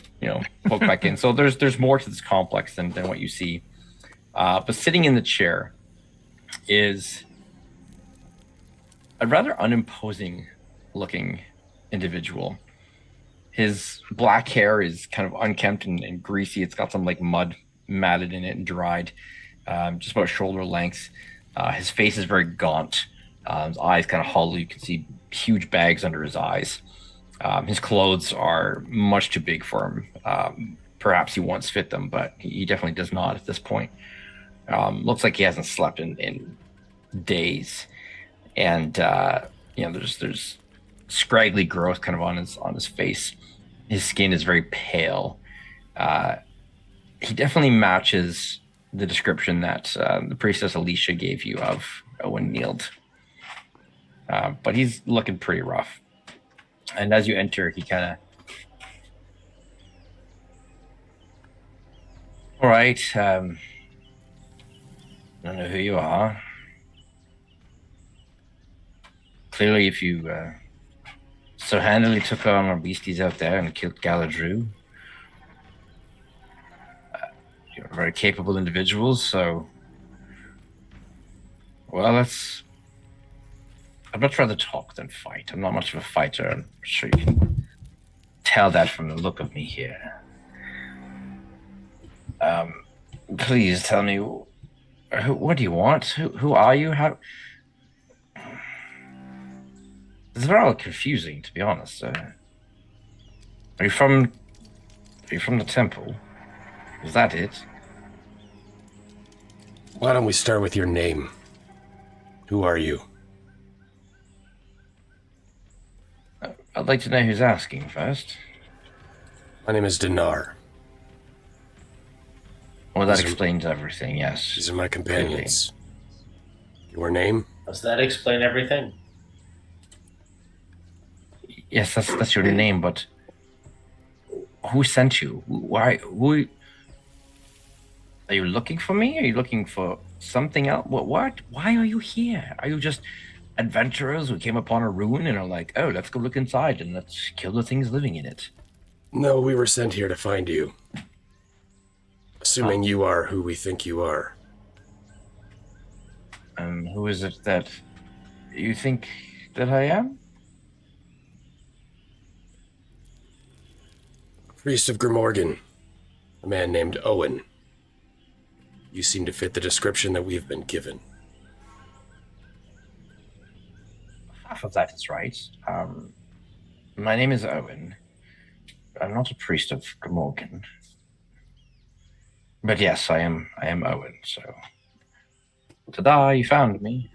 poke back in. So there's more to this complex than what you see. But sitting in the chair is a rather unimposing looking individual. His black hair is kind of unkempt and greasy. It's got some like mud matted in it and dried, just about shoulder length. His face is very gaunt. His eyes kind of hollow. You can see huge bags under his eyes. His clothes are much too big for him. Perhaps he once fit them, but he definitely does not at this point. Looks like he hasn't slept in days, and there's scraggly growth kind of on his face. His skin is very pale. He definitely matches the description that the priestess Alicia gave you of Owen Neild, but he's looking pretty rough. And as you enter, he kind of, all right. I don't know who you are. Clearly, if you so handily took on our beasties out there and killed Garidoo, you're very capable individuals, so... Well, I'd much rather talk than fight. I'm not much of a fighter. I'm sure you can tell that from the look of me here. Please tell me... What do you want? Who are you? How? It's very confusing, to be honest. Are you from the temple? Is that it? Why don't we start with your name? Who are you? I'd like to know who's asking first. My name is Dinar. Well, that explains everything, yes. These are my companions. Your name? Does that explain everything? Yes, that's your name, but who sent you? Why? Who? Are you looking for me? Are you looking for something else? What? Why are you here? Are you just adventurers who came upon a ruin and are like, oh, let's go look inside and let's kill the things living in it? No, we were sent here to find you. Assuming you are who we think you are. Who is it that you think that I am? Priest of Grimorgan. A man named Owen. You seem to fit the description that we've been given. Half of that is right. My name is Owen. I'm not a priest of Grimorgan. But yes, I am Owen, so... Ta-da, you found me.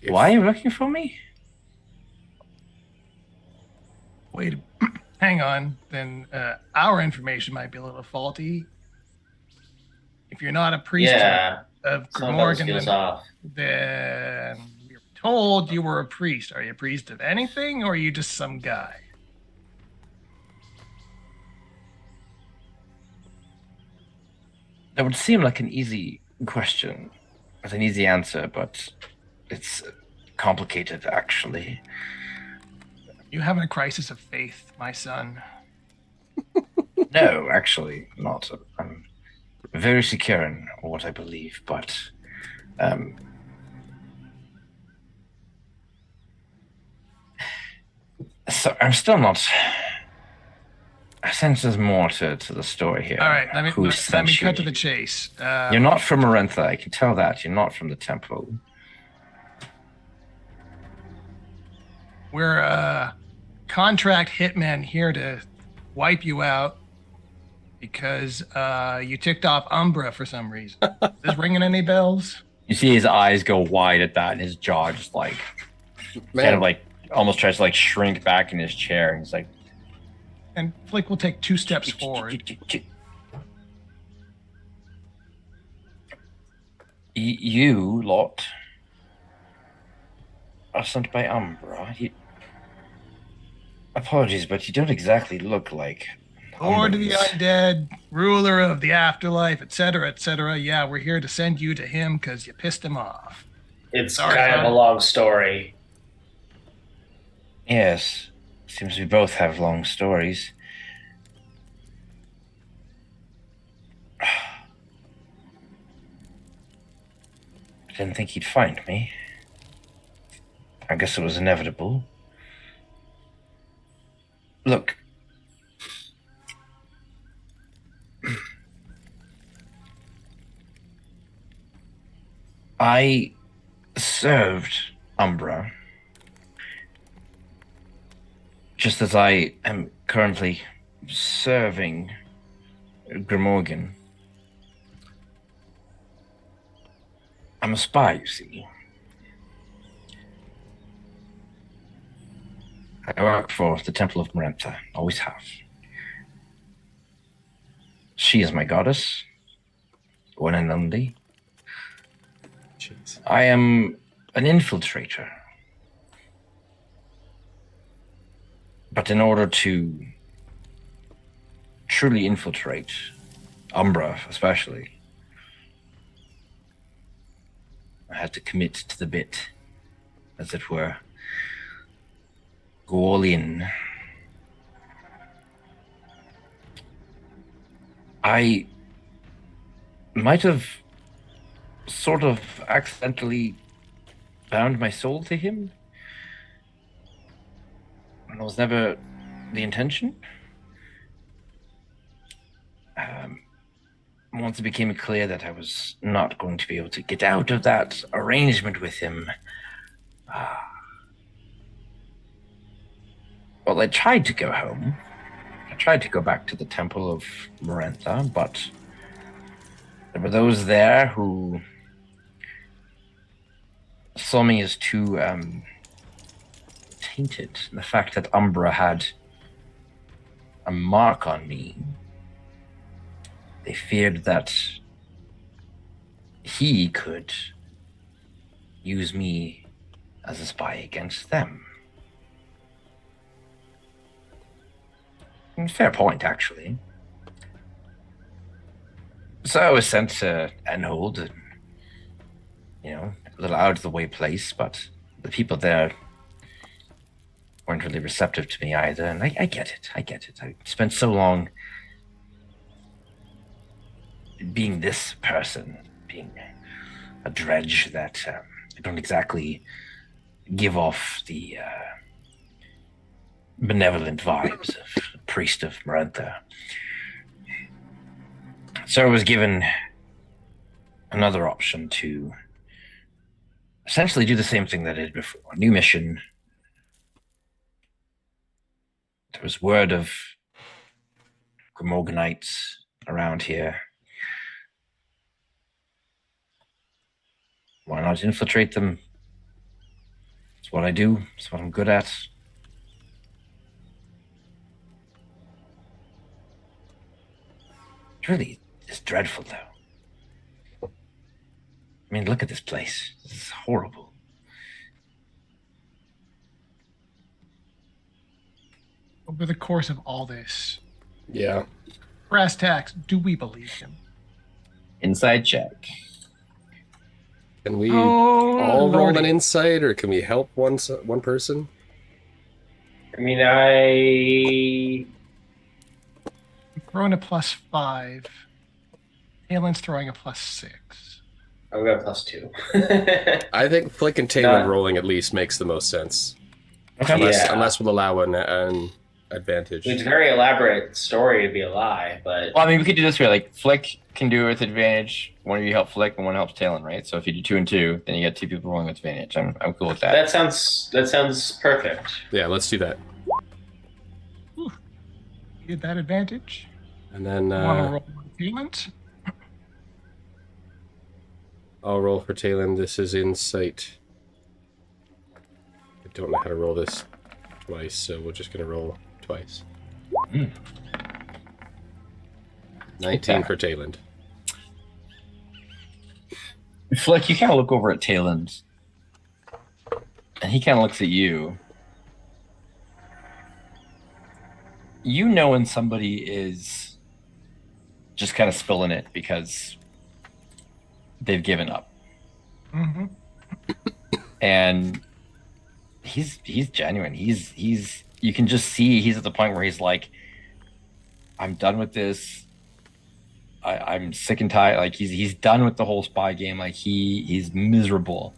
Why are you looking for me? Wait, hang on. Then our information might be a little faulty. If you're not a priest Yeah. of Something about this Grimorgan, feels off. then we were told you were a priest. Are you a priest of anything, or are you just some guy? That would seem like an easy question, with an easy answer, but it's complicated, actually. You having a crisis of faith, my son? No, actually, not. I'm very secure in what I believe, but so I'm still not. I sense there's more to the story here. All right, let me sent cut to you? the chase. You're not from Marentha, I can tell that. You're not from the temple. We're contract hitmen here to wipe you out because you ticked off Umbra for some reason. Is this ringing any bells? You see his eyes go wide at that, and his jaw just like Man, kind of like almost tries to like shrink back in his chair, and he's like, And Flick will take 2 steps forward. You lot are sent by Umbra. Apologies, but you don't exactly look like Lord of the Umbrans. undead, ruler of the afterlife, etc., etc. Yeah, we're here to send you to him because you pissed him off. It's Sorry, kind of son. a long story. Yes, seems we both have long stories. I didn't think he'd find me. I guess it was inevitable. Look. I served Umbra, just as I am currently serving Grimorgan. I'm a spy, you see. I work for the Temple of Marentha, always have. She is my goddess, one and only. jeez. I am an infiltrator. But in order to truly infiltrate, Umbra especially, I had to commit to the bit, as it were. Go all in. I might have sort of accidentally bound my soul to him. And it was never the intention. Once it became clear that I was not going to be able to get out of that arrangement with him, well, I tried to go home. I tried to go back to the Temple of Marentha, but there were those there who saw me as too tainted. The fact that Umbra had a mark on me, they feared that he could use me as a spy against them. Fair point, actually. So I was sent to Enhold, and, a little out of the way place, but the people there weren't really receptive to me either, and I get it. I spent so long being this person, being a dredge that I don't exactly give off the benevolent vibes of a priest of Marentha. So I was given another option to essentially do the same thing that I did before. A new mission. There was word of Grimorganites around here. Why not infiltrate them? It's what I do. It's what I'm good at. It really is dreadful, though. mean, look at this place. This is horrible. Over the course of all this, Yeah. brass tacks, do we believe him? Inside check. Can we Oh, all roll Lordy. an insight, or can we help one person? I mean, I Throwing a +5. Talen's throwing a +6. I've got +2. I think Flick and Taylor No. rolling at least makes the most sense. Okay. Unless we'll allow an advantage. It's a very elaborate story to be a lie, but Well, I mean, we could do this way. Like, Flick can do it with advantage. One of you help Flick, and one helps Talon, right? So if you do 2 and 2, then you get 2 people rolling with advantage. I'm cool with that. that sounds perfect. Yeah, let's do that. You get that advantage. And then Want to roll with Talent? I'll roll for Talon. This is insight. I don't know how to roll this twice, so we're just going to roll twice. 19 for Talon. Flick, you kind of look over at Talon, and he kind of looks at you. You know when somebody is just kind of spilling it because they've given up. Mm-hmm. And he's genuine. He's you can just see he's at the point where he's like, I'm done with this. I'm sick and tired. Like he's done with the whole spy game. Like he's miserable,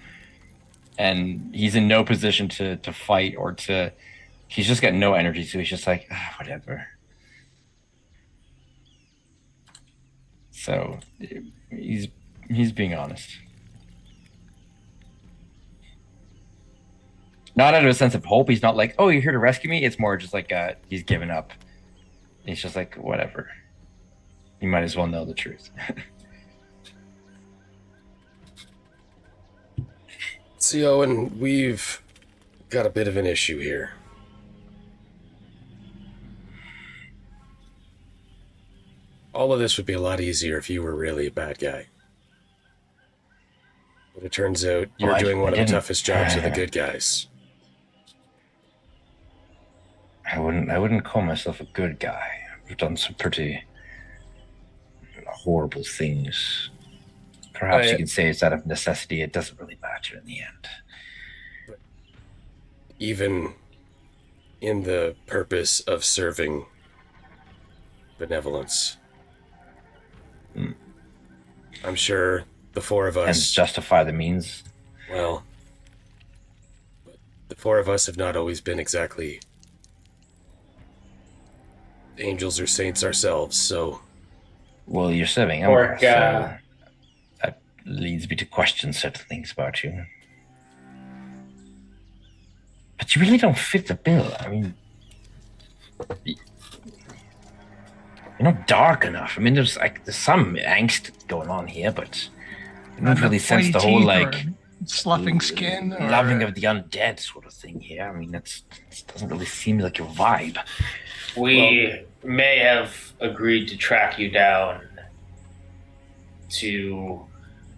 and he's in no position to fight or to. He's just got no energy, so he's just like, whatever. So he's being honest. Not out of a sense of hope. He's not like, oh, you're here to rescue me. It's more just like he's given up. He's just like, whatever. You might as well know the truth. See, Owen, we've got a bit of an issue here. All of this would be a lot easier if you were really a bad guy. But it turns out you're Well, doing one of the didn't- toughest jobs of the good guys. I wouldn't call myself a good guy. I've done some pretty horrible things. Perhaps you can say it's out of necessity. It doesn't really matter in the end. Even in the purpose of serving benevolence. I'm sure the four of And us... justify the means. Well, the four of us have not always been exactly angels or saints ourselves, so... Well, you're serving Or, Umbra, so that leads me to question certain things about you. But you really don't fit the bill. I mean, you're not dark enough. I mean, there's some angst going on here, but you don't really sense the whole like sloughing skin, or... loving of the undead sort of thing here. I mean, it doesn't really seem like your vibe. We may have agreed to track you down to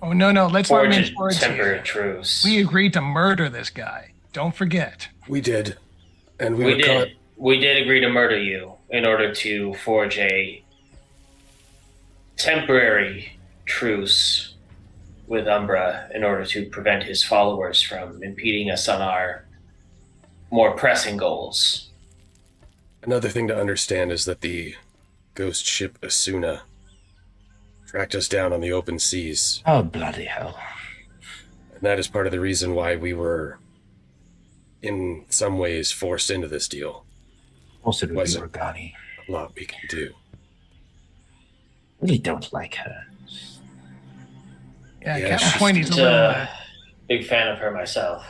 Oh no! Let's not forge mince a words temporary here. truce. We agreed to murder this guy. Don't forget. We did. And we We were caught... did. We did agree to murder you in order to forge a temporary truce with Umbra in order to prevent his followers from impeding us on our more pressing goals. Another thing to understand is that the ghost ship Asuna tracked us down on the open seas. Oh, bloody hell. And that is part of the reason why we were, in some ways, forced into this deal. Also, to Was be it? Organi. A lot we can do. Really don't like her. Yeah, Yeah, Captain she's- Pointy's a Just little. a big fan of her myself.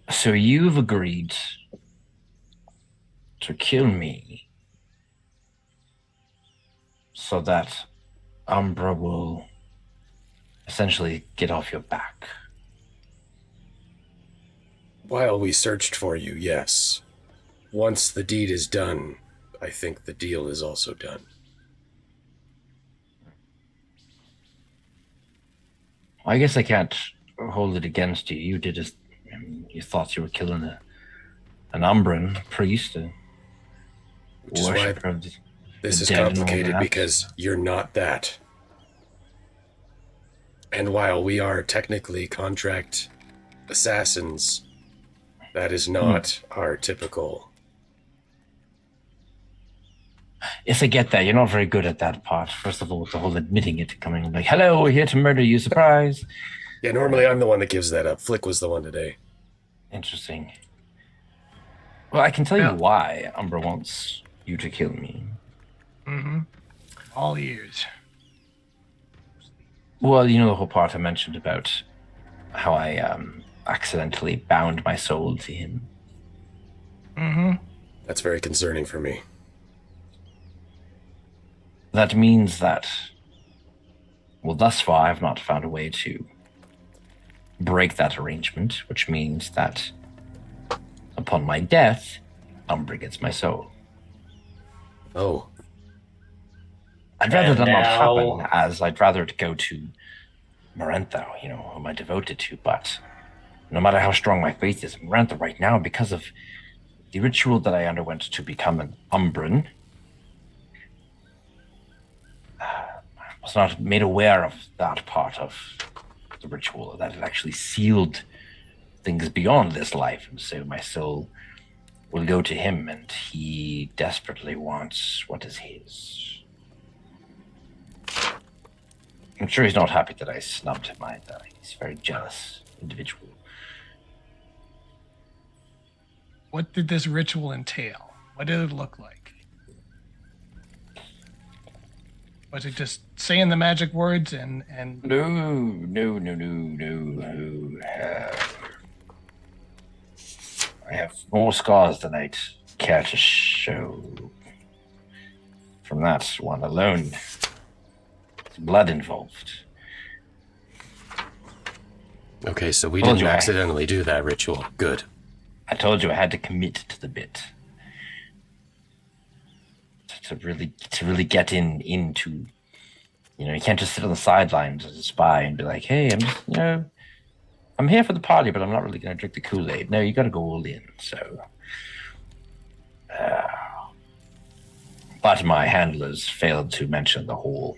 So you've agreed to kill me so that Umbra will essentially get off your back. While we searched for you, yes. Once the deed is done, I think the deal is also done. I guess I can't hold it against you. You did just, I mean, you thought you were killing an Umbran priest, a Which is why worshipper of this the is dead and all complicated, that. because you're not that. And while we are technically contract assassins, that is not our typical. Yes, I get that. You're not very good at that part. First of all, with the whole admitting it, coming like, hello, we're here to murder you, surprise. Yeah, normally I'm the one that gives that up. Flick was the one today. Interesting. Well, I can tell you Well- why Umbra wants you to kill me. Mm-hmm. All ears. Well, you know the whole part I mentioned about how I accidentally bound my soul to him. Mm-hmm. That's very concerning for me. That means that, well, thus far I've not found a way to break that arrangement, which means that upon my death, Umbra gets my soul. Oh, I'd rather And that not now- happen, as I'd rather it go to Marantha, you know, whom I devoted to, but no matter how strong my faith is in Marantha right now, because of the ritual that I underwent to become an Umbran, I was not made aware of that part of the ritual, that it actually sealed things beyond this life, and so my soul will go to him, and he desperately wants what is his. I'm sure he's not happy that I snubbed him either. He's a very jealous individual. What did this ritual entail? What did it look like? Was it just saying the magic words and No. I have more scars than I'd care to show. From that one alone, there's blood involved. okay, so we Told didn't you I- accidentally do that ritual. Good. I told you I had to commit to the bit. To really get into, you know, you can't just sit on the sidelines as a spy and be like, hey, I'm just, you know, I'm here for the party, but I'm not really going to drink the Kool-Aid. No, you got to go all in. So, but my handlers failed to mention the whole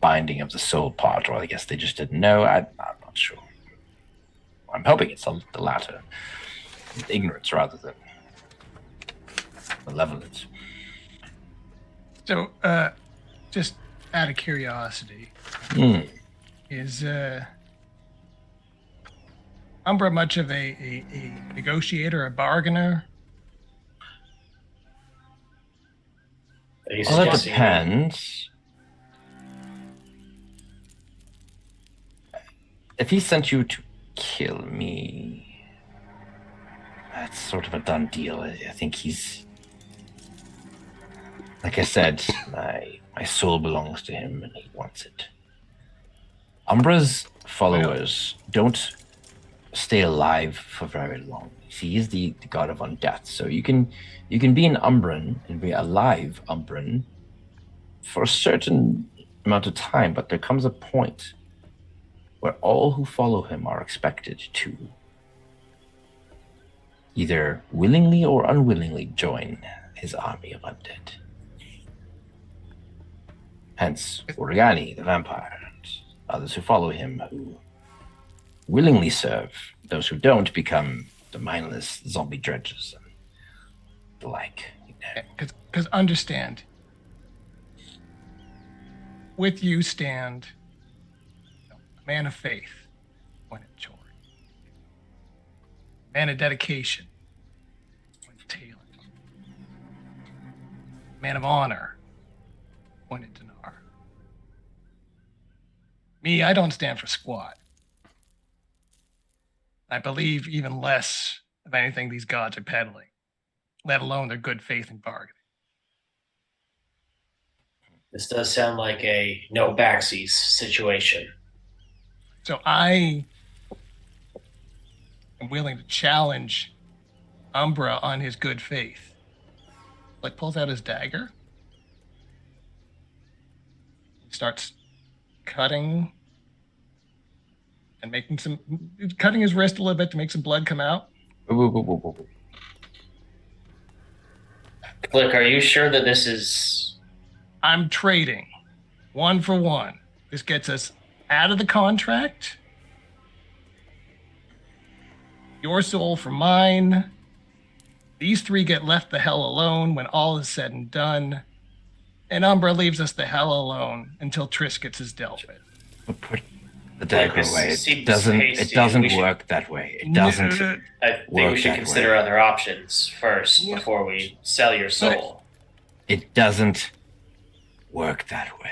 binding of the soul part, or I guess they just didn't know. I'm not sure. I'm hoping it's the latter. Ignorance rather than malevolence. so just out of curiosity, is Umbra much of a negotiator, a bargainer? Are you Well, that suggesting- depends. If he sent you to kill me, that's sort of a done deal. I think he's, like I said, my soul belongs to him and he wants it. Umbra's followers don't stay alive for very long. He is the god of undeath, so you can be an Umbran and be a live Umbran for a certain amount of time, but there comes a point where all who follow him are expected to either willingly or unwillingly join his army of undead. Hence, Origani, the vampire, and others who follow him who willingly serve. Those who don't become the mindless zombie dredges and the like. You know. Because understand, with you stand a man of faith, when it Chori. Man of dedication, when it Taylor. Man of honor, when it Dinar. Me, I don't stand for squat. I believe even less of anything these gods are peddling, let alone their good faith and bargaining. This does sound like a no backsies situation. So I am willing to challenge Umbra on his good faith. Like pulls out his dagger. He starts cutting and cutting his wrist a little bit to make some blood come out. Flick, are you sure that this is... I'm trading 1 for 1. This gets us out of the contract. Your soul for mine. These 3 get left the hell alone when all is said and done. And Umbra leaves us the hell alone until Triss gets his dealt with. Put the dagger this away. seems It hasty. doesn't We should- work that way. It doesn't. I think Work we should that consider way. other options first Yeah. before we sell your soul. It doesn't work that way.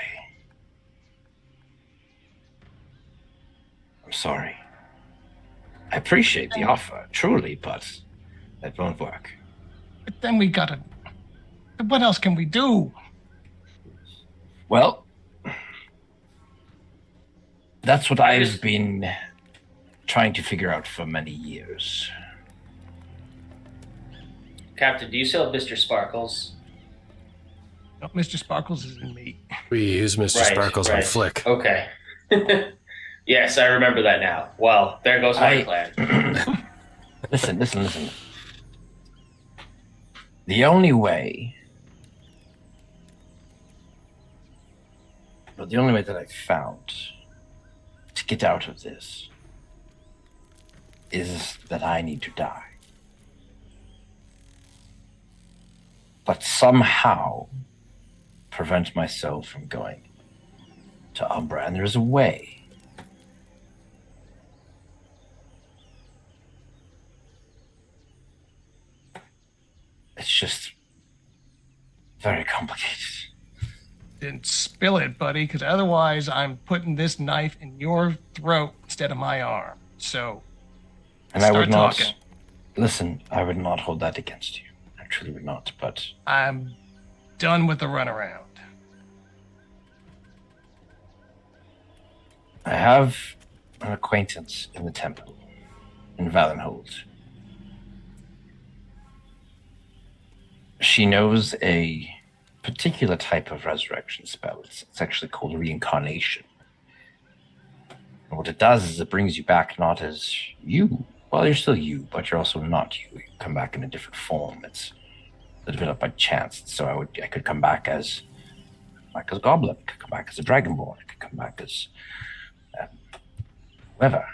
I'm sorry. I appreciate the offer, truly, but that won't work. But then we gotta. What else can we do? Well, that's what I've been trying to figure out for many years. Captain, do you still have Mr. Sparkles? Oh, Mr. Sparkles is in me. We use Mr. Right, Sparkles on right. Flick. Okay. Yes, I remember that now. Well, there goes my plan. Listen. The only way that I've found to get out of this is that I need to die. But somehow prevent myself from going to Umbra. And there's a way. It's just very complicated. Then spill it, buddy, because otherwise I'm putting this knife in your throat instead of my arm. So, And I would start not talking. listen, I would not hold that against you. I truly would not, but I'm done with the runaround. I have an acquaintance in the temple in Valenhold. She knows a particular type of resurrection spell. It's actually called reincarnation. And what it does is it brings you back not as you. Well, you're still you, but you're also not you. You come back in a different form. It's developed by chance. So I could come back as a goblin. I could come back as a dragonborn. I could come back as whoever.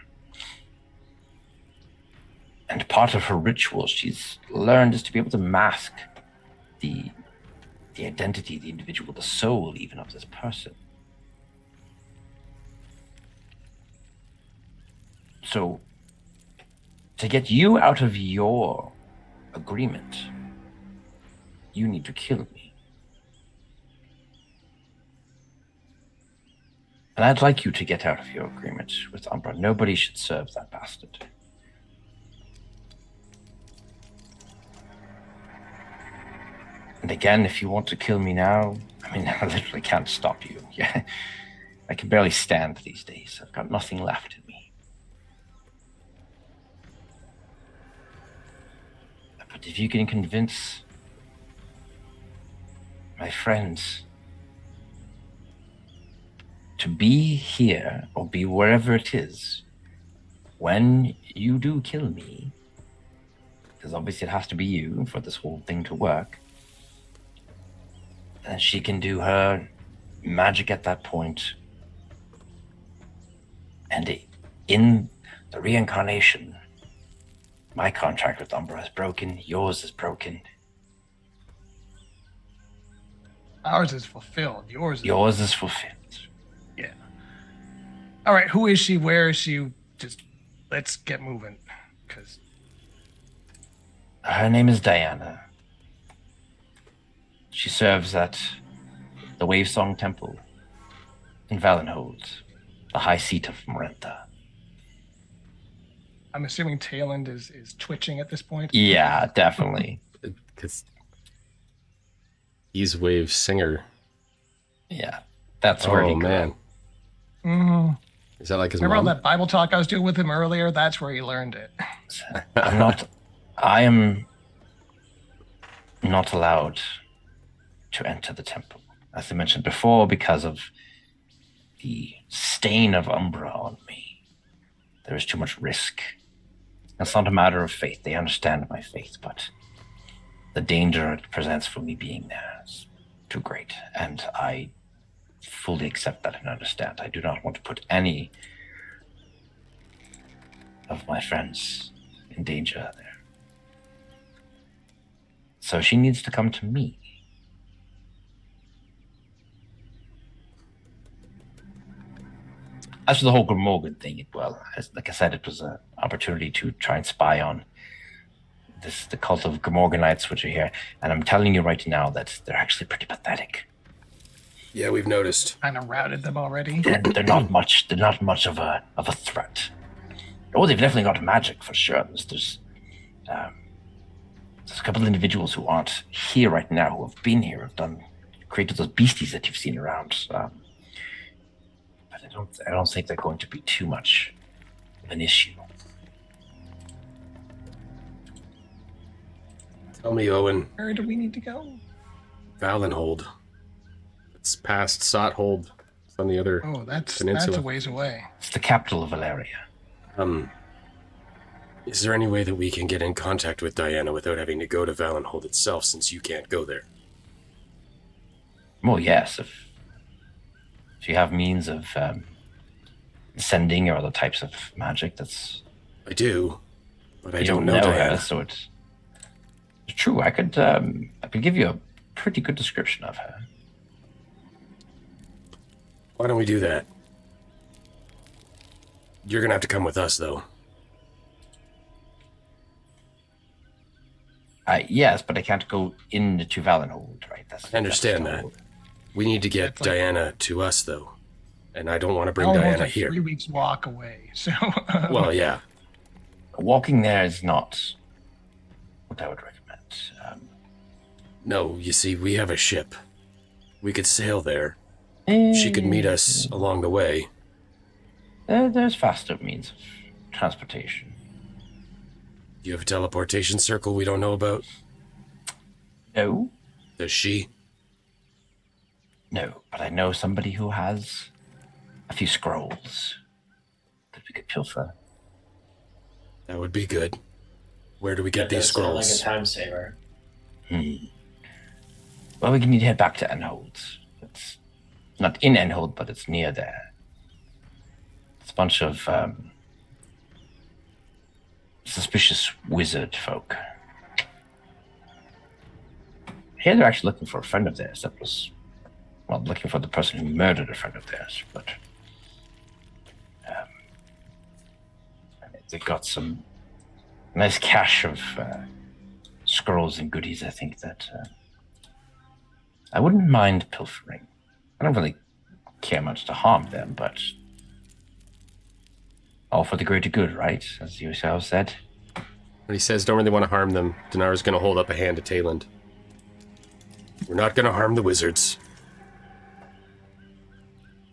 And part of her ritual she's learned is to be able to mask the identity, the individual, the soul even of this person. So, to get you out of your agreement, you need to kill me. And I'd like you to get out of your agreement with Umbra. Nobody should serve that bastard. And again, if you want to kill me now, I mean, I literally can't stop you. Yeah, I can barely stand these days. I've got nothing left in me. But if you can convince my friends to be here or be wherever it is when you do kill me, because obviously it has to be you for this whole thing to work, and she can do her magic at that point. And in the reincarnation, my contract with Umbra is broken, yours is broken. Ours is fulfilled. Yours is fulfilled. Yeah. All right, who is she? Where is she? Just let's get moving. Because Her name is Diana. She serves at the Wavesong Temple in Valenhold, the high seat of Marenta. I'm assuming Tailend is twitching at this point. Yeah, definitely. Because he's Wave's singer. Yeah, that's where he Oh, grew man. up. Mhm. Is that like his Remember all mom? that Bible talk I was doing with him earlier? That's where he learned it. I am not allowed to enter the temple, as I mentioned before, because of the stain of Umbra on me. there is too much risk. It's not a matter of faith. They understand my faith, but the danger it presents for me being there is too great. And I fully accept that and understand. I do not want to put any of my friends in danger there. So she needs to come to me. As for the whole Grimorgan thing, like I said, it was an opportunity to try and spy on the cult of Grimorganites, which are here. And I'm telling you right now that they're actually pretty pathetic. Yeah, we've noticed. Kind of routed them already. They're not much. They're not much of a threat. Oh, they've definitely got magic for sure. There's a couple of individuals who aren't here right now, who have been here, created those beasties that you've seen around. But I don't think they're going to be too much of an issue. Tell me, Owen. Where do we need to go? Valenhold. It's past Sothold. It's on the other That's peninsula. a ways away. It's the capital of Valeria. Is there any way that we can get in contact with Diana without having to go to Valenhold itself, since you can't go there? Well, yes, if you have means of sending or other types of magic, that's... I do, but I you don't know Diana. her, so it's true. I could give you a pretty good description of her. Why don't we do that? You're gonna have to come with us, though. Yes, but I can't go into Valenhold, right? I understand that. We need to get Diana to us, though. And I don't want to bring Valenhold's Diana like here. 3 weeks walk away, so... Well, yeah. Walking there is not what I would recommend. No, you see, we have a ship. We could sail there. She could meet us along the way. There's faster means of transportation. Do you have a teleportation circle we don't know about? No. Does she? No, but I know somebody who has a few scrolls that we could pilfer. That would be good. Where do we get these Sound scrolls? like a time saver. Well, we need to head back to Enhold. It's not in Enhold, but it's near there. It's a bunch of suspicious wizard folk. Here they're actually looking for a friend of theirs that was, well, looking for the person who murdered a friend of theirs, but they got some nice cache of scrolls and goodies, I think, that I wouldn't mind pilfering. I don't really care much to harm them, but all for the greater good, right? As you yourself said. When he says don't really want to harm them, Dinar's going to hold up a hand to Tayland. We're not going to harm the wizards.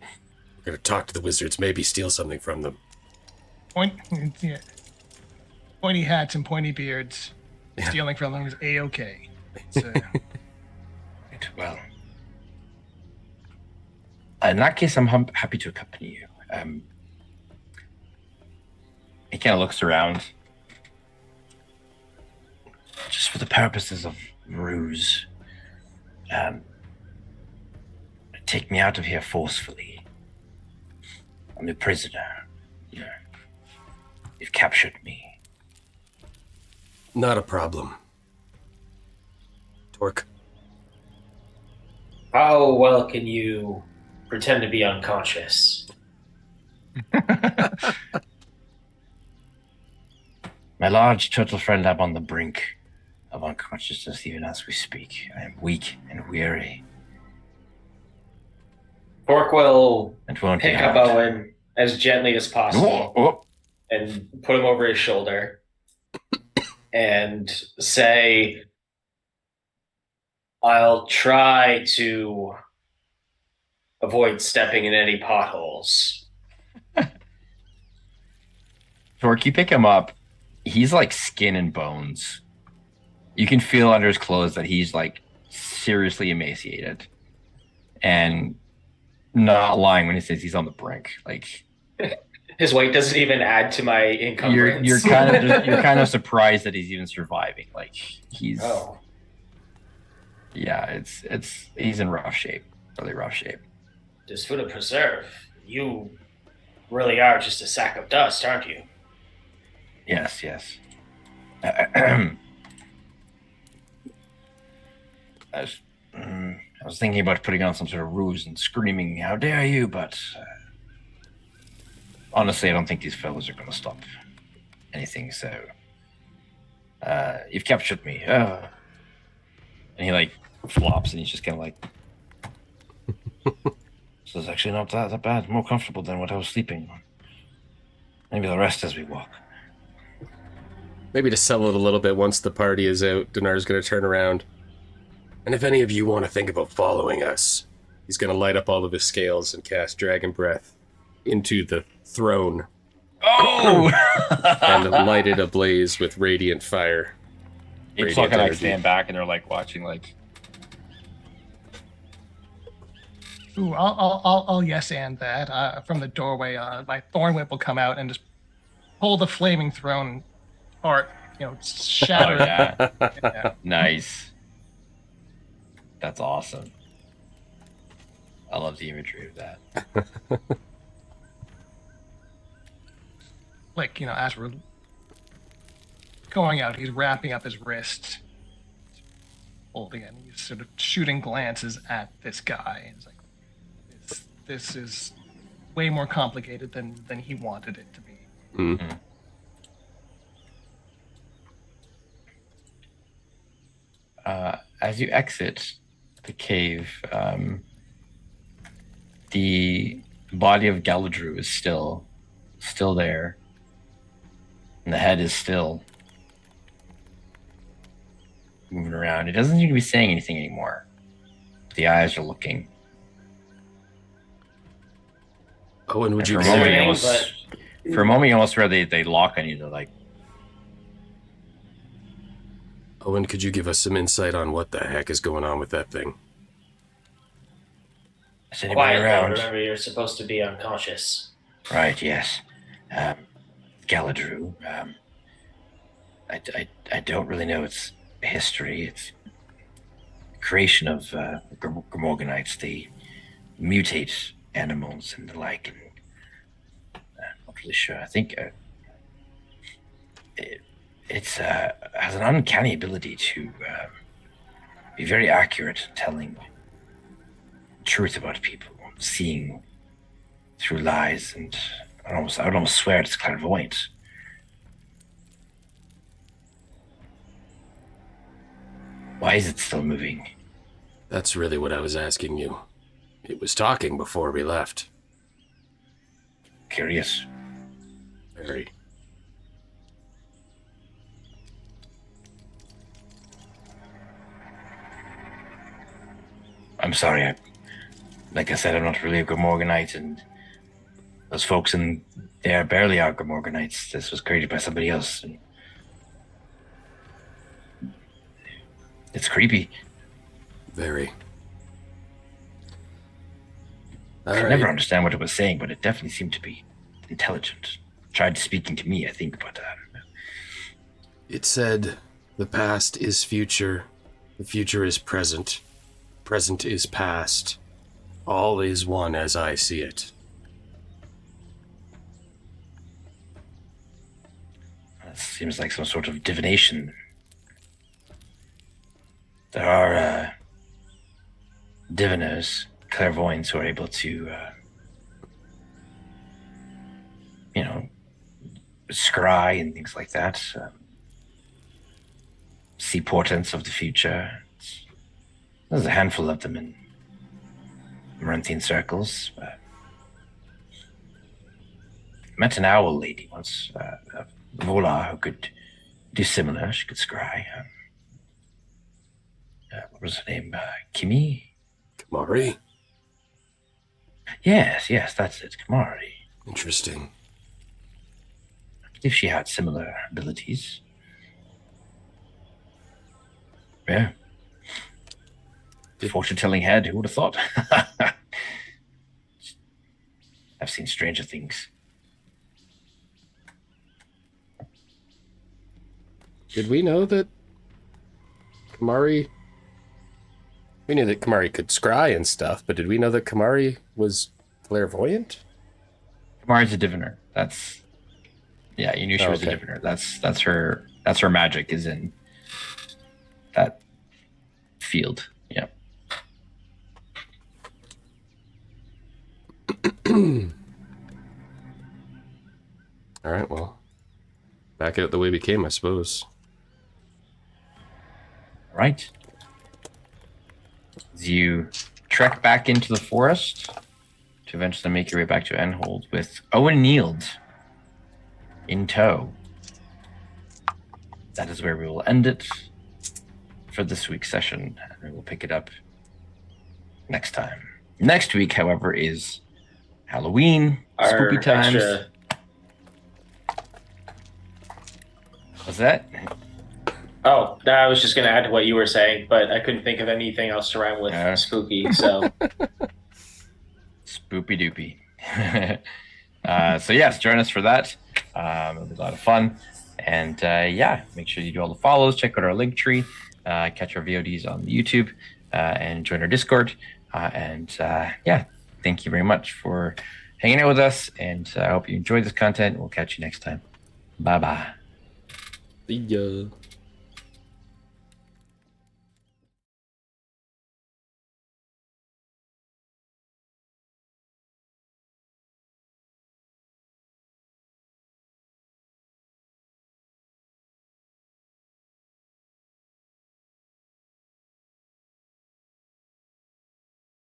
We're going to talk to the wizards, maybe steal something from them. Yeah. Pointy hats and pointy beards. Yeah. Stealing from them is A-okay. So, Well, in that case, I'm happy to accompany you. He kind of looks around. Just for the purposes of ruse. Take me out of here forcefully. I'm a prisoner. You've captured me. Not a problem. Torque. How well can you pretend to be unconscious? My large turtle friend, I'm on the brink of unconsciousness even as we speak. I am weak and weary. Torque will And won't pick be up hard. Owen as gently as possible and put him over his shoulder and say, I'll try to avoid stepping in any potholes. Torque, you pick him up. He's like skin and bones. You can feel under his clothes that he's like seriously emaciated. And not lying when he says he's on the brink. Like His weight doesn't even add to my encumbrance. You're kind of surprised that he's even surviving. Like he's Oh, yeah, he's in rough shape, really rough shape. just for the preserve. You really are just a sack of dust, aren't you? Yes, yes. I was thinking about putting on some sort of ruse and screaming, "How dare you!" But honestly, I don't think these fellows are going to stop anything. So you've captured me, and he like flops, and he's just kind of like, "This is actually not that bad. More comfortable than what I was sleeping on. Maybe the rest as we walk." Maybe to sell it a little bit once the party is out, Dinar's going to turn around. And if any of you want to think about following us, he's going to light up all of his scales and cast Dragon Breath into the throne Oh! and light it ablaze with radiant fire. It's all Radiant kind of like energy. stand back and they're like watching, like, Ooh, I'll yes and that. From the doorway, my thorn whip will come out and just pull the flaming throne apart. Shatter oh, it. yeah, Yeah. nice. That's awesome. I love the imagery of that. Like, as we're going out, he's wrapping up his wrist, holding it, and he's sort of shooting glances at this guy. And he's like, this is way more complicated than he wanted it to be. Mm. As you exit the cave, the body of Garidoo is still there, and the head is still moving around. It doesn't seem to be saying anything anymore. The eyes are looking. Owen, would And you for a consider moment, you Considering, almost, for a moment, you almost where they lock on you. They're like, Owen, could you give us some insight on what the heck is going on with that thing? "Is anybody quiet, though. around?" Remember, you're supposed to be unconscious. Right, yes. Garidoo. I don't really know its history. It's creation of Gormorgonites. They mutate animals and the like. And I'm not really sure. I think it's has an uncanny ability to be very accurate at telling truth about people, seeing through lies, and I would almost swear it's clairvoyant. Why is it still moving? That's really what I was asking you. It was talking before we left. Curious. Very. I'm sorry. Like I said, I'm not really a Gormorgonite, and those folks in there barely are Gormorgonites. This was created by somebody else. And it's creepy. Very. I could never understand what it was saying, but it definitely seemed to be intelligent. Tried speaking to me, I think, but It said, the past is future, the future is present, present is past. All is one as I see it. it seems like some sort of divination. There are diviners, clairvoyants, who are able to, scry and things like that. See portents of the future. There's a handful of them in Maranthian circles. Met an owl lady once, Vola, who could do similar. She could scry. What was her name? Kimi? Kamari? Yes, that's it. Kamari. Interesting. If she had similar abilities. Yeah. Fortune-telling head, who would have thought? I've seen stranger things. Did we know that Kamari... We knew that Kamari could scry and stuff, but did we know that Kamari was clairvoyant? Kamari's a diviner. That's yeah, you knew she was a Okay. diviner. That's her magic is in that field. Yeah. All right, well, back it up the way we came, I suppose. All right. As you trek back into the forest to eventually make your way back to Enhold with Owen Nield in tow. That is where we will end it for this week's session, and we will pick it up next time. Next week, however, is Halloween, spooky times. extra What's that? Oh, no, I was just going to add to what you were saying, but I couldn't think of anything else to rhyme with Yeah. spooky. So, Spoopy doopy. So yes, join us for that. It'll be a lot of fun. And yeah, make sure you do all the follows, check out our link tree, catch our VODs on the YouTube, and join our Discord. Yeah, thank you very much for hanging out with us. And I hope you enjoyed this content. We'll catch you next time. Bye-bye. See ya.